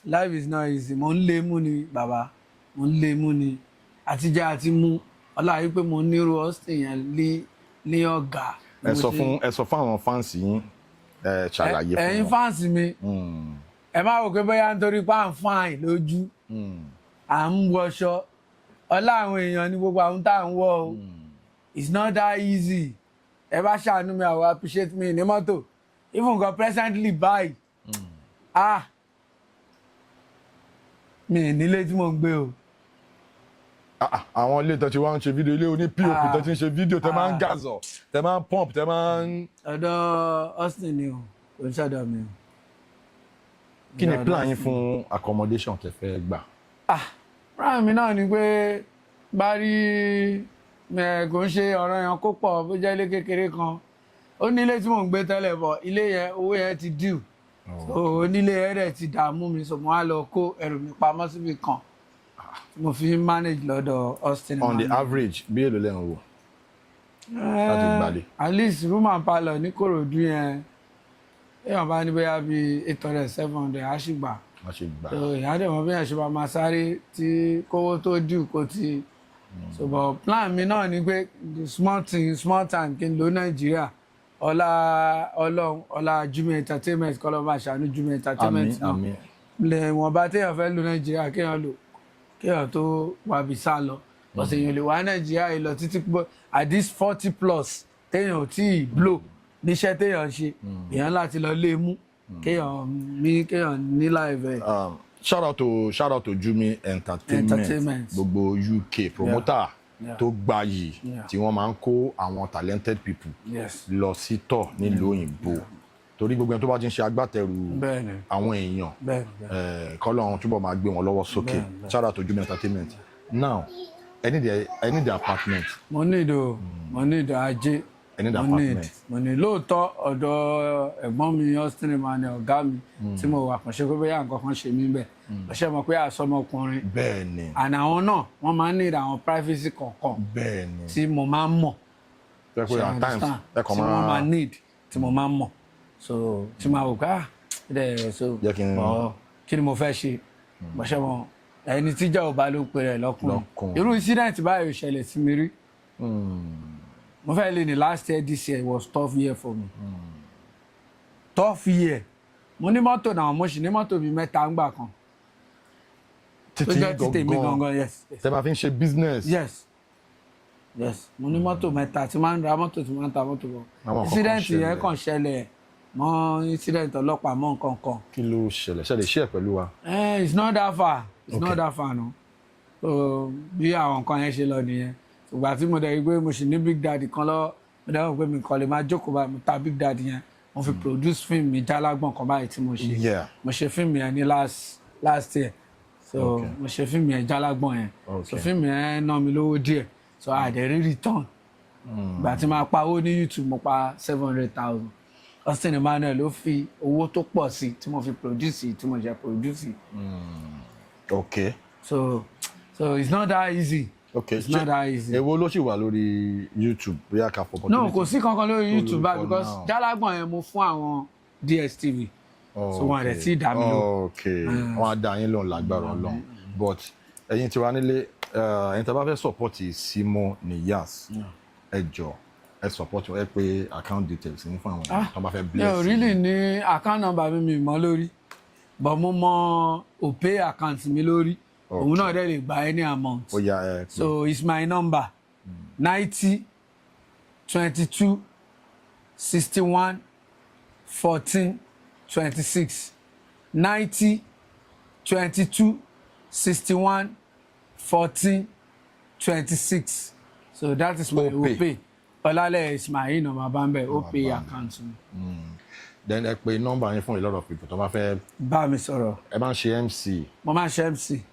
Life is not easy. Mo ń lé mú ni bàbá. Mo ń lé mú ni. Àtijọ́ àti mú. Ọlá yìí pé mo nírú Austin yẹn ní ọ̀gá. Ẹ sọ fún àwọn fans yín ṣàlàyé fún wọn. Ẹ̀yin fans mi. Ẹ má wò pé bóyá nítorí pé à ń fine lójú. À ń wọṣọ. Ọlá àwọn èèyàn ní gbogbo àwọn tá à ń wọ̀ o. It's not that easy. Ẹ bá ṣàánú mi, I will appreciate me ní mọ́tò. Even gan presently buy. Mi nílé tí mò ń gbé o. Àwọn ilé tó ti wá ń ṣe fídíò, ilé oní POP tó ti ń ṣe fídíò, tẹ máa ń gazọ̀, tẹ máa ń pump, tẹ máa ń. Ọ̀dọ̀ Austin ni o, kò ń ṣọ̀dọ̀ mi o. Kí ni plan yín fún accommodation tẹ fẹ́ gbà? Plan mi náà ni pé bá rí kò ń ṣe ọ̀rọ̀ yẹn kó pọ̀ bó jẹ́ ilé kékeré kan. Ó ní ilé tí mò ń gbé tẹ́lẹ̀ bọ̀, ilé yẹn owó yẹn ti due. So onílé ẹ̀rẹ̀ ti dààmú mi, so mo wá lọ kó ẹrù mi pamọ́ síbi kan. Mo fi manage lọ́dọ̀ Austin. On the average bí èlò lẹ́ ń wò láti gbalẹ̀? At least room and parlour ní Kòròdú yẹn èèyàn bá ní bóyá bíi 800-700 á sì gbà. Ìyá dẹ̀ mọ̀ bí èèyàn ṣe máa sáré tí kówó tó dùn kó ti. So but plan mi náà ni pé small time kí n lọ Nàìjíríà ọlá Jumi Entertainment kọ́ lọ́ máa ṣàánú Jumi Entertainment náà. Lè wọ́n bá téèyàn fẹ́ lọ Nàìjíríà kéèyàn tó wàbí sá lọ. Because èèyàn lè wá Nàìjíríà lọ títí at this 40 plus téèyàn ò tí ì blow níṣẹ́ téèyàn ṣe èèyàn láti lọ lé mú kéèyàn ní live ẹ̀. Shout out to Jumi Entertainment gbogbo UK promoter tó gbayì tí wọ́n máa ń kó àwọn talented people lọ sí tour nílùú òyìnbó torí gbogbo ẹni tó bá ti ń ṣe agbátẹrù àwọn èèyàn kọ́lọ́run túbọ̀ máa gbé wọn lọ́wọ́ sókè. Shout out to Jumi Entertainment. Now I need the apartment. Mo need ajé. Mo ní lóòótọ́ ọ̀dọ̀ ẹ̀gbọ́n mi Austin man ọ̀gá mi tí mo wà kàn ṣe pé bóyá nǹkan kan ṣe mí bẹ́ẹ̀ ọ̀ṣẹ́ mọ̀ pé àsọmọkùnrin àná àwọn náà wọ́n máa ń ní àwọn privacy kọ̀ọ̀kan tí mo máa ń mọ̀ tí wọ́n máa need tí mo máa ń mọ̀ so tí máa wò pé so kí ni mo fẹ́ ṣe ọ̀ṣẹ́ mọ̀ ẹni tíjà ò bá ló pe rẹ̀ lọ́kùnrin irú incident báyìí ṣẹlẹ̀ sí mi rí. Mo fẹ́ lè ní last year this year was tough year for me. Tough year. Mo ní mọ́tò náà mo sì ní mọ́tò bíi mẹ́ta ńgbà kan. Títí mi gangan yes. Tẹ́ bá fi ń ṣe business. Yes. Mo ní mọ́tò mẹ́ta tí máa ń ra mọ́tò tí máa ń ta mọ́tò kan. Incident yẹn kàn ṣẹlẹ̀ mọ́ incident ọlọ́pàá mọ́ nǹkan kan. Kí ló ṣẹlẹ̀? Ṣẹlẹ̀ share pẹ̀lú wa. It's not that far. It's not that far no. So bí àwọn nǹkan yẹn ṣe lọ nìyẹn. Ìgbà tí mo dẹ̀ rí pé mo sì ní big daddy kan lọ mo dẹ̀ wọ́n pé mi kàn lè máa jókòó báyìí mo ta big daddy yẹn mo fi produce film mi Jálágbọ̀n kan báyìí tí mo ṣe mo ṣe film yẹn ní last year so mo ṣe film yẹn Jálágbọ̀n yẹn so film yẹn ná mi lówó díẹ̀ so I dẹ̀ rí return ìgbà tí máa pa owó ní YouTube mo pa 700,000 Austin Emmanuel ló fi owó tó pọ̀ sí tí mo fi produce tí mo jẹ́ produce. Okay. So it's not that easy. Okay, it's not that easy. Èwo ló sì wà lórí YouTube bóyá ká for opportunity. No, kò sí kankan lórí YouTube because Jálágbọ̀n yẹn mo fún àwọn DSTV. So wọn rẹ̀ tí dá mi lò. Okay, wọn á dá yín lóhùn lágbára Ọlọ́run. But ẹ̀yin tí wà nílé ẹ̀yin tí a bá fẹ́ support Simoniyass ẹ jọ̀ọ́ ẹ support ẹ pé account details ní fún àwọn tó bá fẹ́ bless. No, really ní account number mi mọ́ lórí but mo mọ Opay account mi lórí. Òun náà dẹ̀ lè gba any amount. So it's my number 90 22 61 14 26 90 22 61 14 26. So that is my Opay. Ọlálẹ̀ Ismail number bambe Opay account. Then ẹ pè number yẹn fún a lot of people tó bá fẹ́ bá mi sọ̀rọ̀. Ẹ máa ń ṣe MC. Mo máa ń ṣe MC.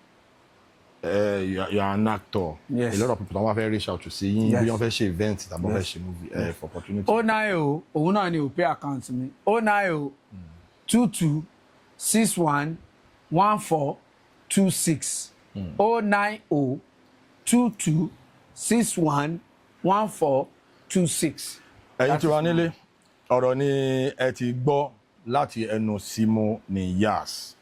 You are an actor. Yes. A lot of people don't want to reach out to see you. You don't have events, that don't have movie for opportunity. 090, òun náà ni Opay account mi. 090 22 61 14 26. 090 22 61 14 26. Ẹ̀yin tí wà nílé, ọ̀rọ̀ ni ẹ ti gbọ́ láti ẹnu Simoniyass.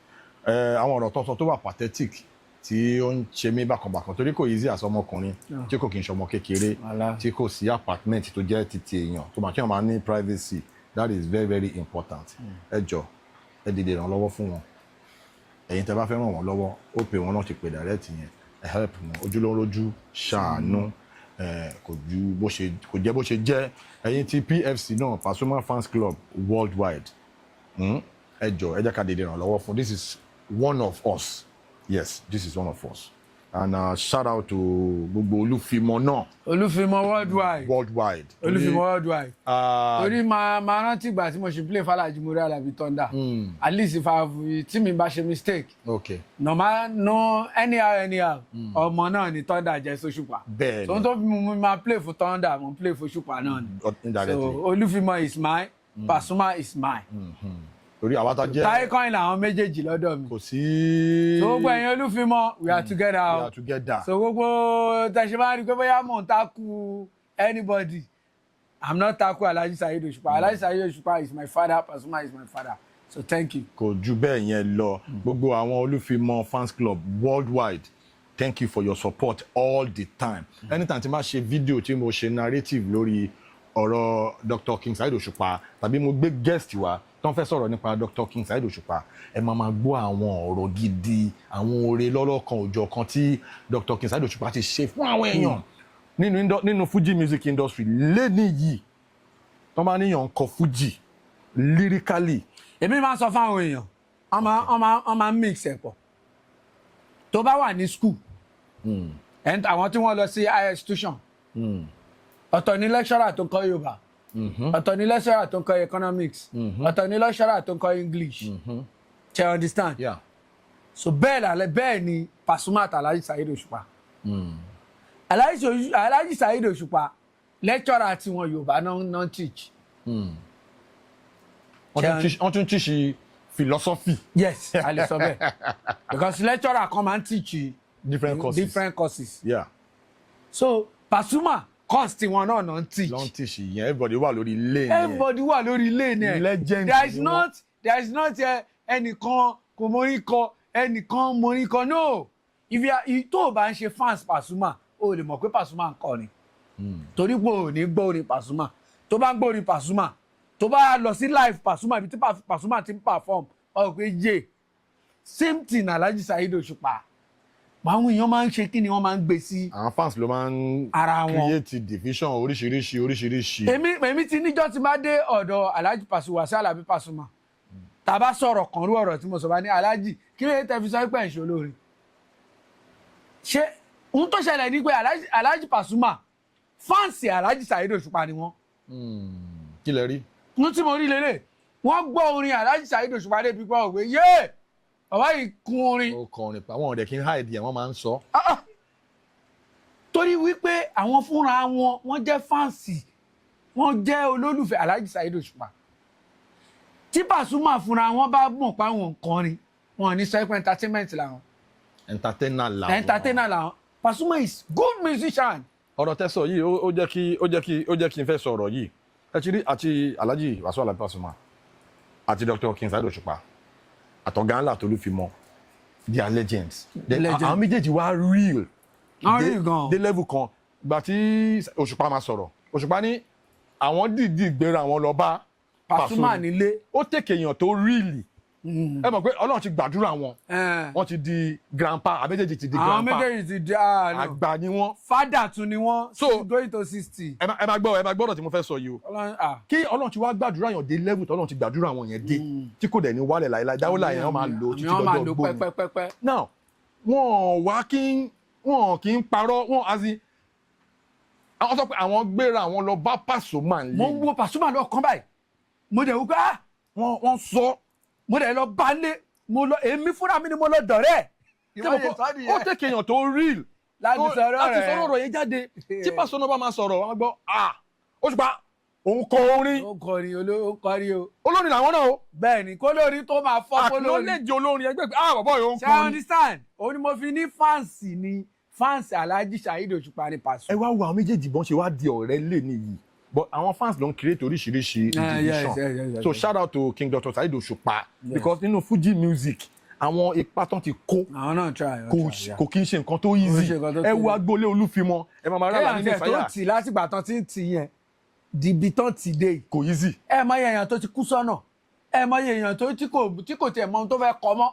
Àwọn ọ̀rọ̀ tó wà pathetic. Tí ó ń ṣe mí bákanbàkan torí kò easy as ọmọkùnrin tí kò kì í ṣe ọmọ kékeré tí kò sí apartment tó jẹ́ titi èèyàn tó máa kí wọ́n máa ní privacy that is very very important. Ẹ jọ̀ọ́ ẹ dìde ìrànlọ́wọ́ fún wọn ẹ̀yin tẹ́ bá fẹ́ ràn wọ́n lọ́wọ́ ó pè wọ́n náà ti pè direct yẹn ẹ help wọn ojúlórójú ṣàánú kò jẹ́ bó ṣe jẹ́ ẹ̀yin tí PFC náà Pasuma Fans Club worldwide ẹ jọ̀ọ́ ẹ jẹ́ ká dìde ìrànlọ́wọ́ fún this is one of us. Yes, this is one of us. And shout out to gbogbo Olúfimọ náà. Olúfimọ worldwide. Worldwide. Olúfimọ worldwide. Torí máa rántí ìgbà tí mo ṣe play Falaji Muri Alabi Thunder. At least if tí mi bá ṣe mistake. Okay. No anyhow. Ọmọ náà ni Thunder jẹ́ sóṣùpá. Bẹ́ẹ̀ni. So n tó fi mo máa play for Thunder, mo play for Òṣùpá náà ni. Indirectly. So Olúfimọ is mine. Pasuma is mine. Torí àwa tá jẹ́ táyé kọ́ìn làwọn méjèèjì lọ́dọ̀ mi. Kò sí. So gbogbo ẹ̀yin Olúfimọ we are together. We are together. So gbogbo tẹ̀sí máa rí pé bóyá mò ń takú anybody. I'm not taku Alhaji Saheed Òṣùpá. Alhaji Saheed Òṣùpá is my father. Pasuma is my father. So thank you. Kò ju bẹ́ẹ̀ yẹn lọ. Gbogbo àwọn Olúfimọ Fans Club worldwide. Thank you for your support all the time. Anytime tí máa ṣe fídíò tí mo ṣe narrative lórí ọ̀rọ̀ Dr. King Saheed Òṣùpá tàbí mo gbé guest wa tó ń fẹ́ sọ̀rọ̀ nípa Dr. King Saheed Òṣùpá ẹ máa gbọ́ àwọn ọ̀rọ̀ gidi àwọn oore lọ́lọ́kan òjọ̀kan tí Dr. King Saheed Òṣùpá ti ṣe fún àwọn èèyàn nínú Fuji music industry lẹ́ni yìí tó máa níyàn ń kọ Fuji lyrically. èmi máa ń sọ fún àwọn èèyàn wọ́n máa ń mix ẹ̀ pọ̀ tó bá wà ní school àwọn tí wọ́n lọ sí higher institution ọ̀tọ̀ ni lecturer tó ń kọ́ Yorùbá ọ̀tọ̀ ni lecturer tó ń kọ́ economics ọ̀tọ̀ ni lecturer tó ń kọ́ English ṣe understand so bẹ́ẹ̀ ni Pasuma àti Alhaji Saheed Òṣùpá Alhaji Saheed Òṣùpá lecturer tí wọn Yorùbá náà teach wọ́n tún teach philosophy. Yes, a lè sọ bẹ́ẹ̀ because lecturer kan máa ń teach different courses. Yeah. So Pasuma course tí wọn náà teach. Don't teach yẹn everybody wà lórí lane. Everybody wà lórí lane. Legend. There is not ẹnìkan kò mórí kọ ẹnìkan mórí kọ no. If tó o bá ń ṣe fans Pasuma o lè mọ̀ pé Pasuma ń kọrin. Torí pé o ní gbọ́ orin Pasuma tó bá ń gbọ́ orin Pasuma tó bá lọ sí live Pasuma ibi tí Pasuma ti ń perform ọ pé yé same thing Alhaji Saheed Òṣùpá àwọn èèyàn máa ń ṣe kí ni wọ́n máa ń gbé sí àwọn fans ló máa ń create division oríṣiríṣi. èmi ti níjọ́ ti máa dé ọ̀dọ̀ Alhaji Pasuma sí Alabi Pasuma tá bá sọ̀rọ̀ kan rú ọ̀rọ̀ tí mo sọ bá ní Alhaji kí ló yẹ tẹ́ fi sọ pé ẹ̀ ń ṣe olórin ṣé ohun tó ṣẹlẹ̀ ní pé Alhaji Pasuma fáǹsì Alhaji Saheed Òṣùpá ni wọ́n. Kí lẹ rí. ní tí mo rí lélẹ̀ wọ́n gbọ́ orin Alhaji Saheed Òṣùpá débi pé òwe yé bàbá yìí kun orin. ó kọrin pa àwọn ọ̀dẹ̀ kí n hide ẹ̀ wọ́n máa ń sọ. torí wípé àwọn fúnra wọ́n jẹ́ fáǹsì wọ́n jẹ́ olólùfẹ́ Alhaji Saheed Òṣùpá tí Pasuma fúnra wọn bá mọ̀ pé àwọn kọrin wọn ní sọ pé entertainment làwọn. entertainer làwọn. Pasuma is good musician. ọ̀rọ̀ tẹ́sọ̀ yìí ó jẹ́ kí n fẹ́ sọ ọ̀rọ̀ yìí ẹ ti rí àti Alhaji Wasiu Alabi Pasuma àti Dr. King Saheed Òṣùpá àtọ̀gá ńlá tó ló fi mọ́ they are legends. àwọn méjèèjì wá real dé level kan ìgbà tí Òṣùpá máa sọ̀rọ̀ Òṣùpá ní àwọn dìídì gbéra àwọn lọ bá Pasuma nílé ó tèkè èèyàn tó really ẹ mọ̀ pé Ọlọ́run ti gbàdúrà wọn wọ́n ti di grandpa àbẹ́jẹ̀jì ti di grandpa àwọn méjèèjì ti di àgbà ni wọ́n fada tún ni wọ́n so going to 60. ẹ máa gbọ́dọ̀ tí mo fẹ́ sọ yìí o kí Ọlọ́run ti wá gbàdúrà yàn dé level tí Ọlọ́run ti gbàdúrà wọn yẹn dé tí kò dẹ̀ ní wálẹ̀ láìláì dáwọ́lá yẹn wọ́n máa lò títí lọ́jọ́ gbòòrò now wọn kì í parọ́ wọn àti àwọn sọ pé àwọn gbéra àwọn lọ bá Pasuma lé. mo ń wo Pasuma lọ kán báyìí mo dẹ̀ wò pé wọ́n sọ mo dẹ̀ lọ bá lé èmi fúnra mi ni mo lọ dọ̀rẹ́ ó tẹ̀kẹ̀ èèyàn tó real láti sọ̀rọ̀ ọ̀rọ̀ yẹn jáde tí Pasuma bá máa sọ̀rọ̀ wọn gbọ́ Òṣùpá òun kọ orin olórin làwọn náà o bẹ́ẹ̀ ni kó lórí tó máa fọ́ kó lórí acknowledge olórin ẹgbẹ́ pé bàbá yòó ń kọrin. ṣe understand òun ni mo fi ní fáǹsì ni fáǹsì Alhaji Saheed Òṣùpá ní Pasuma. ẹ wá wo àwọn méjèèjì bọ́n ṣe wá di ọ̀rẹ́ lè nìyí but àwọn fans ló ń create oríṣiríṣi division so shout out to King Dr. Saheed Òṣùpá because nínú Fuji music àwọn ipa tán ti kó kò kí n ṣe nǹkan tó easy ẹ wo agboolé Olúfimọ ẹ máa rà nínú ìfàyà. tó tì látìgbà tán ti ń tì yẹn dìbì tán ti dé kò easy. ẹ mọ iye èèyàn tó ti kú sọ́nà ẹ mọ iye èèyàn tí kò tiẹ̀ mọ ohun tó fẹ́ kọ mọ́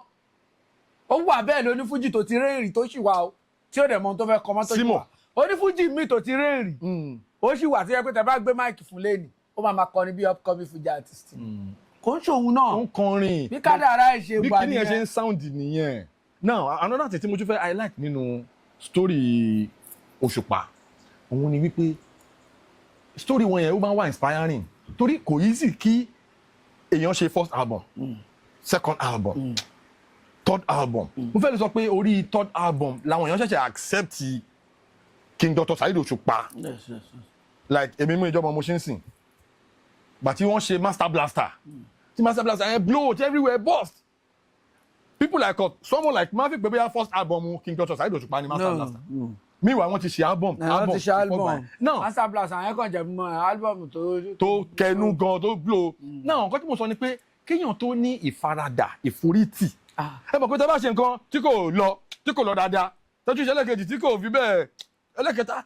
ó wà bẹ́ẹ̀ lóní Fuji tó ti rẹ́rìn tó sì wà o tí ó dẹ̀ mọ ohun tó fẹ́ kọ mọ́ tó sì wà oní Fuji mi tó ti rẹ́rìn ó sì wà tí yẹ pé tẹ bá gbé máìkì fún lẹ́nì ó máa kọrin bí upcoming Fuji artist kò ń ṣòun náà ó ń kọrin bí kádàrá ẹ̀ ṣe bí wà nìyẹn kíni ẹ ṣe ń sound nìyẹn now another thing tí mo tún fẹ́ highlight nínú story Òṣùpá òun ni wípé story wọn yẹn ó máa ń wà inspiring torí kò easy kí èèyàn ṣe first album second album third album mo fẹ́ lè sọ pé orí third album làwọn èèyàn ṣẹ̀ṣẹ̀ accept King Dr. Saheed Òṣùpá like èmi mú ìjọba mo ṣe ń sìn but tí wọ́n ṣe Master Blaster tí Master Blaster yẹn blow out everywhere burst people like us someone like mafi pé bóyá first album King Dr. Saheed Òṣùpá ni Master Blaster meanwhile wọ́n ti ṣe album now Master Blaster yẹn kàn jẹ́ mọ́ album tó kẹnu gan tó blow now nǹkan tí mo sọ ni pé kéèyàn tó ní ìfaradà ìforítì ẹ mọ̀ pé tẹ́ bá ṣe nǹkan tí kò lọ dáadáa tọ́jú ìṣẹ̀lẹ̀ kejì tí kò fi bẹ́ẹ̀ ẹlẹ́kẹta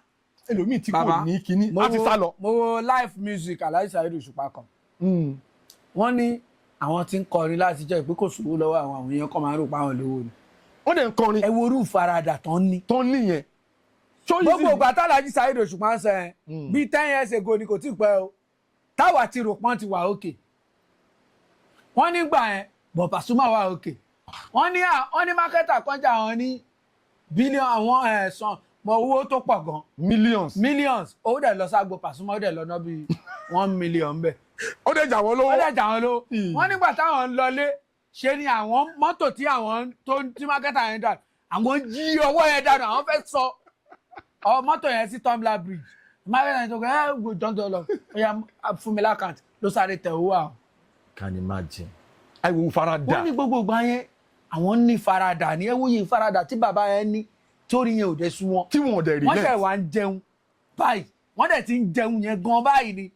ẹlòmíì tí kò ní kíní á ti sá lọ. mo wo live music Alhaji Saheed Òṣùpá kan wọ́n ní àwọn tí ń kọrin láti jẹ́ pé kò sówó lọ́wọ́ àwọn èèyàn kan máa ń rò pa àwọn lówó ni. wọ́n dẹ̀ ń kọrin. ẹ wo orú ìfaradà tán ní. tán níyẹn. gbogbo ìgbà t'Alhaji Saheed Òṣùpá ń sọ yẹn bíi 10 years ago ni kò tí ì pẹ́ o táwa ti rò pọ́n ti wà òkè. wọ́n nígbà yẹn bọ̀ Pasuma wà òkè. wọ́n ní mákẹ́tà kọjá àwọn ní bílíọ̀nù àwọn ẹ̀sán mọ owó tó pọ̀ gan. millions ó dẹ̀ lọ ságbo Pasuma ó dẹ̀ lọ ná bíi 1 million bẹ́ẹ̀. ó dẹ̀ jà wọ́n lówó. wọ́n nígbà táwọn ń lọlé ṣe ni àwọn mọ́tò tí àwọn tí mákẹ́tà yẹn dà àwọn jí ọwọ́ yẹn dànù àwọn fẹ́ sọ mọ́tò yẹn sí Tumbler Bridge mákẹ́tà yẹn tó kẹ́ ẹ́ wò jọ́ńdọ̀ lọ ẹ̀yà fún mi lákàntì ló sáré tẹ̀ owó àwọn. Can imagine. àìwò farada. wọ́n ní gbogbo ìgbà yẹn àwọn ní farada ní ẹwúyẹ farada tí bàbá yẹn ní torí yẹn ò dé sú wọn. tí wọn ò dẹ̀ rí lẹ́ẹ̀. wọ́n ṣẹ̀ wá ń jẹun báyìí wọ́n dẹ̀ ti ń jẹun yẹn gan báyìí ni.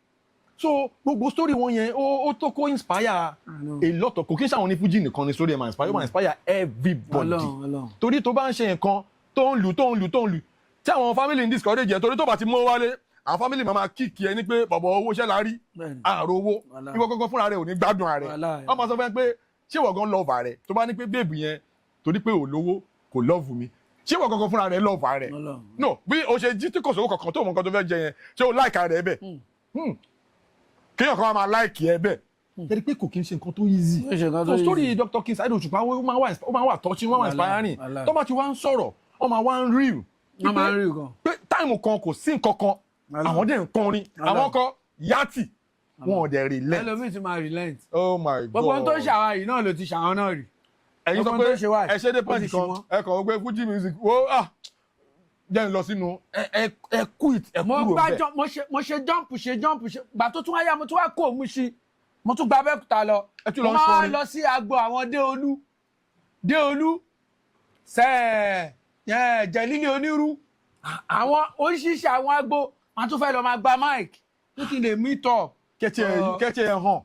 so gbogbo story wọn yẹn ó tó kó inspire a lot of kò kí n ṣàwọn ní Fuji nìkan ni story ẹ̀ máa inspire ó máa inspire everybody. torí tó bá ń ṣe nǹkan tó ń lù tí àwọn family ń discourage ẹ̀ torí tó bá ti mú wálé àwọn family máa kíkì ẹ ní pé bọ̀bọ̀ owó ṣẹ́ la rí àrò owó ìwọ gangan fúnra rẹ ò ní gbádùn ààrẹ wọ́n máa sọ fún ẹ pé ṣé ìwọ gan love ààrẹ tó bá ní pé bèbù yẹn torí pé ò lówó kò love mi ṣé ìwọ gangan fúnra rẹ love ààrẹ no bí o ṣe jí tí kò sówó kankan tó mọ nǹkan tó fẹ́ jẹ yẹn ṣé o like ààrẹ bẹ́ẹ̀ kéèyàn kan máa like ẹ bẹ́ẹ̀ tẹ́lẹ̀ pé kò kí n ṣe nǹkan tó easy so story Dr. King Saheed Òṣùpá ó máa wà touching ó máa wà inspiring tó bá ti wá ń sọ̀rọ̀ ó máa wá ń real pé táìmù kan kò sí nǹkan kan àwọn dẹ̀ ń kọrin àwọn kan yàtì wọn ò dẹ̀ relent. ẹlòmíì ti máa relent. oh my god. gbogbo ohun tó ṣàwọn yìí náà ló ti ṣàwọn náà rí. ẹ̀yin sọ pé ẹ ṣe dé pọ́ǹtì kan ẹ kàn wọ́n pé Fuji music wo jẹ́ ń lọ sínú ẹ quit ẹ kúrò bẹ́ẹ̀. mo ṣe jump gbà tó tún wáyà mo tún wá kó òun sí mo tún gba Abẹ́òkúta lọ. mo máa lọ sí agbo àwọn Déolú Jẹ̀lílì Onírú àwọn oríṣiríṣi àwọn agbo wọn tún fẹ́ lọ máa gba mic tó kí n lè meet up. kẹ́tì ẹ̀ hàn.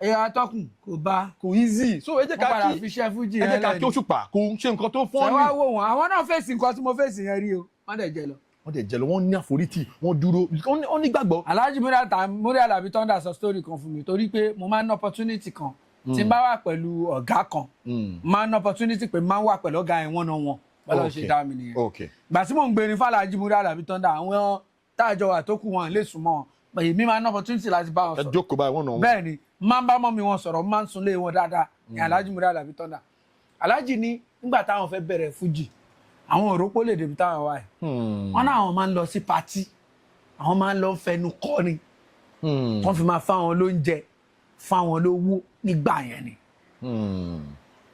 ẹ̀yà atọ́kùn kò bá kò easy. so ẹ jẹ́ ká kí Òṣùpá kò ṣe nǹkan tó fọ́n ní. ṣé wàá wò wọ́n àwọn náà fèsì nǹkan tí mo fèsì yẹn rí o wọ́n dẹ̀ jẹ lọ. wọ́n ní àforítì wọ́n dúró wọ́n ní gbàgbọ́. Alhaji Múrí Àlàbí Thunder sọ story kan fún mi torí pé mo máa ń ná opportunity kan tí n bá wà pẹ̀lú ọ̀gá kan máa ń ná opportunity pé máa ń wà pẹ̀lú ọ̀gá yẹn wọ́n náà wọn bọ́lá ṣe dá mi nìyẹn. gbà tí mò ń gbèrín f'Alhaji Múrí Àlàbí Thunder àwọn táàjọ wà tó kù wọn lè súnmọ́ wọn èmi máa ń ná opportunity láti bá wọn sọ̀rọ̀. ẹ jókòó báyìí wọn náà wọn. bẹ́ẹ̀ ni máa ń bá mọ́ mi wọn sọ̀rọ̀ máa ń sunlé wọn dáadáa ní Alhaji Múrí Àlàbí Thunder. Alhaji ní nígbà táwọn fẹ́ bẹ̀rẹ̀ Fuji àwọn òrópó lè débi táwọn wà yìí wọn náà àwọn máa ń lọ sí patí àwọn máa ń lọ fẹnu kọrin wọn fi máa fáwọn lóúnjẹ fáwọn lówó nígbà yẹn ni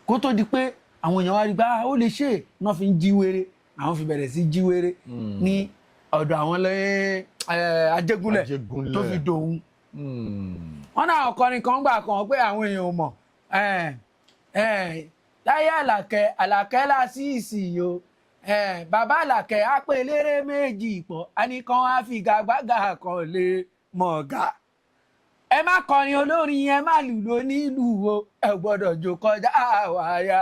kó tó di pé àwọn èèyàn wá rí gbá ó lè ṣe náà fi ń jí wéré àwọn fi bẹ̀rẹ̀ sí jí wéré ní ọ̀dọ̀ àwọn Ajégúnlẹ̀ tó fi dòun wọn náà ọkọrin kan gbà kan pé àwọn èèyàn ò mọ̀ láyé Àlàkẹ́ lásìsì yo bàbá Àlàkẹ́ á pè eléré méjì pọ̀ ànìkan á fi gàgbàgà kan lè mọ̀ ọ̀gá ẹ má kọrin olórin ẹ má lùlù nílùú o ẹ gbọ́dọ̀ jó kọjá àwàyà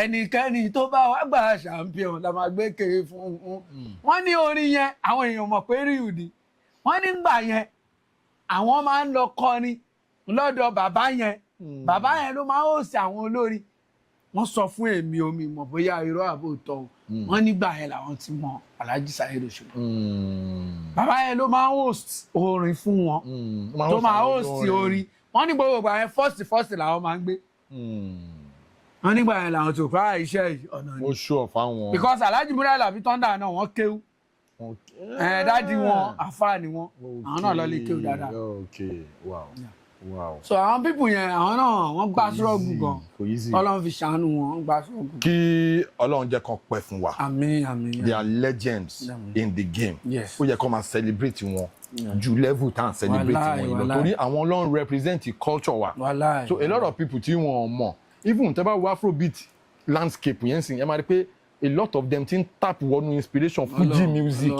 ẹnikẹ́ni tó bá wá gbà champion la máa gbé kéré fún un. wọ́n ní orin yẹn àwọn èèyàn mọ̀ pé ríù ni wọ́n ní gbà yẹn àwọn máa ń lọ kọrin lọ́dọ̀ bàbá yẹn ló máa ń hòsì àwọn olórin wọ́n sọ fún èmi omi mọ̀ bóyá irọ́ àbò tọ́ wọ́n nígbà yẹn làwọn ti mọ Alhaji Saheed Òṣùpá bàbá yẹn ló máa ń host orin fún wọn tó máa host orin wọ́n ní gbogbo ìgbà yẹn first làwọn máa ń gbé wọ́n nígbà yẹn làwọn tó fà iṣẹ́ ọ̀nà ni. ó ṣú ọ̀fà wọn. because Alhaji Múrí Àlàbí Thunder náà wọ́n kéwú dáàdi wọn àfáà ni wọn àwọn náà lọ lè kéwú dáadáa. Wow. so àwọn pípù yẹn àwọn náà wọ́n gbá sọ́ọ̀gù gan Ọlọ́run fi ṣàánú wọn wọ́n gbá sọ́ọ̀gù. kí Ọlọ́run jẹ́ kán pẹ́ fún wa. àmín. they are legends in the game. ó yẹ kó máa celebrate wọn ju level tá à ń celebrate wọn yìí lọ torí àwọn Ọlọ́run represent culture wa. so a lot of people tí wọ́n mọ̀ even tẹ́ bá wo Afrobeat landscape yẹn sìn ẹ máa rí pé a lot of them ti ń tap wọnú inspiration Fuji music.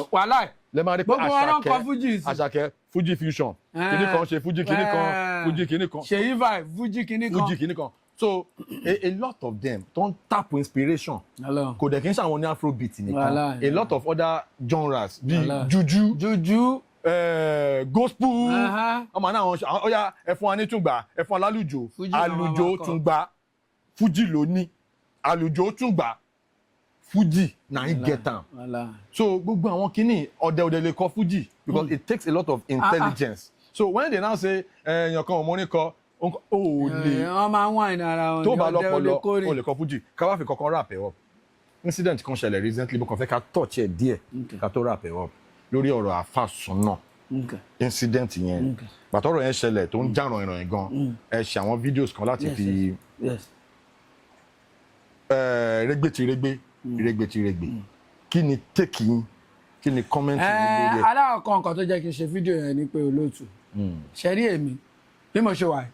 lẹ máa rí pé Àṣàkẹ́ Fuji fusion kìíní kan ṣe Fuji kìíní kan Fuji kìíní kan Ṣèyí vibe Fuji kìíní kan so a lot of them don tap inspiration kò dẹ̀ kí n ṣe àwọn ní Afrobeat nìkan a lot of other genres bíi juju gospel ọmọ náà ọya ẹfun anítúngbà ẹfun alálùjò àlùjò túngbà Fuji ló ní àlùjò túngbà Fuji na him get am so gbogbo àwọn kinní ọdẹ lè kọ Fuji because it takes a lot of intelligence so when they now say èèyàn kan ọmọ oníkọ ó lè wọ́n máa ń wà ní ara wọn tó bá lọ́pọlọ ó lè kọ Fuji ká wá fi kankan rap ẹ̀ up incident kan ṣẹlẹ̀ recently mo kàn fẹ́ ká touch ẹ̀ díẹ̀ ká tó rap ẹ̀ up lórí ọ̀rọ̀ àfàsùnà incident yẹn bàtọ́rọ̀ yẹn ṣẹlẹ̀ tó ń jàràn ìròyìn gan ẹ ṣe àwọn videos kan láti fi rẹ́gbẹ̀tìrẹ́gbẹ̀ kí ni take yín kí ni comment yín lórí ẹ̀. aláwọ̀kan nǹkan tó jẹ́ kí n ṣe fídíò yẹn ni pé olóòtú ṣe rí èmi bí mo ṣe wà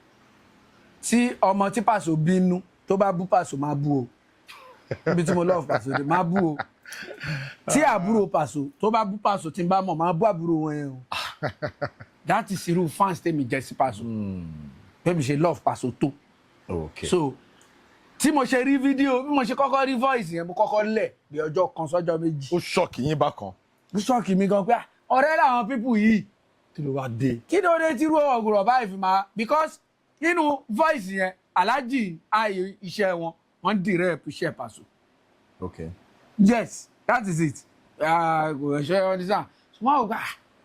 tí ọmọ tí Paso bínú tó bá bú Paso máa bú o níbi tí mo love Paso dé máa bú o tí àbúrò Paso tó bá bú Paso tí n bá mọ̀ máa bú àbúrò wọn yẹn o that is irú fans tèmi jẹ́ sí Paso bẹ́ẹ̀ mi ṣe love Paso tó so tí mo ṣe rí fídíò bí mo ṣe kọ́kọ́ rí voice yẹn mo kọ́kọ́ lẹ̀ bí ọjọ́ kan sọ́jọ́ méjì. ó ṣọ́ọ̀kì yín bákan. ó ṣọ́ọ̀kì mi gan pé ọ̀rẹ́ làwọn pípù yìí kí ló wá dé. kí ló dé tí irú ọ̀gùrọ̀ báyìí fi máa because nínú voice yẹn Alhaji ayé iṣẹ́ wọ́n direct iṣẹ́ Paso. okay. yes that is it. kò ṣe understand ṣùgbọ́n àwọn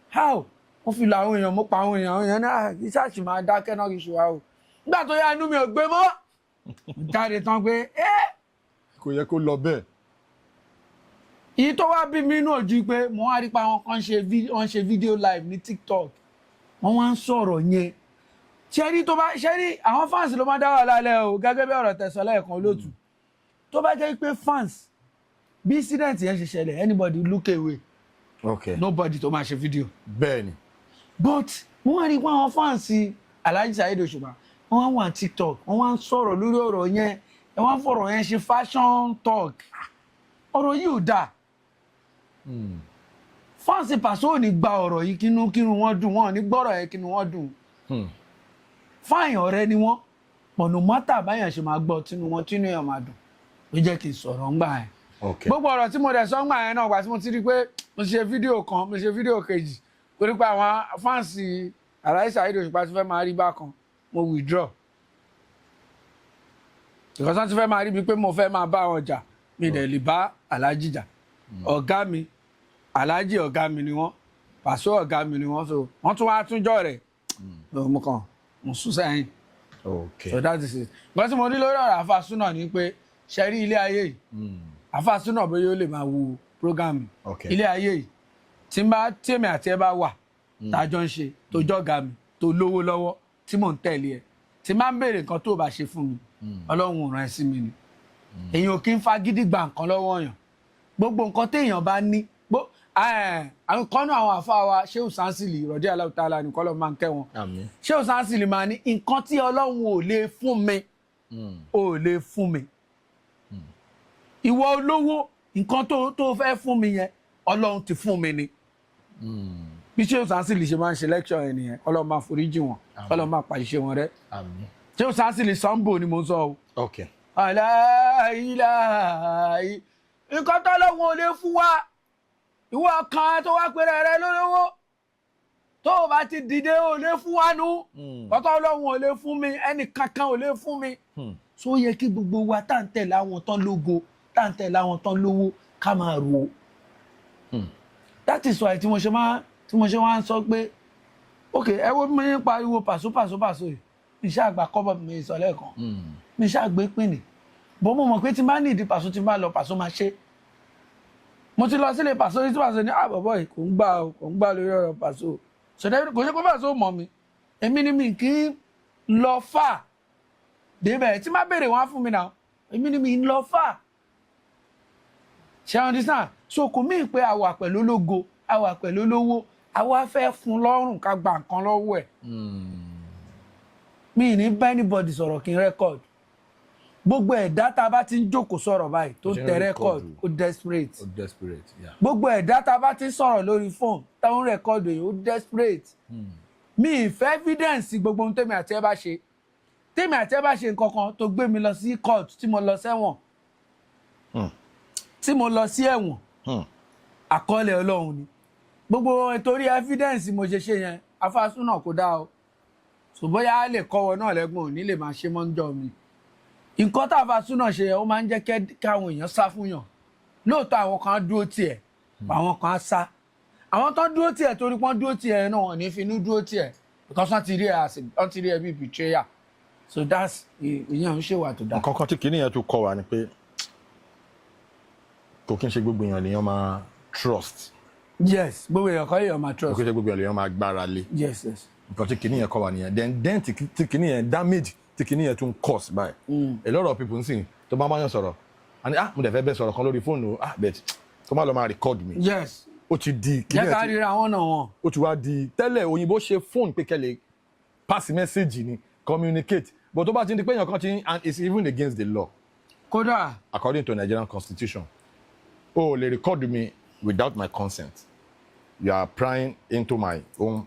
how mo fi làwọn èèyàn mo pa àwọn èèyàn náà kí sáàsì máa dákẹ́ náà kì í ṣe wa o nígbà tó yá inú mi ò gbé mọ́ jáde tán pé kò yẹ kó lọ bẹ́ẹ̀. èyí tó wá bí mi náà ju pé mo wá rí pa àwọn kan ṣe fídíò live ní TikTok wọ́n wá ń sọ̀rọ̀ yẹn ṣẹ́rí àwọn fans ló máa dá wà lálẹ́ o gẹ́gẹ́ bí ọ̀rọ̀ tẹ̀sán lẹ́ẹ̀kan olóòtú tó bá jẹ́ pé fans bí incident yẹn ṣe ṣẹlẹ̀ anybody look away nobody tó máa ṣe fídíò. bẹ́ẹ̀ni. but mo wá rí pa àwọn fans Alhaji Saheed Òṣùpá wọ́n wá TikTok wọ́n wá ń sọ̀rọ̀ lórí ọ̀rọ̀ yẹn ẹ wọ́n fọ̀rọ̀ yẹn ṣe fashion talk ọ̀rọ̀ yìí ò dáa fáǹsì Paso ò ní gba ọ̀rọ̀ yìí kínú wọn dùn wọn ò ní gbọ́rọ̀ yẹn kínú wọn dùn fáìn ọ̀rẹ́ ni wọ́n pọ̀nù mọ́tà báyàn ṣe máa gbọ́ tínú èèyàn máa dùn ló jẹ́ kí n sọ̀rọ̀ ńgbà yẹn gbogbo ọ̀rọ̀ tí mo dẹ̀ sọ ńgbà yẹn náà gbà tí mo ti rí pé mo ṣe fídíò kan mo ṣe fídíò kejì torí pé àwọn fáǹsì Alhaji Saheed Òṣùpá ti fẹ́ máa rí bákan mo withdraw because wọ́n ti fẹ́ máa rí bíi pé mo fẹ́ máa bá wọn jà mi dẹ̀ lè bá Alhaji jà ọ̀gá mi Alhaji ọ̀gá mi ni wọ́n Paso ọ̀gá mi ni wọ́n so wọ́n tún wá túnjọ́ rẹ̀ mo sún sẹ́yìn so that is it nǹkan tí mo rí lórí ọ̀rọ̀ àfàsúnà ni pé ṣe rí ilé ayé yìí àfàsúnà bóyá ó lè máa wo program ilé ayé yìí tí èmi àti ẹ bá wà tájọ ń ṣe tó jọ́gà mi tó lówó lọ́wọ́ tí mò ń tẹ̀lé ẹ tí máa ń béèrè nǹkan tó bá ṣe fún mi Ọlọ́run ò rán ẹ sí mi ni èèyàn ò kí ń fagídí gba nǹkan lọ́wọ́ èèyàn gbogbo nǹkan téèyàn bá ní àwọn kọ́nù àwọn àfáà wa Shehu Sansili rọ̀dí aláwùtálá ní kọ́lọ́ máa ń kẹ́ wọn Shehu Sansili máa ní nǹkan tí Ọlọ́run ò lè fún mi ò lè fún mi ìwọ olówó nǹkan tó fẹ́ fún mi yẹn Ọlọ́run ti fún mi ni bí Shehu Sansili ṣe máa ń ṣe lecture yẹn nìyẹn Ọlọ́run máa foríjì wọn Ọlọ́run máa pàṣẹ wọn rẹ́ Shehu Sansili Sambo ni mo ń sọ o aláìláì nǹkan tó lọ́wọ́ ò lè fún wa ìwọ kan tó wá pèrè rẹ lólówó tó o bá ti dìde ò lè fún wa nù kọ́tọ́ lọ́wọ́ ò lè fún mi ẹnì kankan ò lè fún mi so yẹ kí gbogbo wa tá à ń tẹ̀lé àwọn tán lógo tá à ń tẹ̀lé àwọn tán lówó ká máa rò ó that is why tí mo ṣe wá ń sọ pé ok ẹ wo bí mo ń pariwo Paso yìí mi ṣáà gba kọ́bọ̀ mi sọ lẹ́ẹ̀kan mi ṣáà gbé pínì bó mo mọ̀ pé tí n bá ní ìdí Paso tí n bá lọ Paso máa ṣe mo ti lọ sílé Paso ní tí Paso ní àbọ̀bọ̀ yìí kò ń gbà lórí ọ̀rọ̀ Paso ṣọ̀dẹ́ kò ṣe pé Paso mọ̀ mi èmi ni mi kì í lọ fà débẹ̀ tí má béèrè wọn á fún mi náà èmi ni mi ń lọ fà ṣe understand so kò mí pé a wà pẹ̀lú ológo a wà pẹ̀lú olówó àwa fẹ́ fún lọ́rùn ká gba nǹkan lọ́wọ́ ẹ̀ mi ní bá anybody sọ̀rọ̀ kí n rẹ́kọ̀dù gbogbo ẹ̀dá tá a bá ti ń jókòó sọ̀rọ̀ báyìí tó ń tẹ rẹ́kọ̀dù ó desperate gbogbo ẹ̀dá tá a bá ti ń sọ̀rọ̀ lórí fóònù tó ń rẹ́kọ̀dù yìí ó desperate mi ìfẹ́ evidence gbogbo ohun tèmi àti ẹ bá ṣe nǹkan kan tó gbé mi lọ sí court tí mo lọ sẹ́wọ̀n tí mo lọ sí ẹ̀wọ̀n àkọọ́lẹ̀ Ọlọ́run ni gbogbo torí evidence mo ṣe yẹn afásúnà kò dá o so bóyá a lè kọ́wọ́ náà lẹ́gbọ̀n ò ní lè máa ṣe mọ́ńjọ́ mi nǹkan tá afásúnà ṣe ó máa ń jẹ́ káwọn èèyàn sá fún yàn lóòótọ́ àwọn kan dúró tiẹ̀ àwọn kan á sá àwọn tó dúró tiẹ̀ torí pọ́n dúró tiẹ̀ náà wọ́n ní finú dúró tiẹ̀ because wọ́n ti rí ẹ bí betrayer so that's ìyẹn ń ṣèwà tó dá. nǹkan kan tí kìíní yẹn tún kọ́ wa ni pé kò kí n ṣe gbogbo èèyàn lèèyàn máa trust. Yes, gbogbo èèyàn kọ́ èèyàn máa trust. kò kí n ṣe gbogbo èèyàn lèèyàn máa gbára lé. Yes. nǹkan tí kìíní yẹn kọ́ wa nìyẹn then tí kìíní yẹn damage tí kìíní yẹn tún cause báyìí. A lot of people ń sìn tó bá máa yàn sọ̀rọ̀ àní mo dẹ̀ fẹ́ bẹ́ẹ̀ sọ̀rọ̀ kan lórí fóònù bet kó má lọ máa record mi. Yes. ó ti di kìíní yẹn jẹ́ ká ríra wọn náà wọn. ó ti wá di tẹ́lẹ̀ òyìnbó ṣe fóònù pé kẹ́lẹ̀ pass message ni communicate but tó bá ti di pé èèyàn kan ti and it's even against the law. kódà. according to Nigerian constitution o lè record me without my consent. You are prying into my own,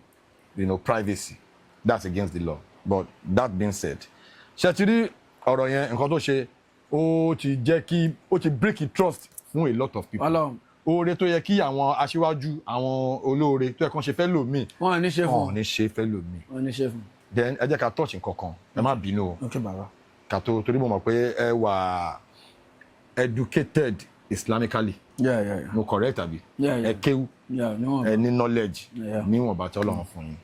privacy. That's against the law. But that being said, ṣètìrí ọ̀rọ̀ yẹn nǹkan tó ṣe ó ti jẹ́ kí ó ti break the trust fún a lot of people. Oore tó yẹ kí àwọn aṣíwájú àwọn olóore tó yẹ kán ṣe fẹ́ lò mí. Wọ́n ní ṣe fún. Wọ́n ní ṣe fẹ́ lò mí. Wọ́n ní ṣe fún. Then ẹ jẹ́ ká touch nǹkan kan ẹ má bínú o. Okay bàbá. Ká tó torí mo mọ̀ pé ẹ wà educated Islamically. Yeah. No correct abi. Ẹ kéwú. Ẹ ní knowledge. Níwọ̀n bá tí Ọlọ́run fún yín.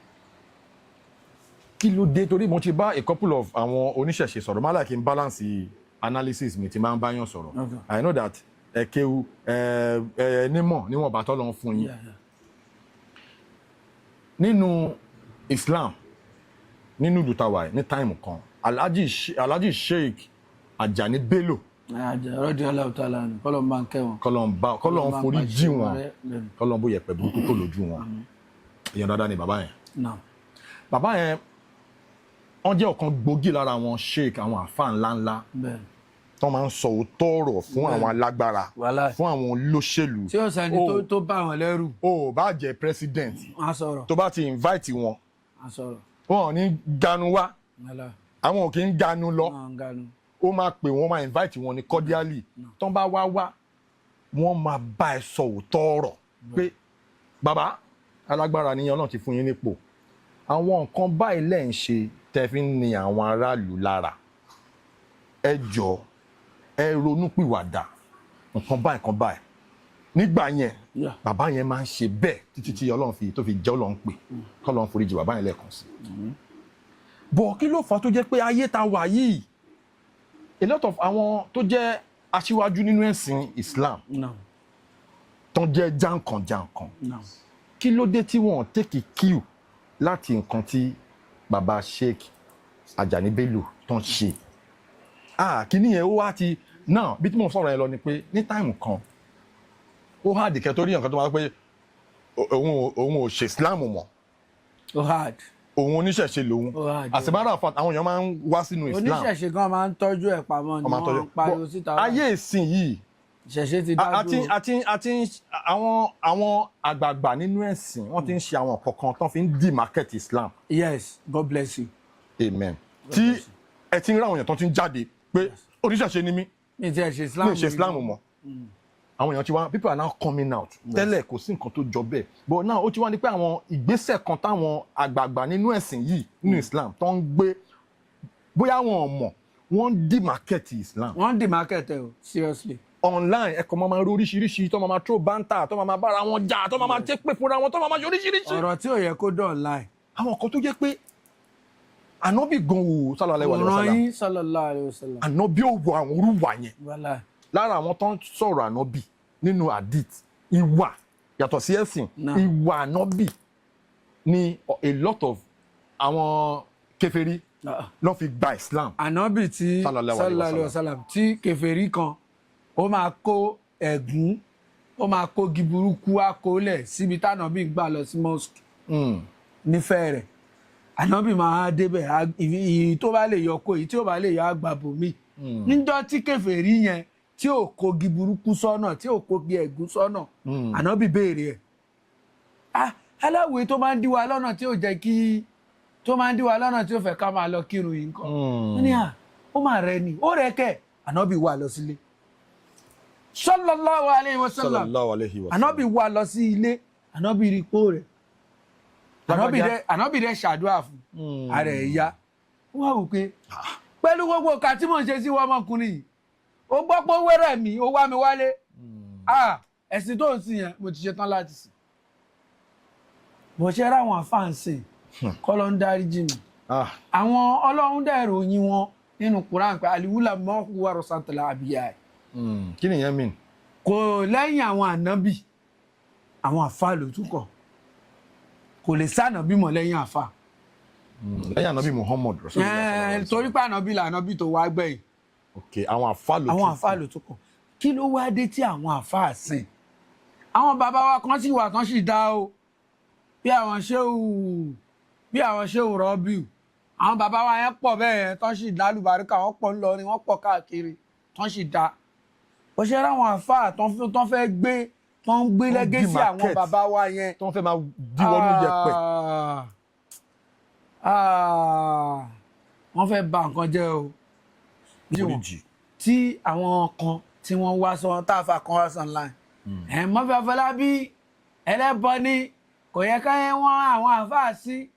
Kí ló dé torí mo ti bá a couple of àwọn oníṣẹ̀ṣe sọ̀rọ̀ máa like in balance analysis mi ti máa ń báyàn sọ̀rọ̀. I know that ẹ kéwú nímọ̀ níwọ̀n bá tí Ọlọ́run fún yín. Nínú Islam nínú ìlú tàwa ní táìmù kan Alhaji Sheikh Ajani Bello rọ́dí aláwọ̀tálá ni kọ́lọ̀ bá ń kẹ́ wọn. kọ́lọ̀ forí jí wọn kọ́lọ̀ bó yẹpẹ̀ burúkú tó lójú wọn. èèyàn dáadáa ni bàbá yẹn. bàbá yẹn wọ́n jẹ́ ọ̀kan gbòógì lára àwọn sheik àwọn àfáà ńláńlá tó máa ń sọ òótọ́ ọ̀rọ̀ fún àwọn alágbára fún àwọn olóṣèlú. tí ó sẹ́ni tó bá wọn lẹ́rù. o bá jẹ́ president tó bá ti invite wọn wọn ò ní ganu wá àwọn ò kì í ganu lọ ó máa pè wọ́n máa invite wọn ní cordially tán bá wá wọ́n máa bá ẹ sọ òótọ́ ọ̀rọ̀ pé bàbá alágbára ni Ọlọ́run ti fún yín nípò àwọn nǹkan báyìí lẹ́ ń ṣe tẹ́ fi ń ni àwọn aráàlú lára ẹ jọ̀ọ́ ẹ ronúpìwàdà nǹkan báyìí nígbà yẹn bàbá yẹn máa ń ṣe bẹ́ẹ̀ títí tí Ọlọ́run tó fi jẹ́ Ọlọ́run pè k'Ọlọ́run foríjì bàbá yẹn lẹ́ẹ̀kan sí. bọ̀ kí ló fà á tó jẹ́ pé ayé ta wà yìí a lot of àwọn tó jẹ́ aṣíwájú nínú ẹ̀sìn Islam tó jẹ́ jàǹkànjàǹkàn kí ló dé tí wọ́n take cue láti nǹkan tí bàbá Sheikh Ajani Bello tó ń ṣe kíní yẹn ó wá ti náà bí tí mo sọ̀rọ̀ yẹn lọ ni pé ní táìmù kan ó hard kẹ́ torí nǹkan tó máa pé òun ò ṣe Islam mọ́ ó hard òun oníṣẹ̀ṣe lòun as a matter of fact àwọn èèyàn máa ń wá sínú Islam oníṣẹ̀ṣe gan máa ń tọ́jú ẹ̀ pamọ́ ni wọ́n ń pariwo síta ayé ìsìn yìí ìṣẹ̀ṣe ti dájú àti àwọn àgbààgbà nínú ẹ̀sìn wọ́n ti ń ṣe àwọn kankan tán fi ń demarket Islam. Yes, God bless you. Amen. Tí ẹ ti ń ráwọn èèyàn tán ti ń jáde pé oníṣẹ̀ṣe ni mí mi ti ẹ̀ ṣe Islam mọ́ àwọn èèyàn ti wá people are now coming out tẹ́lẹ̀ kò sí nǹkan tó jọ bẹ́ẹ̀ but now ó ti wá ní pé àwọn ìgbésẹ̀ kan táwọn àgbààgbà nínú ẹ̀sìn yìí nínú Islam tó ń gbé bóyá wọn ò mọ̀ wọ́n ń demarket Islam. wọ́n ń demarket ẹ̀ o seriously. online ẹ̀kọ́ máa rí oríṣiríṣi tó máa throw banter tó máa bára wọn jà tó máa tẹ́ pé fúnra wọn tó máa ṣe oríṣiríṣi. ọ̀rọ̀ tí ò yẹ kó dọ̀ online. àwọn kan tó jẹ́ pé ànábì gan wò sallallahu alaihi wasallam ànábì ò wọ àwọn orúwà yẹn lára àwọn tó ń sọ̀rọ̀ ànábì nínú hadith ìwà yàtọ̀ sí ẹ̀sìn ìwà ànábì ni a lot of àwọn kèfèrí ló fi gba Islam. ànábì tí sallallahu alaihi wasallam tí kèfèrí kan ó máa kó ẹ̀gún ó máa kó giburuku akólẹ̀ síbi tánàbì gbà lọ sí mosque nífẹ̀ẹ́ rẹ̀ ànábì máa débẹ̀ èyí tó bá lè yọ kó èyí tí ó bá lè yọ àgbàbò mi níjọ́ tí kèfèrí yẹn tí ò kogi burúkú sọ́nà tí ò kogi ẹ̀gún sọ́nà ànábì béèrè ẹ̀ aláwòye tó máa ń dí wa lọ́nà tí ò jẹ́ kí tó máa ń dí wa lọ́nà tí ò fẹ́ ká máa lọ kírun yìí nǹkan ó ní ó máa rẹ ni ó rẹ kẹ ànábì wà lọ sílé sallallahu alaihi wasallam ànábì wà lọ sí ilé ànábì rí pò rẹ̀ ànábì dẹ̀ ṣàdúrà fún ààrẹ ẹ̀yà wọ́n wò pé pẹ̀lú gbogbo ọ̀ka tí mò ń ṣe sí wọ́n ọmọkùnrin yìí ó gbọ́ pé ó wẹ́rẹ̀ mi ó wá mi wálé ẹ̀sìn tó ń sìn yẹn mo ti ṣe tán láti sìn bó ṣe ráwọn àfáànsìn kọ́ ló ń dáríjì mi àwọn ọlọ́run dẹ̀ ròyìn wọn nínú Quran pé aliwula mọ́kù wà rọ̀sàntàlá àbíyá ẹ̀. Kí ni ìyẹn mean? Kò lẹ́yìn àwọn ànábì àwọn àfáà ló tún kọ̀ kò lè sànábì mọ́ lẹ́yìn àfáà. Lẹ́yìn ànábì Muhammad torí pé ànábì là ànábì tó wá gbẹ̀yìn. Àwọn àfáà ló tún kọ̀ kí ló wá dé tí àwọn àfáà sìn àwọn bàbá wa kan sì wà kan sì dá o bí àwọn ṣéwù rọ́bìù àwọn bàbá wa yẹn pọ̀ bẹ́ẹ̀ tán sì lálùbáríkà wọ́n pọ̀ ńlọrin wọ́n pọ̀ káàkiri tán sì dá ó ṣe ráwọn àfáà tán fẹ́ gbé tán ń gbé lẹ́gẹ́sì àwọn bàbá wa yẹn tán fẹ́ máa díwọ́nú yẹpẹ̀ wọ́n fẹ́ bà nǹkan jẹ́ o tí àwọn kan tí wọ́n wá sọ táàfà kan wá sọ online Murphy Afọlábí ẹlẹ́bọ ni kò yẹ káyẹ wọn àwọn àfáà sí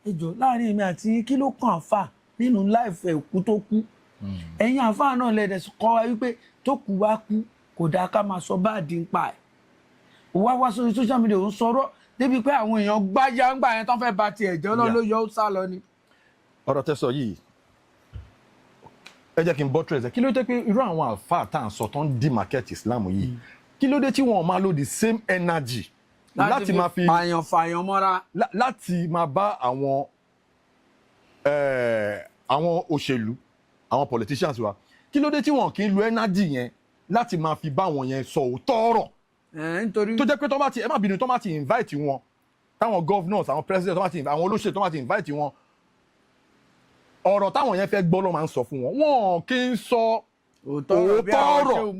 ẹjọ́ láàrin èmi àti kí ló kàn àfáà nínú láìfẹ́ òkú tó kú ẹ̀yin àfáà náà lẹ́dẹ̀ kọ́ wa wípé tó kú wá kú kò dáa ká máa sọ báàdì ń pa ẹ̀ wá sórí social media ń sọ̀rọ̀ débi pé àwọn èèyàn gbájá ń gbà yẹn tán fẹ́ ba tiẹ̀ jẹ́ náà ló yọ ó sá lọ ni. ọ̀rọ̀ tẹ́ sọ yìí ẹ jẹ́ kí n buttress ẹ kí ló dé pé irú àwọn àfáà tá à ń sọ tó ń di market Islam yìí kí ló dé tí wọn máa lo the same energy láti máa fi pààyàn fààyàn mọ́ra láti máa bá àwọn òṣèlú àwọn politicians wa kí ló dé tí wọn kì í lo energy yẹn láti máa fi bá wọn yẹn sọ òótọ́ ọ̀rọ̀ nítorí tó jẹ́ pé tó bá ti ẹ má bínú tó bá ti invite wọn táwọn governors àwọn president tó bá ti àwọn olóṣèlú tó bá ti invite wọn ọ̀rọ̀ táwọn yẹn fẹ́ gbọ́ ló máa ń sọ fún wọn wọn kì í sọ òótọ́ ọ̀rọ̀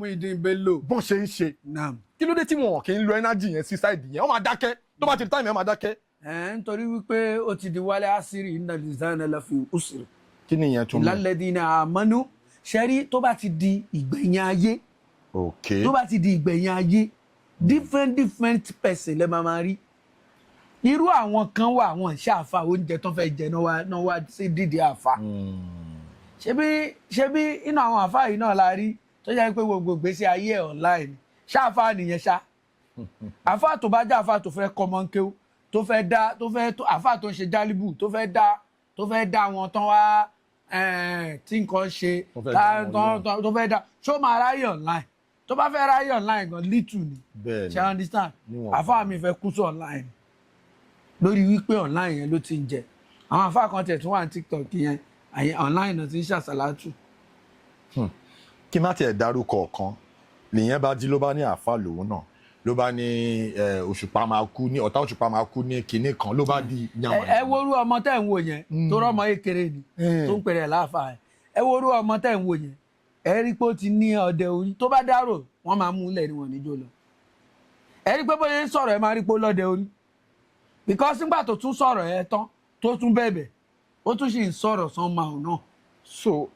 bọ́n ṣe ń ṣe kí ló dé tí wọn kì í lo energy yẹn sí side yẹn wọ́n máa dákẹ́ tó bá ti di time yẹn máa dákẹ́. nítorí wípé ó ti di wálé àṣírí iná lìzánà láfi usri. kí ni ìyẹn tún mú. lálẹ́dínà àmọ́nú ṣẹ́rí tó bá ti di ìgbẹ̀yìn ayé tó bá ti di ìgbẹ̀yìn ayé different person lẹ́ máa rí irú àwọn kan wà àwọn ìṣe àfa oúnjẹ tó fẹ́ jẹ náà wá sí dídì àfa ṣebí inú àwọn àfa yìí náà la rí tó jẹ́ pé gbogbo ìgbésí ayé ẹ̀ online ṣáfà nìyẹn ṣá àfa tó bá já àfa tó fẹ́ kọ́mọ́nkéw tó fẹ́ dá àfa tó ń ṣe jálíbù tó fẹ́ dá wọn tán wá tí nǹkan ṣe tó fẹ́ dá ṣó máa ráyè online tó bá fẹ́ ráyè online gan little ni ṣe understand àfa mi fẹ́ kú sí online lórí wípé online yẹn ló ti ń jẹ àwọn àfa kan tẹ̀ tún wà ní TikTok yẹn online náà ti ń ṣàṣàlátù. kí má tiẹ̀ dárúkọ ọ̀kan nìyẹn bá jí ló bá ní àfa lòun náà ló bá ní òṣùpá máa kú ní ọ̀tá òṣùpá máa kú ní kinní kan ló bá di yànmọ̀. ẹ worú ọmọ tẹ́ ń wò yẹn tó rọ́mọ ékeré ni tó ń pèrè láàfà ẹ worú ọmọ tẹ́ ń wò yẹn ẹ rí pé ó ti ní ọdẹ orí tó bá dárò wọ́n máa mú lẹ̀ ní wọn níjó lọ ẹ rí pé bóyá ń sọ̀rọ̀ ẹ máa rí pé ó lọ́dẹ orí because nígbà tó tún sọ̀rọ̀ ẹ tán tó tún bẹ̀bẹ̀ ó tún sì ń sọ̀rọ̀ somehow náà. so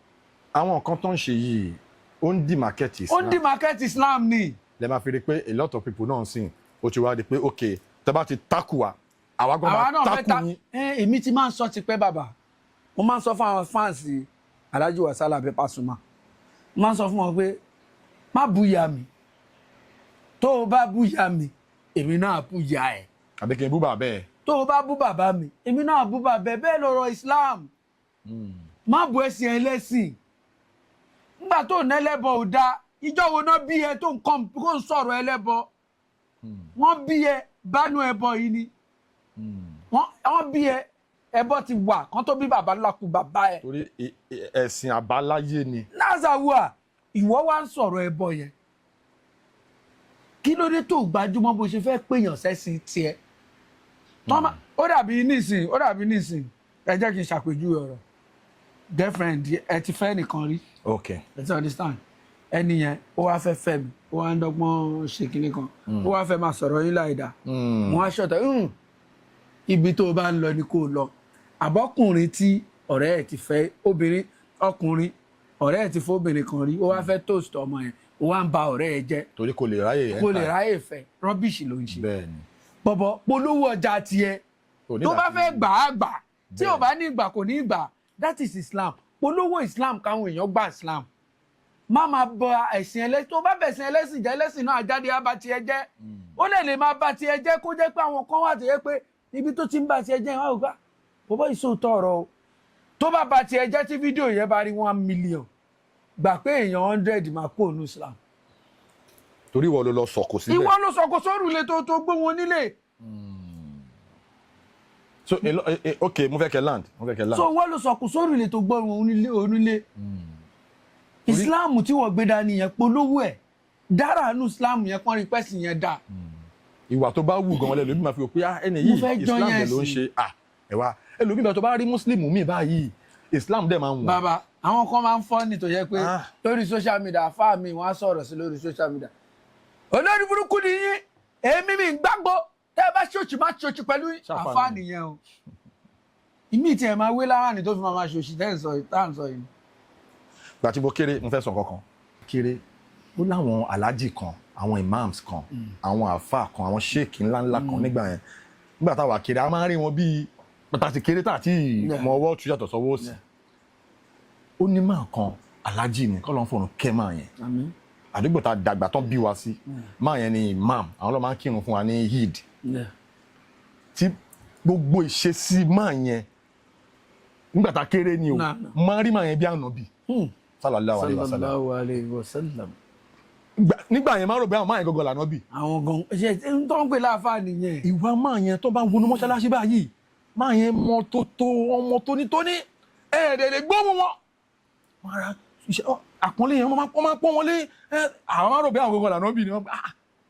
àwọn nǹkan tó ń ṣe yìí ó ń di market Islam. ó ń di market Islam ni. lè máa fi rí pé a lot of people náà sìn ó ti wá di pé ok tẹ́ bá ti takù wa àwa gan máa takù yín. èmi ti máa ń sọ tipẹ́ bàbá mo máa ń sọ fún àwọn fans Alhaji Wasiu Abi Pasuma mo máa ń sọ fún wọn pé má búya mi tó o bá búya mi èmi náà búya ẹ̀. àbí kí n bú bàbá ẹ. tó o bá bú bàbá mi èmi náà bú bàbá ẹ bẹ́ẹ̀ lọ́rọ̀ Islam má bu ẹ̀sìn ẹlẹ́sìn nígbà tó ní ẹlẹ́bọ ò dáa ìjọ wo náà bí ẹ tó nǹkan kó ń sọ̀rọ̀ ẹlẹ́bọ wọ́n bí ẹ bánú ẹbọ yìí ni wọ́n bí ẹ ẹbọ ti wà kán tó bí bàbá lákú bàbá ẹ. torí ẹ̀sìn àbáláyé ni. nazawua ìwọ wá ń sọ̀rọ̀ ẹbọ yẹn kí ló dé tó gbajúmọ̀ bó ṣe fẹ́ pèèyàn sẹ́sìn tiẹ̀ ó dàbí nísìn ẹ jẹ́ kí n ṣàpèjúwe ọ̀rọ̀ girlfriend ẹ ti fẹ́ nìkan rí ẹ ti understand ẹni yẹn ó wá fẹ́ mi ó wá ń dọ́gbọ́n ṣe kinní kan ó wá fẹ́ máa sọ̀rọ̀ yín láìda mo wá ṣọ̀tọ̀ ibi tó o bá ń lọ ni kó o lọ àbọ́kùnrin tí ọ̀rẹ́ ẹ̀ ti fẹ́ ọkùnrin ọ̀rẹ́ ẹ̀ ti fẹ́ obìnrin kan rí ó wá fẹ́ toast ọmọ yẹn ó wá ń ba ọ̀rẹ́ ẹ̀ jẹ́ torí kò lè ráyè fẹ́ rọ́bìṣì ló ń ṣe bọ̀bọ̀ polówó ọjà tiẹ̀ tó bá fẹ́ gbà á gbà tí ò bá ní ìgbà kò ní ìgbà that is Islam polówó Islam káwọn èèyàn gbà Islam má máa bọ ẹ̀sìn ẹlẹ́sìn tó bá bẹ̀sìn ẹlẹ́sìn jẹ́ ẹlẹ́sìn náà àjáde á bá tiẹ̀ jẹ́ ó lè máa bá tiẹ̀ jẹ́ kó jẹ́ pé àwọn kan wà tó yẹ pé ibi tó ti ń bá tiẹ̀ jẹ́ ìwà ògbà bọ́bọ́ ìṣòótọ́ ọ̀rọ̀ o tó bá tiẹ̀ jẹ́ tí fídíò yẹn bá rí 1 million gbà pé èèyàn 100 máa kó ònú Islam. torí ìwọ ló lọ sọ̀kò síbẹ̀. ìwọ ló sọ̀kò sórùlé tó gbé wọn nílé. so okay mo fẹ́ kẹ́ land. so wọ́n ló sọ̀kò sórùlé tó gbé wọn onílé. Islam tí wọ́n gbé dání yẹn polówó ẹ̀ dára nù Islam yẹn kàn rí pẹ́sì yẹn dà. ìwà tó bá wù gan-an lẹ́lòmí máa fi pé ẹni yìí Islam dẹ̀ ló ń ṣe ẹ̀wà ẹlòmí bá tó bá rí Muslim mi báyìí Islam dẹ̀ máa ń wù. bàbá àwọn kan máa ń fọ́ ní tó yẹ pé lórí social media àfáà mi wọ́n á sọ̀rọ̀ sí lórí social media. olórí burúkú ni yín èmi mi ń gbàgbọ́ tẹ́ ẹ bá ṣòṣì má ṣòṣì pẹ̀lú àfáà nìyẹn o. ìmí tí ẹ máa wé láwàní tó fi máa ṣòṣì tẹ́ ẹ̀ ń sọ yìí. gbàtí mo kéré mo fẹ́ sọ kankan kéré ó láwọn aláàjì kan àwọn imams kan àwọn àfáà kan àwọn sheik ńláńlá kan nígbà táwa kéré a máa ń rí wọn bíi pàtàkì kéré tààtì mọ ọwọ́ tún yàtọ̀ sọ́wọ́ sí ó ní máa kan aláàjì ní kọ́ ló ń fọ̀rùn kẹ́ máa yẹn àdúgbò tá a dàgbà tán bí wa sí máa yẹn ni imam àwọn ló máa ń kírun fún wa ní Eid tí gbogbo ìṣesí máa yẹn nígbà tá a kéré ni o máa rí máa yẹn bí ànábì sallallahu alayhi wa sallam nígbà yẹn máa rò bẹ́ àwọn máa yẹn gọ́gọ́ lànà bí. àwọn gan ṣe ń tó ń pè láàfáà nìyẹn. ìwà máa yẹn tó bá ń wọnú mọ́ṣáláṣí báyìí máa yẹn mọ tótó ọmọ tónítóní ẹ̀ẹ́dẹ̀ẹ̀dẹ̀ gbóhùn wọn. àpọ́nlé yẹn wọ́n máa pọ́n wọn lé àwọn máa rò bẹ́ àwọn gọ́gọ́ lànà bí ni wọ́n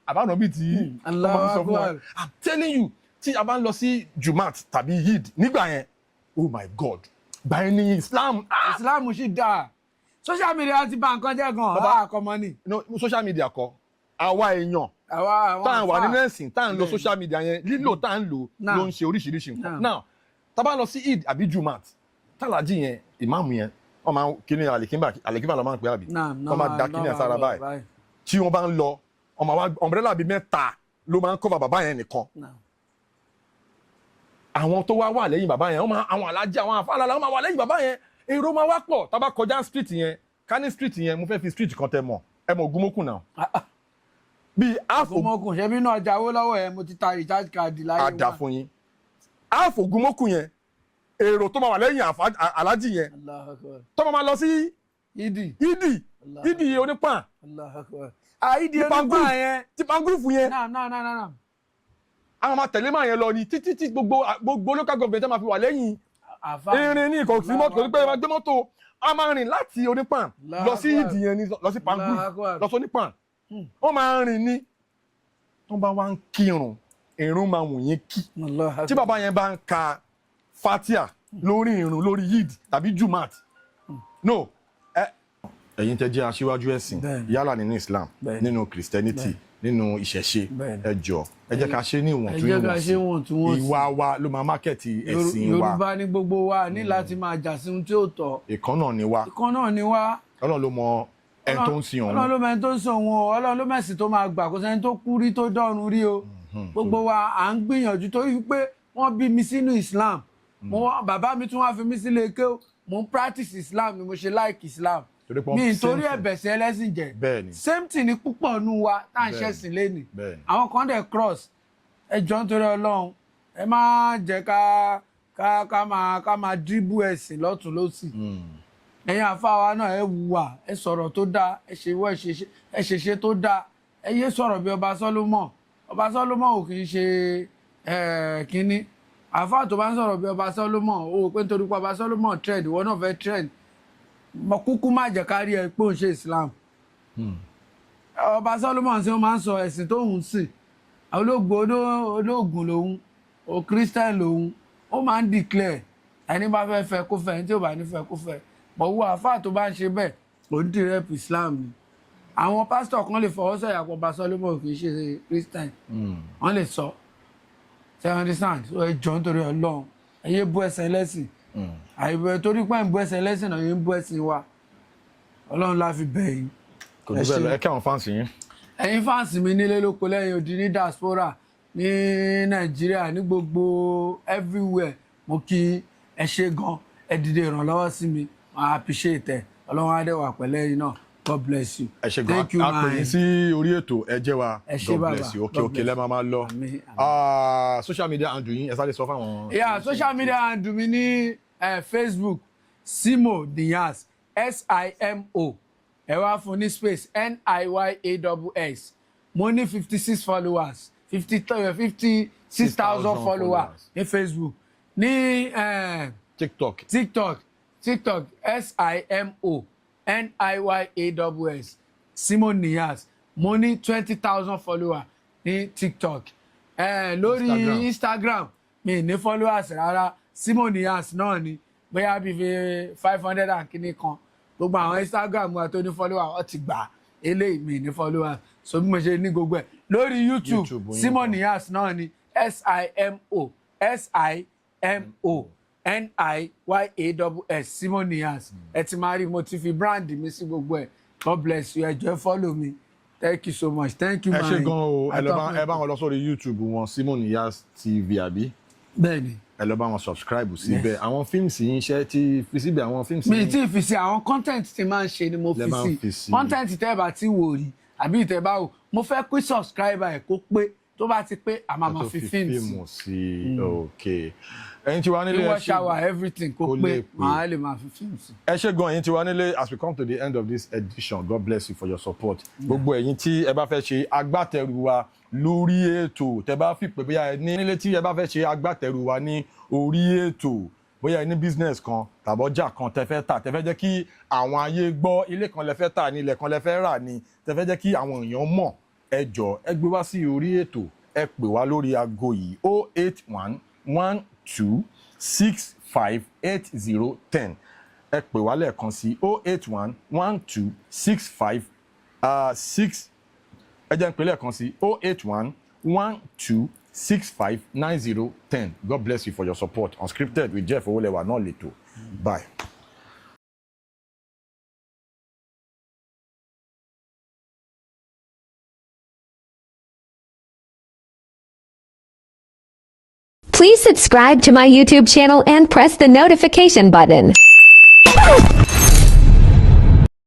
àbánà bí tí wọ́n máa ń sọ fún wa. I'm telling you tí a bá ń lọ sí Jumat tàbí Eid nígbà yẹn oh my God gbà yẹn ní Islam. Islam ṣì dáa social media ti bà nǹkan jẹ́ gan bàbá àkọmọ ni. no social media kọ́ àwa èèyàn tá à ń wà nínú ẹ̀sìn tá à ń lo social media yẹn lílò tá à ń lò ló ń ṣe oríṣiríṣi nǹkan. now tá bá lọ sí Eid àbí Jumat tálàjì yẹn ìmáàmù yẹn wọ́n máa ń kíní àlèkínbà lọ́ máa ń pè àbí wọ́n máa da kíní àsára báyìí tí wọ́n bá ń lọ ọmọdéla bíi 3 ló máa ń cover bàbá yẹn nìkan. àwọn tó wá wà lẹ́yìn bàbá yẹn àwọn alájì àwọn àfáàlà wọ́n máa wà lẹ́yìn bàbá yẹn èrò máa wá pọ̀ tá bá kọjá street yẹn kání street yẹn mo fẹ́ fi street kan tẹ mọ̀ ẹ mọ̀ Ògúnmọ́kùn náà. bíi Ògúnmọ́kùn ṣe bí náà jáwó lọ́wọ́ ẹ mo ti ta recharge card láyé wọn. àdà fún yín Ògúnmọ́kùn yẹn èrò tó máa wà lẹ́yìn alájì yẹn tó máa lọ sí ìdì onípàn ìdì onípàn yẹn ti pangúrúfù yẹn àwọn máa tẹ̀lé máa yẹn lọ ni títí gbogbo local government máa fi wà lẹ́yìn irin ní ìkọ̀ sí mọ́tò pé máa gbé mọ́tò a máa rìn láti onípàn lọ sí ìdí yẹn ní lọ sí pangúrúfù lọ sí onípàn wọ́n máa rìn ní tó bá wá ń kírun ìrun máa wù yín kí tí bàbá yẹn bá ń ka fatia lórí ìrun lórí yid tàbí jumat no ẹ̀yin tẹ́ jẹ́ aṣíwájú ẹ̀sìn yálà nínú Islam nínú Christianity nínú ìṣẹ̀ṣe ẹ jọ̀ọ́ ẹ jẹ́ ká ṣe ní ìwọ̀ntúnwọ̀nsì ìwà wa ló máa mákẹ́tì ẹ̀sìn wa. Yorùbá ní gbogbo wa ní láti máa jà sí ohun tí ó tọ́. ìkan náà ni wá. Ọlọ́run ló mọ ẹni tó ń sin òun. Ọlọ́run ló mọ ẹni tó ń sin òun o Ọlọ́run ló mẹ̀sìn tó máa gbà kó sẹ́ni tó kú rí tó dọ́run rí o. gbogbo wa à ń gbìyànjú torí pé wọ́n bí mi sínú Islam bàbá mi tún wá fi mí sílé ké mo ń practice Islam ni mo ṣe like Islam mi nítorí ẹ̀bẹ̀sẹ̀ ẹlẹ́sìn jẹ́ same thing ni púpọ̀ nù wa tá à ń ṣẹ̀sìn lẹ́nìí àwọn kan dẹ̀ cross ẹ jọ̀ọ́ nítorí Ọlọ́run ẹ má jẹ́ ká máa dribble ẹ̀sìn lọ́tún lọ́sì ẹ̀yin àfáà náà ẹ wùwà ẹ sọ̀rọ̀ tó dáa ẹ ṣèṣe tó dáa ẹ yé sọ̀rọ̀ bí ọba Solomon ò kì í ṣe kínní àfáà tó bá ń sọ̀rọ̀ bí ọba Solomon ó wò pé nítorí pé ọba Solomon trend ìwọ náà fẹ́ trend kúkú má jẹ́ kárí ẹ pé òun ṣe Islam ọba Solomon ṣe ó máa ń sọ ẹ̀sìn tó ń sìn olóògùn lòun o Christian lòun ó máa ń declare ẹni bá fẹ́ fẹ́ kó fẹ́ ẹni tí ò bá ní fẹ́ kó fẹ́ bọ̀ wú àfáà tó bá ń ṣe bẹ́ẹ̀ kò ń direct Islam ni àwọn pásítọ̀ kan lè fọwọ́ sọ̀yà pọ̀ ọba Solomon kì í ṣe Christian wọ́n lè sọ ṣe understand ẹ jọ̀ọ́ nítorí Ọlọ́run ẹ yé bú ẹsẹ̀ ẹlẹ́sìn àìbẹ̀ torí pé ń bú ẹsẹ̀ ẹlẹ́sìn náà yín bú ẹ̀sìn wa Ọlọ́run la fi bẹ̀ yín. kò ní bẹ́ẹ̀ lọ ẹ kí àwọn fáǹsì yín. ẹ̀yin fáǹsì mi nílé lóko lẹ́yìn odi ní diaspora ní Nàìjíríà ní gbogbo everywhere mo kí ẹ ṣé gan ẹ dìde ìrànlọ́wọ́ sí mi I appreciate ẹ Ọlọ́run á dé wà pẹ̀lẹ́ yín náà God bless you. ẹ ṣé gan a pè yín sí orí ètò ẹ jẹ́ wa God bless you òkè lẹ́ máa lọ social media handle yín ẹ sáré sọ fáwọn. social media handle mi ní Facebook Simoniyass SIMO ẹ wá fún ní space NIYASS mo ní 56 followers 56,000 followers ní Facebook ní TikTok SIMONIYASS Simoniyass mo ní 20,000 followers ní TikTok lórí Instagram mi ní followers rárá Simoniyass náà ni bóyá bí 500 and kíní kan gbogbo àwọn Instagram wa tó ní followers ó ti gbà eléyìí mi ní followers so bí mo ṣe ní gbogbo ẹ̀ lórí YouTube Simoniyass náà ni SIMONIYASS Simoniyass ẹ ti máa rí mo ti fi brand mi sí gbogbo ẹ̀ God bless you ẹ jọ̀ọ́ follow me thank you so much thank you. ẹ ṣé gan o ẹ bá wọn lọ sórí YouTube wọn Simoniyass TV àbí. bẹ́ẹ̀ni ẹ lọ bá wọn subscribe síbẹ̀ àwọn fíìmù yìí iṣẹ́ tí fi síbẹ̀ àwọn fíìmù. mi ti fi sí àwọn content tí máa ń ṣe ni mo fi sí content tẹ́ ẹ bá ti wò rí àbí tẹ́ bá wò mo fẹ́ pé subscriber ẹ̀ kó pé tó bá ti pé a máa fi fíìmù sí. ok ẹ̀yin tí wà nílé ẹ ṣe shower everything kó pé màá lè máa fi fíìmù sí. ẹ ṣé gan ẹ̀yin tí wà nílé as we come to the end of this edition God bless you for your support gbogbo ẹ̀yin tí ẹ bá fẹ́ ṣe agbátẹrù wa lórí ètò tẹ́ bá fi pé bóyá ẹ ní nílé tí ẹ bá fẹ́ ṣe agbátẹrù wa ní orí ètò bóyá ẹ ní business kan tàbọ́jà kan tẹ́ fẹ́ tà tẹ́ fẹ́ jẹ́ kí àwọn ayé gbọ́ ilé kan lẹ fẹ́ tà ní ilẹ̀ kan lẹ fẹ́ rà ní tẹ́ fẹ́ jẹ́ kí àwọn èèyàn mọ̀ ẹ jọ̀ọ́ ẹ gbé wá sí orí ètò ẹ pè wá lórí aago yìí 08112658010 ẹ pè wá lẹ́ẹ̀kan sí 0811265 ẹ jẹ́ n pè lẹ́ẹ̀kan sí 08112659010 God bless you for your support Unscripted with Jeff Owolewa náà lè tó bye. Please subscribe to my YouTube channel and press the notification button.